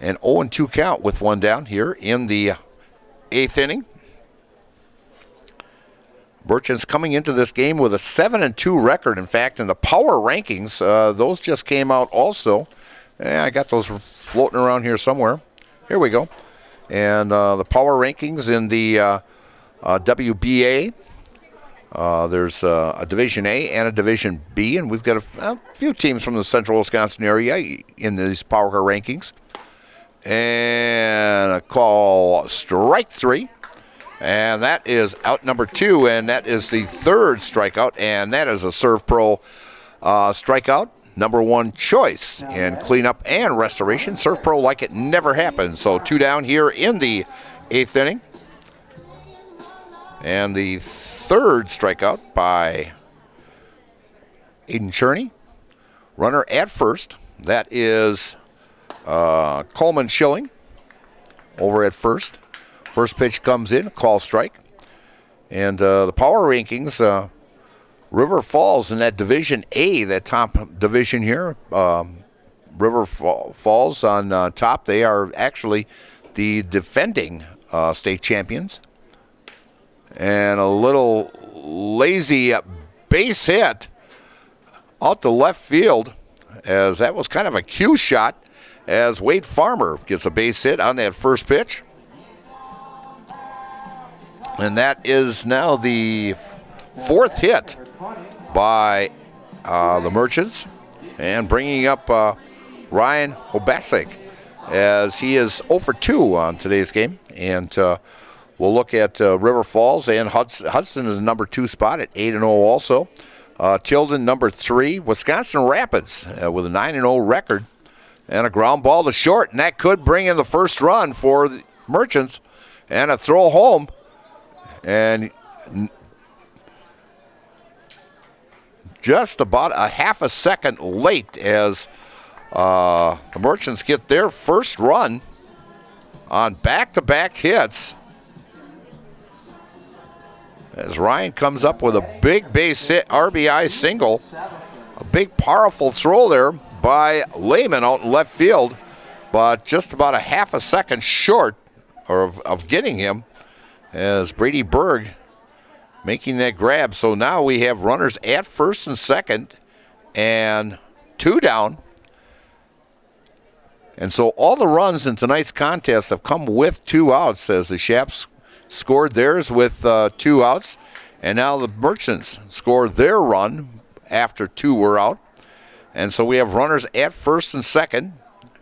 an 0-2 count with 1 down here in the 8th inning. Merchants coming into this game with a 7-2 record. In fact, in the power rankings, those just came out also. I got those floating around here somewhere. Here we go. And the power rankings in the WBA, there's a Division A and a Division B, and we've got a few teams from the central Wisconsin area in these power rankings. And a call, strike 3. And that is out number 2, and that is the 3rd strikeout, and that is a Serve Pro strikeout. Number 1 choice in cleanup and restoration. Serve Pro like it never happened. So 2 down here in the 8th inning. And the 3rd strikeout by Aiden Cherney. Runner at first. That is Coleman Schilling over at first. First pitch comes in, call strike. And the power rankings, River Falls in that Division A, that top division here. River Falls on top. They are actually the defending state champions. And a little lazy base hit out to left field, as that was kind of a cue shot, as Wade Farmer gets a base hit on that first pitch. And that is now the fourth hit by the Merchants. And bringing up Ryan Hobasic, as he is 0 for 2 on today's game. And we'll look at River Falls and Hudson is the number 2 spot at 8-0 also. Tilden, number 3. Wisconsin Rapids with a 9-0 record and a ground ball to short. And that could bring in the first run for the Merchants and a throw home. And just about a half a second late as the Merchants get their first run on back-to-back hits. As Ryan comes up with a big base hit RBI single. A big, powerful throw there by Lehman out in left field, but just about a half a second short of getting him as Brady Berg making that grab. So now we have runners at first and second and 2 down. And so all the runs in tonight's contest have come with 2 outs, as the Shaps scored theirs with 2 outs. And now the Merchants scored their run after 2 were out. And so we have runners at first and second.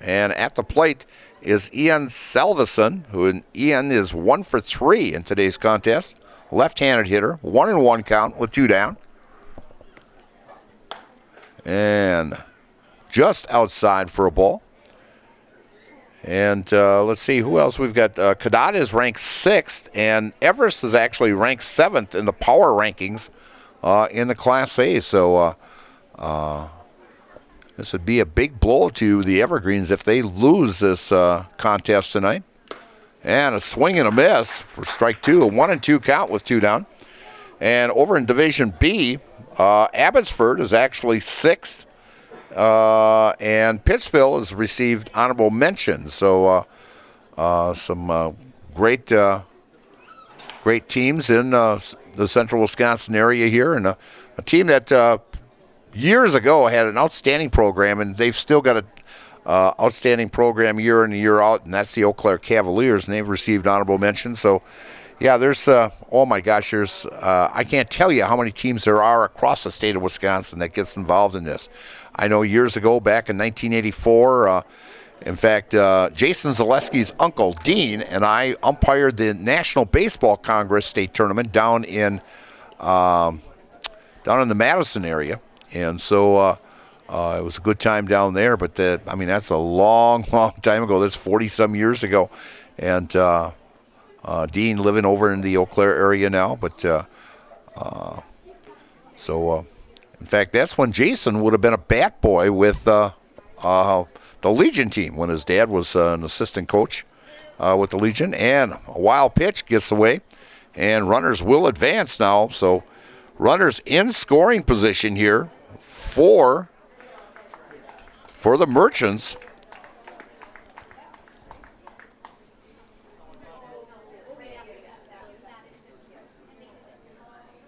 And at the plate is Ian Salveson, who Ian is 1 for 3 in today's contest. Left-handed hitter, 1-1 count with 2 down. And just outside for a ball. And let's see who else we've got. Cadott is ranked 6th, and Everest is actually ranked 7th in the power rankings in the Class A. So this would be a big blow to the Evergreens if they lose this contest tonight. And a swing and a miss for strike 2, a 1-2 count with 2 down. And over in Division B, Abbotsford is actually 6th. And Pittsville has received honorable mention. So some great teams in the central Wisconsin area here. And a team that years ago had an outstanding program, and they've still got an outstanding program year in and year out, and that's the Eau Claire Cavaliers, and they've received honorable mention. So, yeah, there's, oh my gosh, there's, I can't tell you how many teams there are across the state of Wisconsin that gets involved in this. I know years ago, back in 1984, in fact, Jason Zaleski's uncle, Dean, and I umpired the National Baseball Congress state tournament down in the Madison area. And so it was a good time down there. But, that's a long, long time ago. That's 40-some years ago. And Dean living over in the Eau Claire area now. But in fact, that's when Jason would have been a bat boy with the Legion team when his dad was an assistant coach with the Legion. And a wild pitch gets away, and runners will advance now. So runners in scoring position here for the Merchants.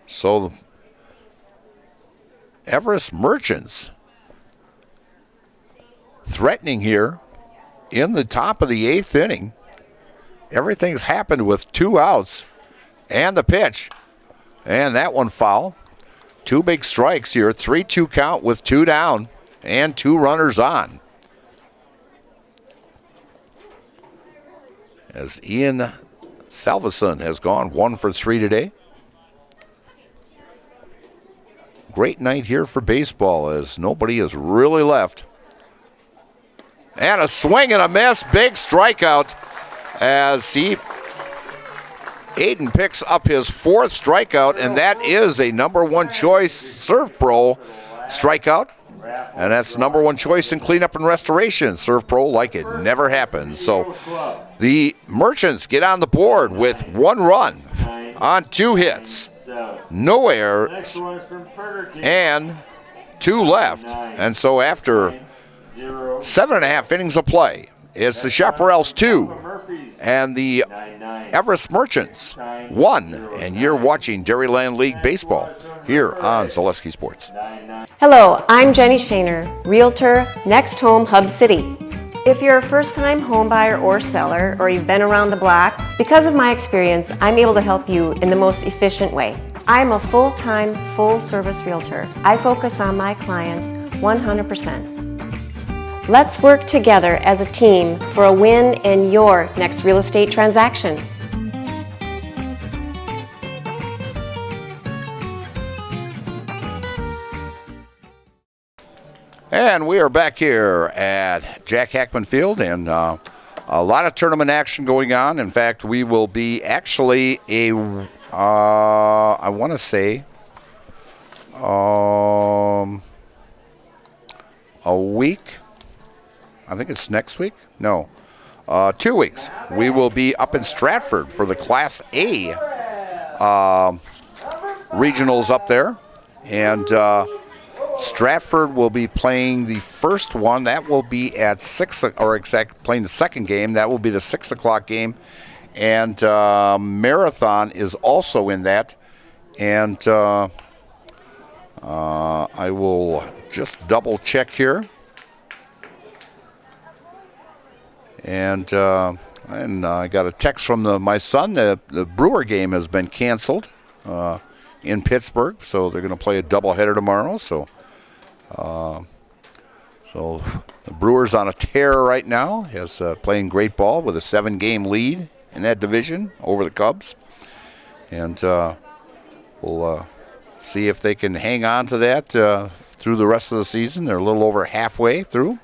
So the Everest Merchants threatening here in the top of the 8th inning. Everything's happened with 2 outs and the pitch. And that one foul. 2 big strikes here. 3-2 count with 2 down and 2 runners on. As Ian Salveson has gone 1 for 3 today. Great night here for baseball as nobody is really left. And a swing and a miss. Big strikeout as Aiden picks up his 4th strikeout, and that is a number 1 choice Serve Pro strikeout. And that's number 1 choice in cleanup and restoration. Serve Pro like it never happened. So the Merchants get on the board with 1 run on 2 hits. No errors and 2 left. And so after 7.5 innings of play, it's the Chaparrals 2 and the Everest Merchants 1. And you're watching Dairyland League Baseball here on Zaleski Sports. Hello, I'm Jenny Shaner, Realtor, Next Home Hub City. If you're a first-time home buyer or seller, or you've been around the block, because of my experience, I'm able to help you in the most efficient way. I'm a full-time, full-service realtor. I focus on my clients 100%. Let's work together as a team for a win in your next real estate transaction. And we are back here at Jack Hackman Field, and a lot of tournament action going on. In fact, we will be actually I want to say a week. I think it's next week. No, 2 weeks. We will be up in Stratford for the Class A regionals up there, and Stratford will be playing the first one. That will be at 6, or playing the second game. That will be the 6 o'clock game. And Marathon is also in that. And I will just double check here. And I got a text from my son. The Brewer game has been canceled in Pittsburgh, so they're going to play a doubleheader tomorrow. So the Brewers on a tear right now, is playing great ball with a 7-game lead in that division over the Cubs. And we'll see if they can hang on to that through the rest of the season. They're a little over halfway through.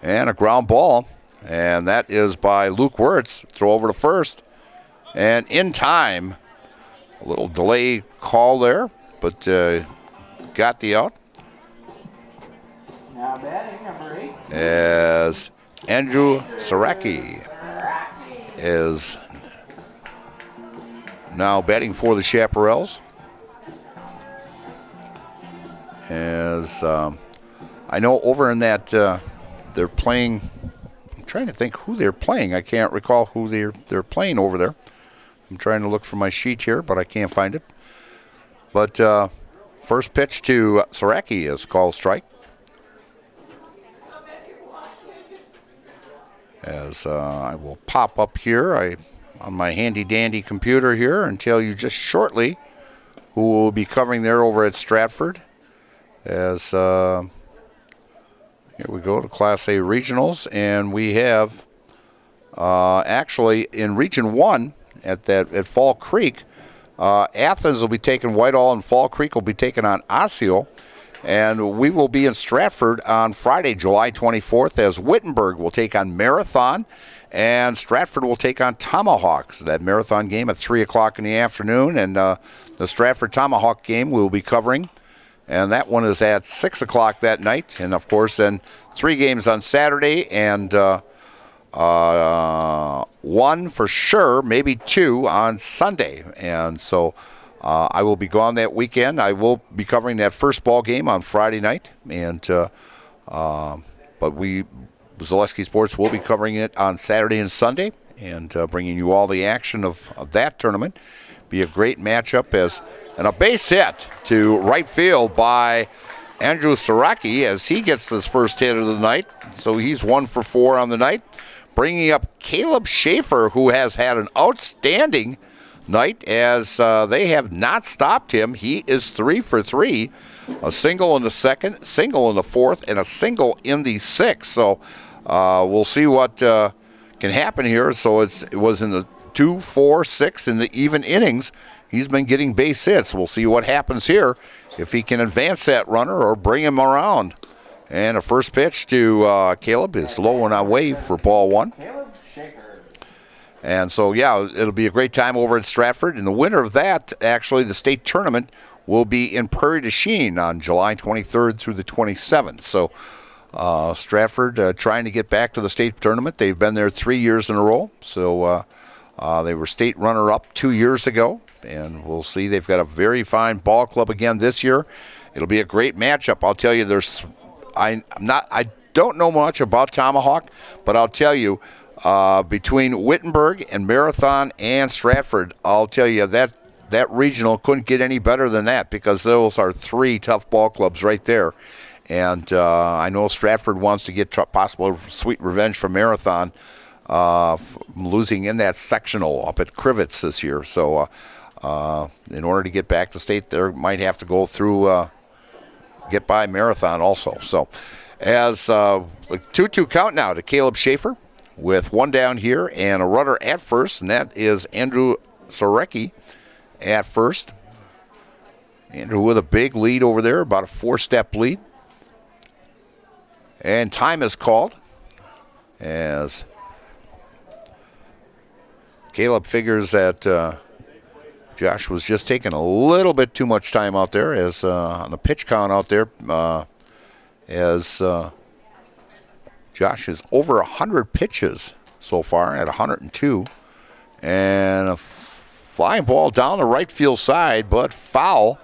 And a ground ball, and that is by Luke Wirtz. Throw over to first, and in time. A little delay call there, but got the out. Now batting number 8. As Andrew Saraki is now batting for the Chaparrals. As I know over in that they're playing, I'm trying to think who they're playing. I can't recall who they're playing over there. I'm trying to look for my sheet here, but I can't find it. But first pitch to Saraki is called strike. As I will pop up here on my handy-dandy computer here and tell you just shortly who will be covering there over at Stratford. As here we go to Class A Regionals, and we have actually in Region 1 at Fall Creek, Athens will be taking Whitehall, and Fall Creek will be taking on Osseo. And we will be in Stratford on Friday, July 24th, as Wittenberg will take on Marathon, and Stratford will take on Tomahawk. So that Marathon game at 3 o'clock in the afternoon, and the Stratford Tomahawk game we'll be covering. And that one is at 6 o'clock that night. And, of course, then 3 games on Saturday, and one for sure, maybe 2 on Sunday. And so I will be gone that weekend. I will be covering that first ball game on Friday night. And but Zaleski Sports will be covering it on Saturday and Sunday, and bringing you all the action of that tournament. Be a great matchup and a base hit to right field by Andrew Saraki as he gets his first hit of the night. So he's 1 for 4 on the night. Bringing up Caleb Schaefer, who has had an outstanding night as they have not stopped him. He is 3 for 3. A single in the second, single in the fourth, and a single in the sixth. So we'll see what can happen here. So it was in the 2, 4, 6 in the even innings. He's been getting base hits. We'll see what happens here, if he can advance that runner or bring him around. And a first pitch to Caleb is low and away for ball 1. And so, yeah, it'll be a great time over at Stratford. And the winner of that, actually, the state tournament, will be in Prairie du Chien on July 23rd through the 27th. So Stratford trying to get back to the state tournament. They've been there 3 years in a row. So they were state runner-up 2 years ago. And we'll see. They've got a very fine ball club again this year. It'll be a great matchup. I'll tell you, I don't know much about Tomahawk, but I'll tell you, between Wittenberg and Marathon and Stratford, I'll tell you that regional couldn't get any better than that, because those are 3 tough ball clubs right there. And I know Stratford wants to get possible sweet revenge for Marathon losing in that sectional up at Crivets this year. So in order to get back to state, they might have to go through, get by Marathon also. So as a 2-2 count now to Caleb Schaefer with one down here and a runner at first, and that is Andrew Sorecki at first. Andrew with a big lead over there, about a 4-step lead. And time is called as Caleb figures that Josh was just taking a little bit too much time out there as on the pitch count out there as Josh is over 100 pitches so far at 102. And a flying ball down the right field side, but foul.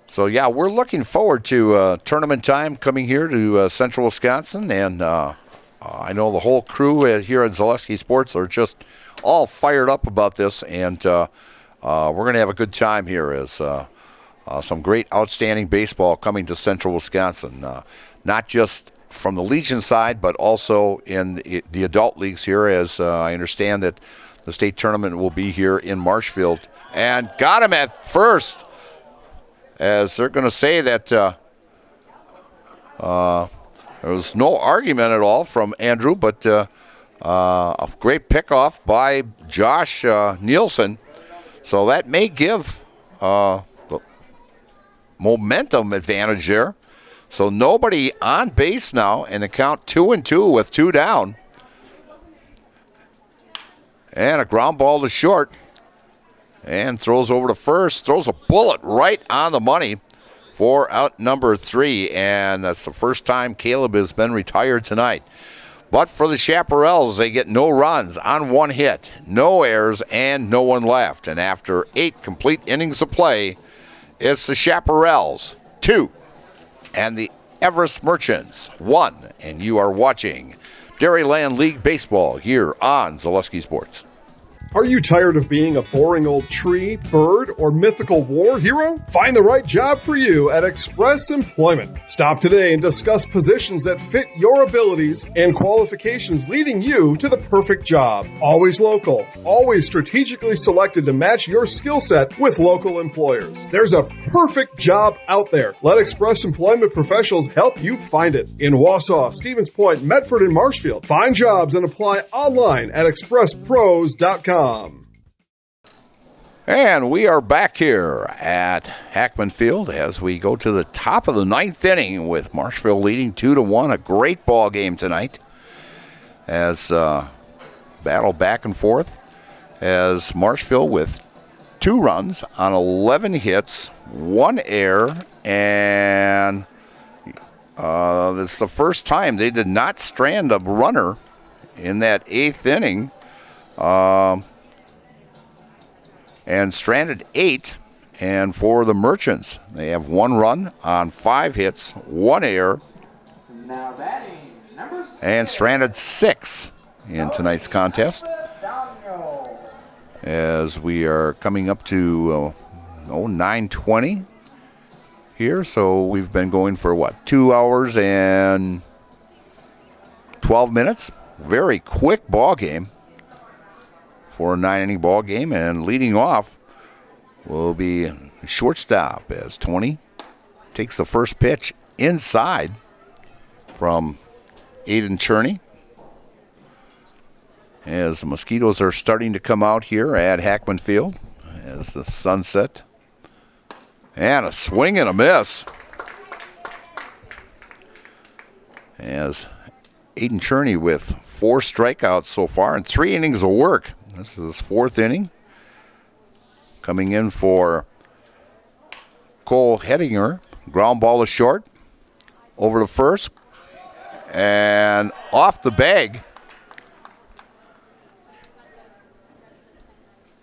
So, yeah, we're looking forward to tournament time coming here to Central Wisconsin. And I know the whole crew here at Zaleski Sports are just all fired up about this. And we're going to have a good time here as some great, outstanding baseball coming to Central Wisconsin. Not just from the Legion side, but also in the adult leagues here, as I understand that the state tournament will be here in Marshfield. And got him at first, as they're going to say that there was no argument at all from Andrew, but a great pickoff by Josh Nielsen. So that may give the momentum advantage there. So nobody on base now, and the count 2-2 with 2 down. And a ground ball to short. And throws over to first, throws a bullet right on the money for out number 3. And that's the first time Caleb has been retired tonight. But for the Chaparrals, they get no runs on 1 hit, no errors, and no one left. And after 8 complete innings of play, it's the Chaparrals 2 and the Everest Merchants 1. And you are watching Dairyland League Baseball here on Zaleski Sports. Are you tired of being a boring old tree, bird, or mythical war hero? Find the right job for you at Express Employment. Stop today and discuss positions that fit your abilities and qualifications, leading you to the perfect job. Always local, always strategically selected to match your skill set with local employers. There's a perfect job out there. Let Express Employment professionals help you find it. In Wausau, Stevens Point, Medford, and Marshfield. Find jobs and apply online at expresspros.com. And we are back here at Hackman Field as we go to the top of the 9th inning with Marshfield leading 2-1. A great ball game tonight as battle back and forth as Marshfield with 2 runs on 11 hits, 1 error, and this is the first time they did not strand a runner in that 8th inning. And stranded 8. And for the Merchants, they have 1 run on 5 hits, 1 error, Now batting, number 6. and stranded 6 in tonight's contest. As we are coming up to 9:20 here, so we've been going for 2 hours and 12 minutes. Very quick ball game for a 9-inning ball game, and leading off will be shortstop as Tony takes the first pitch inside from Aiden Cherney. As the mosquitoes are starting to come out here at Hackman Field as the sun set. And a swing and a miss. As Aiden Cherney with 4 strikeouts so far and 3 innings of work. This is his 4th inning. Coming in for Cole Hedinger. Ground ball to short. Over to first. And off the bag.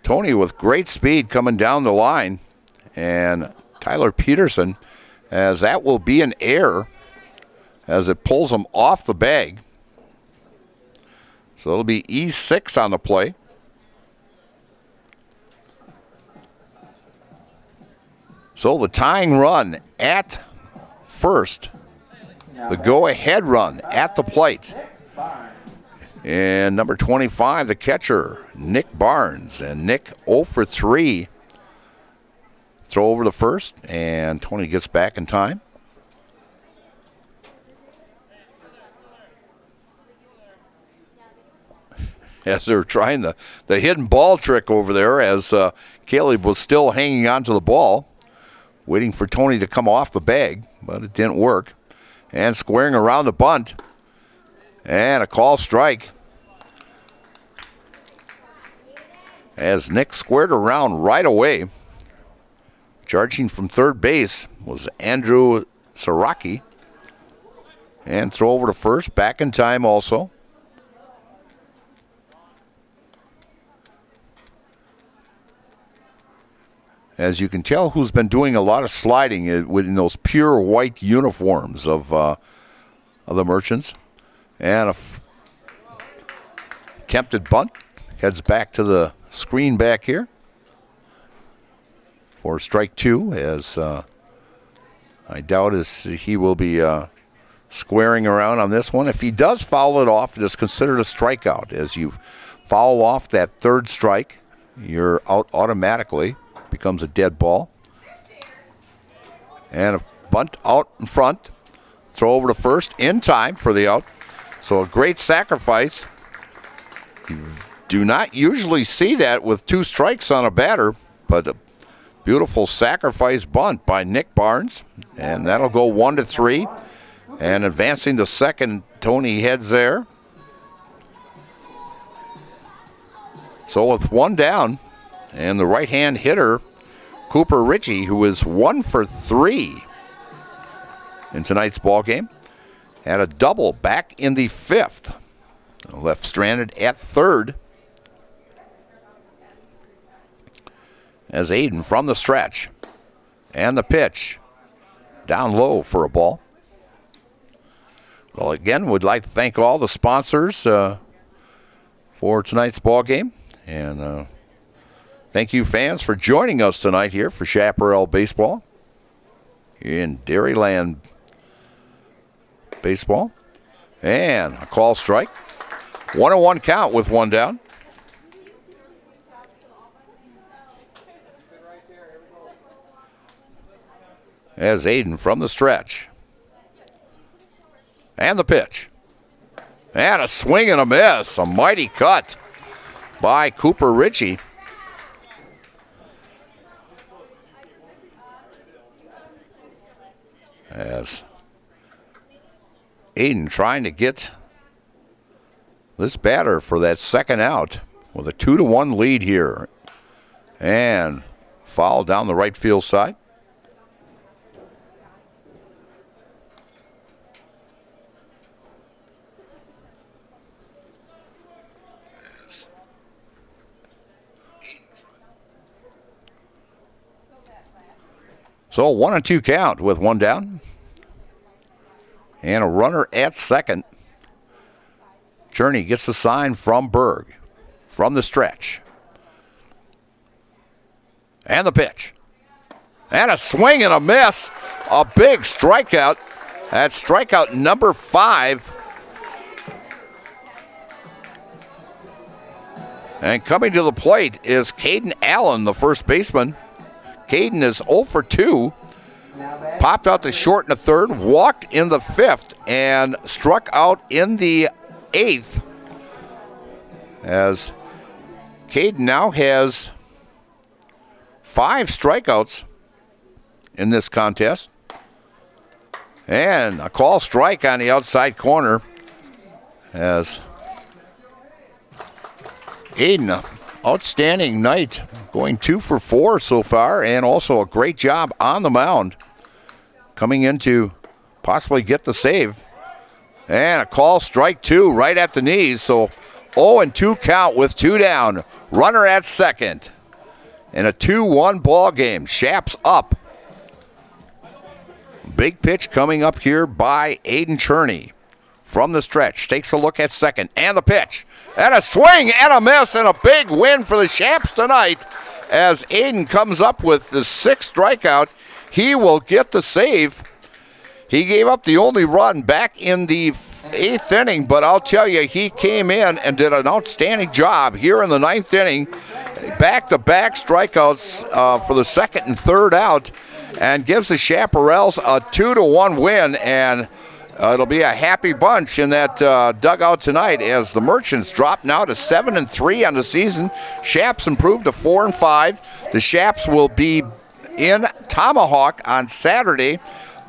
Tony with great speed coming down the line. And Tyler Peterson, as that will be an error as it pulls him off the bag. So it'll be E6 on the play. So the tying run at first, the go-ahead run at the plate. And number 25, the catcher, Nick Barnes. And Nick 0 for 3. Throw over to first, and Tony gets back in time. As they're trying the hidden ball trick over there, as Caleb was still hanging on to the ball, waiting for Tony to come off the bag, but it didn't work. And squaring around the bunt, and a call strike. As Nick squared around right away, charging from third base was Andrew Saraki. And throw over to first, back in time also. As you can tell, who's been doing a lot of sliding within those pure white uniforms of the Merchants. And attempted bunt, heads back to the screen back here for strike 2, as I doubt he will be squaring around on this one. If he does foul it off, it is considered a strikeout. As you foul off that third strike, you're out automatically. Becomes a dead ball. And a bunt out in front. Throw over to first in time for the out. So a great sacrifice. You do not usually see that with 2 strikes on a batter, but a beautiful sacrifice bunt by Nick Barnes. And that'll go 1 to 3. And advancing to second, Tony heads there. So with 1 down, and the right-hand hitter, Cooper Ritchie, who is 1 for 3 in tonight's ball game, had a double back in the 5th. Left stranded at third. As Aiden from the stretch. And the pitch. Down low for a ball. Well, again, we'd like to thank all the sponsors for tonight's ball game. And thank you, fans, for joining us tonight here for Chaparral Baseball in Dairyland Baseball. And a call strike. 1-1 count with 1 down. As Aiden from the stretch. And the pitch. And a swing and a miss. A mighty cut by Cooper Ritchie. As Aiden trying to get this batter for that second out with a 2-1 lead here. And foul down the right field side. So 1-2 count with 1 down. And a runner at second. Cherney gets the sign from Berg. From the stretch. And the pitch. And a swing and a miss. A big strikeout. That's strikeout number 5. And coming to the plate is Caden Allen, the first baseman. Caden is 0 for 2. Popped out to short in the 3rd, walked in the 5th, and struck out in the 8th. As Caden now has 5 strikeouts in this contest. And a call strike on the outside corner. As Aiden, outstanding night, going 2 for 4 so far, and also a great job on the mound. Coming in to possibly get the save. And a call strike 2 right at the knees. So 0-2 count with 2 down. Runner at second. And a 2-1 ball game. Shaps up. Big pitch coming up here by Aiden Cherney. From the stretch. Takes a look at second. And the pitch. And a swing and a miss. And a big win for the Shaps tonight. As Aiden comes up with the 6th strikeout. he will get the save. He gave up the only run back in the 8th inning, but I'll tell you, he came in and did an outstanding job here in the 9th inning. Back-to-back strikeouts for the 2nd and 3rd out, and gives the Chaparrals a 2-1 win, and it'll be a happy bunch in that dugout tonight as the Merchants drop now to 7-3 on the season. Shaps improved to 4-5. The Shaps will be in Tomahawk on Saturday,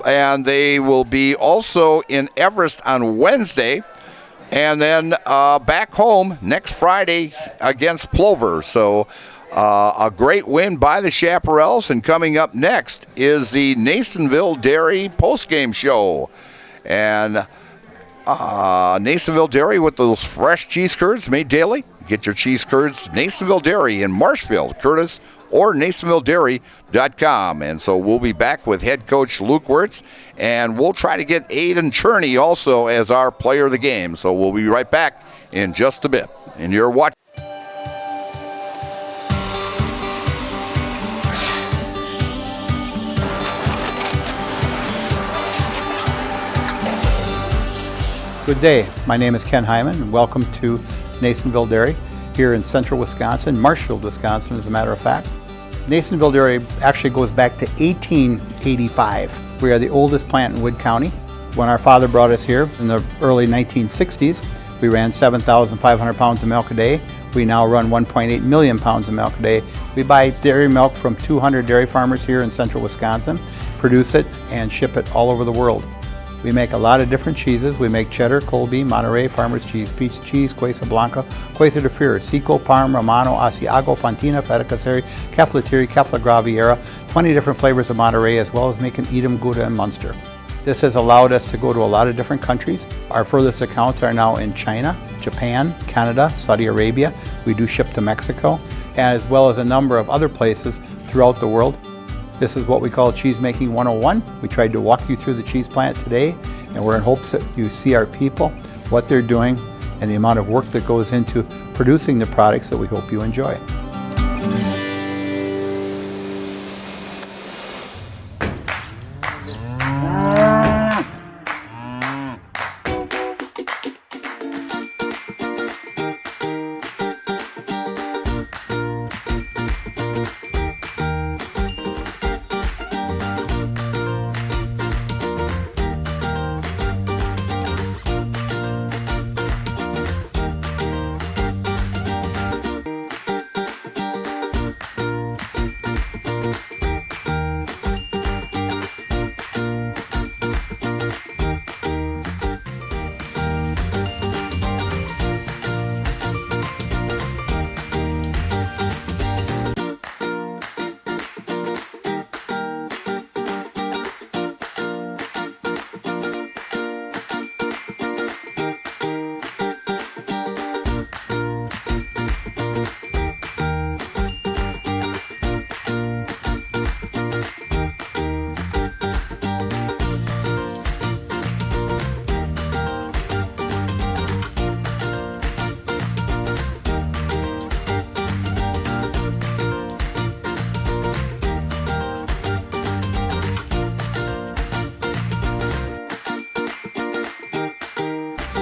and they will be also in Everest on Wednesday, and then back home next Friday against Plover. So a great win by the Chaparrals, and coming up next is the Nasonville Dairy postgame show. And Nasonville Dairy with those fresh cheese curds made daily. Get your cheese curds, Nasonville Dairy in Marshfield, Curtis, or NasonvilleDairy.com. And so we'll be back with head coach Luke Wirtz, and we'll try to get Aiden Cherney also as our player of the game. So we'll be right back in just a bit. And you're watching. Good day. My name is Ken Hyman, and welcome to Nasonville Dairy here in central Wisconsin, Marshfield, Wisconsin, as a matter of fact. Nasonville Dairy actually goes back to 1885. We are the oldest plant in Wood County. When our father brought us here in the early 1960s, we ran 7,500 pounds of milk a day. We now run 1.8 million pounds of milk a day. We buy dairy milk from 200 dairy farmers here in central Wisconsin, produce it, and ship it all over the world. We make a lot of different cheeses. We make cheddar, Colby, Monterey, Farmer's Cheese, Peach Cheese, Quesa Blanca, Quesa de Freer, Seco, Parm, Romano, Asiago, Fontina, Feta Caseri, Caflatiri, Cafla Graviera, 20 different flavors of Monterey, as well as making Edam, Gouda, and Munster. This has allowed us to go to a lot of different countries. Our furthest accounts are now in China, Japan, Canada, Saudi Arabia. We do ship to Mexico, as well as a number of other places throughout the world. This is what we call Cheese Making 101. We tried to walk you through the cheese plant today, and we're in hopes that you see our people, what they're doing, and the amount of work that goes into producing the products that we hope you enjoy.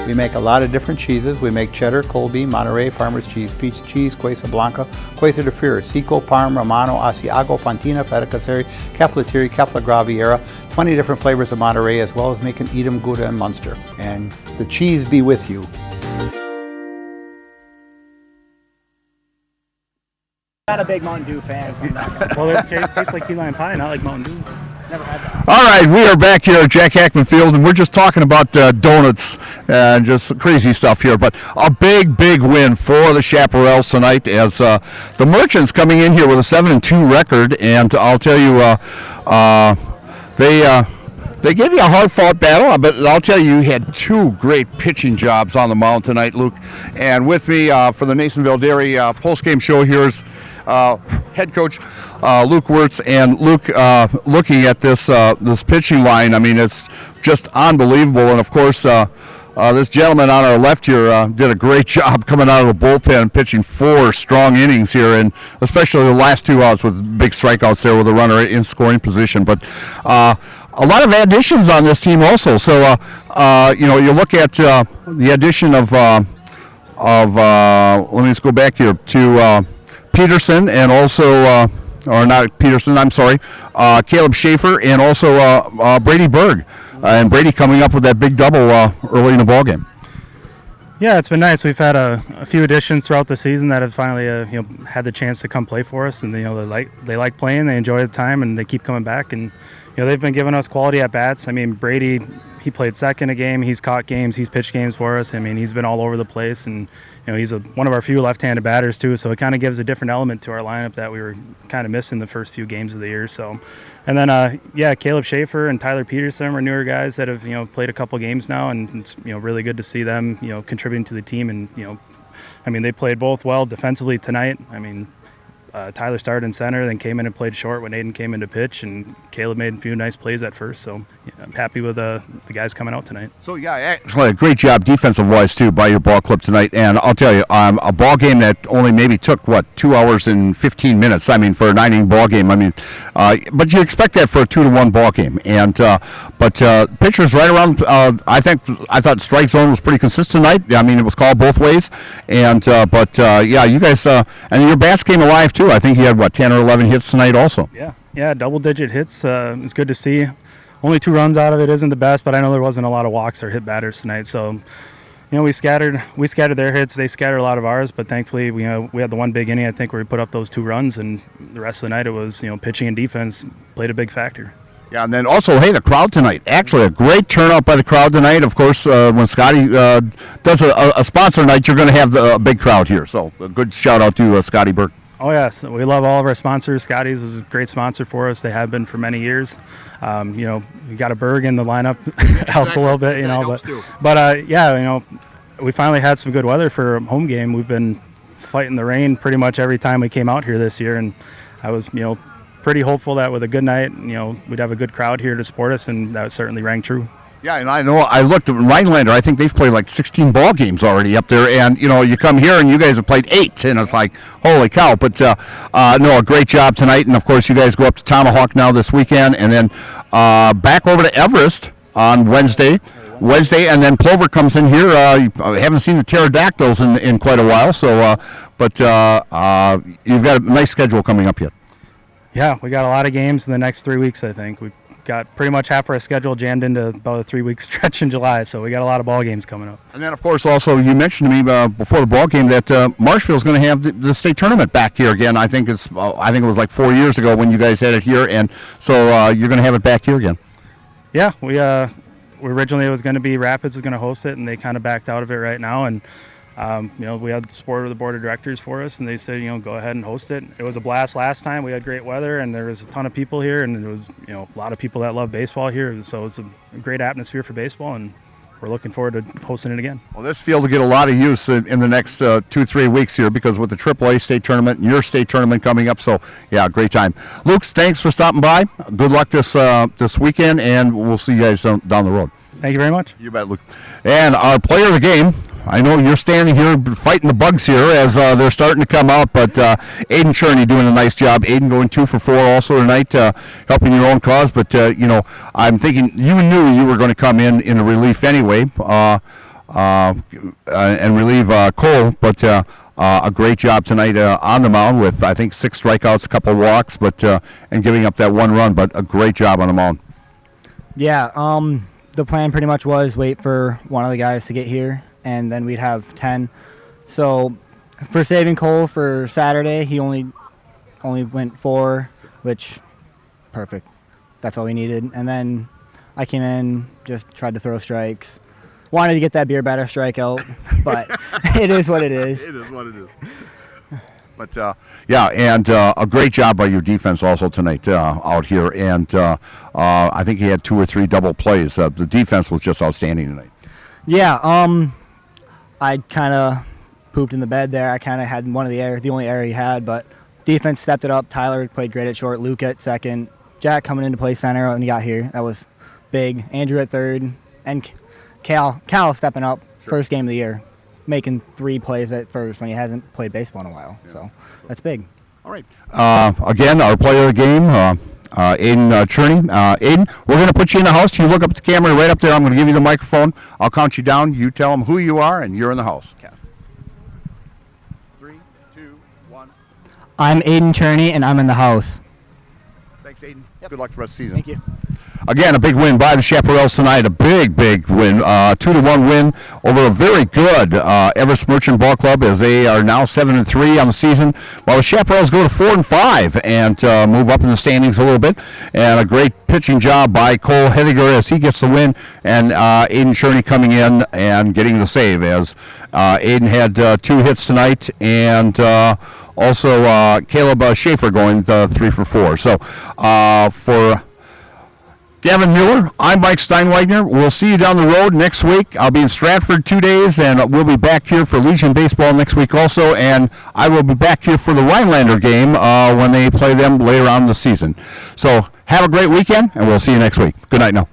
We make a lot of different cheeses. We make cheddar, Colby, Monterey, Farmer's Cheese, Peach Cheese, Quesa Blanca, Quesa de Freer, Seco, Parm, Romano, Asiago, Fontina, Feta Caseri, Caflatiri, Cafla Graviera, 20 different flavors of Monterey, as well as making Edam, Gouda, and Munster. And the cheese be with you. Not a big Mountain Dew fan. Well, it tastes like key lime pie, not like Mountain Dew. Never had that. All right, we are back here at Jack Hackman Field, and we're just talking about donuts and just crazy stuff here. But a big win for the Chaparrals tonight, as the Merchants coming in here with a 7-2 record. And I'll tell you, they gave you a hard-fought battle, but I'll tell you, you had two great pitching jobs on the mound tonight, Luke. And with me for the Nasonville Dairy post-game show, here's head coach Luke Wirtz. And Luke, looking at this pitching line, I mean, it's just unbelievable. And of course, This gentleman on our left here did a great job coming out of the bullpen, pitching 4 strong innings here, and especially the last 2 outs with big strikeouts there with a runner in scoring position. But a lot of additions on this team also. So, you look at the addition of let me just go back here to Peterson and also, or not Peterson, I'm sorry, Caleb Schaefer and also Brady Berg. And Brady coming up with that big double early in the ballgame. Yeah, it's been nice. We've had a few additions throughout the season that have finally had the chance to come play for us, and they like playing, they enjoy the time, and they keep coming back. And they've been giving us quality at bats. I mean, Brady, he played second a game. He's caught games. He's pitched games for us. I mean, he's been all over the place, and he's one of our few left-handed batters too. So it kind of gives a different element to our lineup that we were kind of missing the first few games of the year. So, and then Caleb Schaefer and Tyler Peterson are newer guys that have played a couple games now, and it's really good to see them contributing to the team. And I mean, they played both well defensively tonight. I mean, Tyler started in center, then came in and played short when Aiden came in to pitch, and Caleb made a few nice plays at first. So I'm happy with the guys coming out tonight. So yeah, actually a great job defensive-wise too by your ball club tonight. And I'll tell you, a ball game that only maybe took 2 hours and 15 minutes. I mean, for a 9-inning ball game. I mean, but you expect that for a 2-1 ball game. And but pitchers right around. I thought strike zone was pretty consistent tonight. I mean, it was called both ways. And yeah, you guys and your bats came alive too. I think he had 10 or 11 hits tonight also. Yeah, double-digit hits. It's good to see. Only 2 runs out of it isn't the best, but I know there wasn't a lot of walks or hit batters tonight. So, we scattered their hits. They scattered a lot of ours, but thankfully we had the one big inning I think where we put up those 2 runs, and the rest of the night it was pitching and defense played a big factor. Yeah, and then also, hey, the crowd tonight. Actually, a great turnout by the crowd tonight. Of course, when Scotty does a sponsor night, you're going to have a big crowd here. So a good shout out to Scotty Burke. Oh, yes. We love all of our sponsors. Scotty's was a great sponsor for us. They have been for many years. We got a Berg in the lineup. Helps a little bit, But we finally had some good weather for a home game. We've been fighting the rain pretty much every time we came out here this year, and I was, pretty hopeful that with a good night, we'd have a good crowd here to support us, and that certainly rang true. Yeah, and I know I looked at Rhinelander. I think they've played 16 ball games already up there, and you come here and you guys have played 8, and it's like, holy cow! But no, a great job tonight, and of course you guys go up to Tomahawk now this weekend, and then back over to Everest on Wednesday, and then Plover comes in here. I haven't seen the pterodactyls in quite a while, so but you've got a nice schedule coming up here. Yeah, we got a lot of games in the next 3 weeks. I think we got pretty much half our schedule jammed into about a 3-week stretch in July, so we got a lot of ball games coming up. And then, of course, also you mentioned to me before the ball game that Marshfield is going to have the state tournament back here again. I think it was 4 years ago when you guys had it here, and so you're going to have it back here again. Yeah, we originally it was going to be Rapids was going to host it, and they kind of backed out of it right now. And we had the support of the board of directors for us, and they said, go ahead and host it. It was a blast last time. We had great weather, and there was a ton of people here, and there was, a lot of people that love baseball here. So it's a great atmosphere for baseball, and we're looking forward to hosting it again. Well, this field will get a lot of use in the next 2-3 weeks here because with the AAA state tournament and your state tournament coming up. So, yeah, great time. Luke, thanks for stopping by. Good luck this weekend, and we'll see you guys down the road. Thank you very much. You bet, Luke. And our player of the game, I know you're standing here fighting the bugs here as they're starting to come out, but Aiden Cherney doing a nice job. Aiden going 2 for 4 also tonight, helping your own cause. But, I'm thinking you knew you were going to come in a relief anyway and relieve Cole. But a great job tonight on the mound with, I think, 6 strikeouts, a couple of walks, but and giving up that 1 run. But a great job on the mound. Yeah, the plan pretty much was wait for one of the guys to get here, and then we'd have 10. So for saving Cole for Saturday, he only went 4, which perfect. That's all we needed. And then I came in, just tried to throw strikes. Wanted to get that beer batter strikeout, but it is what it is. It is what it is. But, and a great job by your defense also tonight out here. And I think he had 2 or 3 double plays. The defense was just outstanding tonight. Yeah, I kind of pooped in the bed there. I kind of had the only error he had, but defense stepped it up. Tyler played great at short, Luke at second, Jack coming into play center when he got here. That was big. Andrew at third, and Cal stepping up, first game of the year, making 3 plays at first when he hasn't played baseball in a while. So that's big. All right. Again, our player of the game, Aiden Cherney. Aiden, we're going to put you in the house. You look up at the camera right up there. I'm going to give you the microphone. I'll count you down. You tell them who you are, and you're in the house. 3, 2, 1. I'm Aiden Cherney, and I'm in the house. Thanks, Aiden. Good luck for the rest of the season. Thank you. Again, a big win by the Chaparrals tonight. A big win. 2-1 win over a very good Everest Merchant Ball Club, as they are now 7-3 on the season, while the Chaparrals go to 4-5 and move up in the standings a little bit. And a great pitching job by Cole Hediger as he gets the win, and Aiden Cherney coming in and getting the save, as Aiden had 2 hits tonight, and also Caleb Schaefer going 3 for 4. So for Gavin Mueller, I'm Mike Steinwagner. We'll see you down the road next week. I'll be in Stratford 2 days, and we'll be back here for Legion Baseball next week also, and I will be back here for the Rhinelander game when they play them later on in the season. So have a great weekend, and we'll see you next week. Good night now.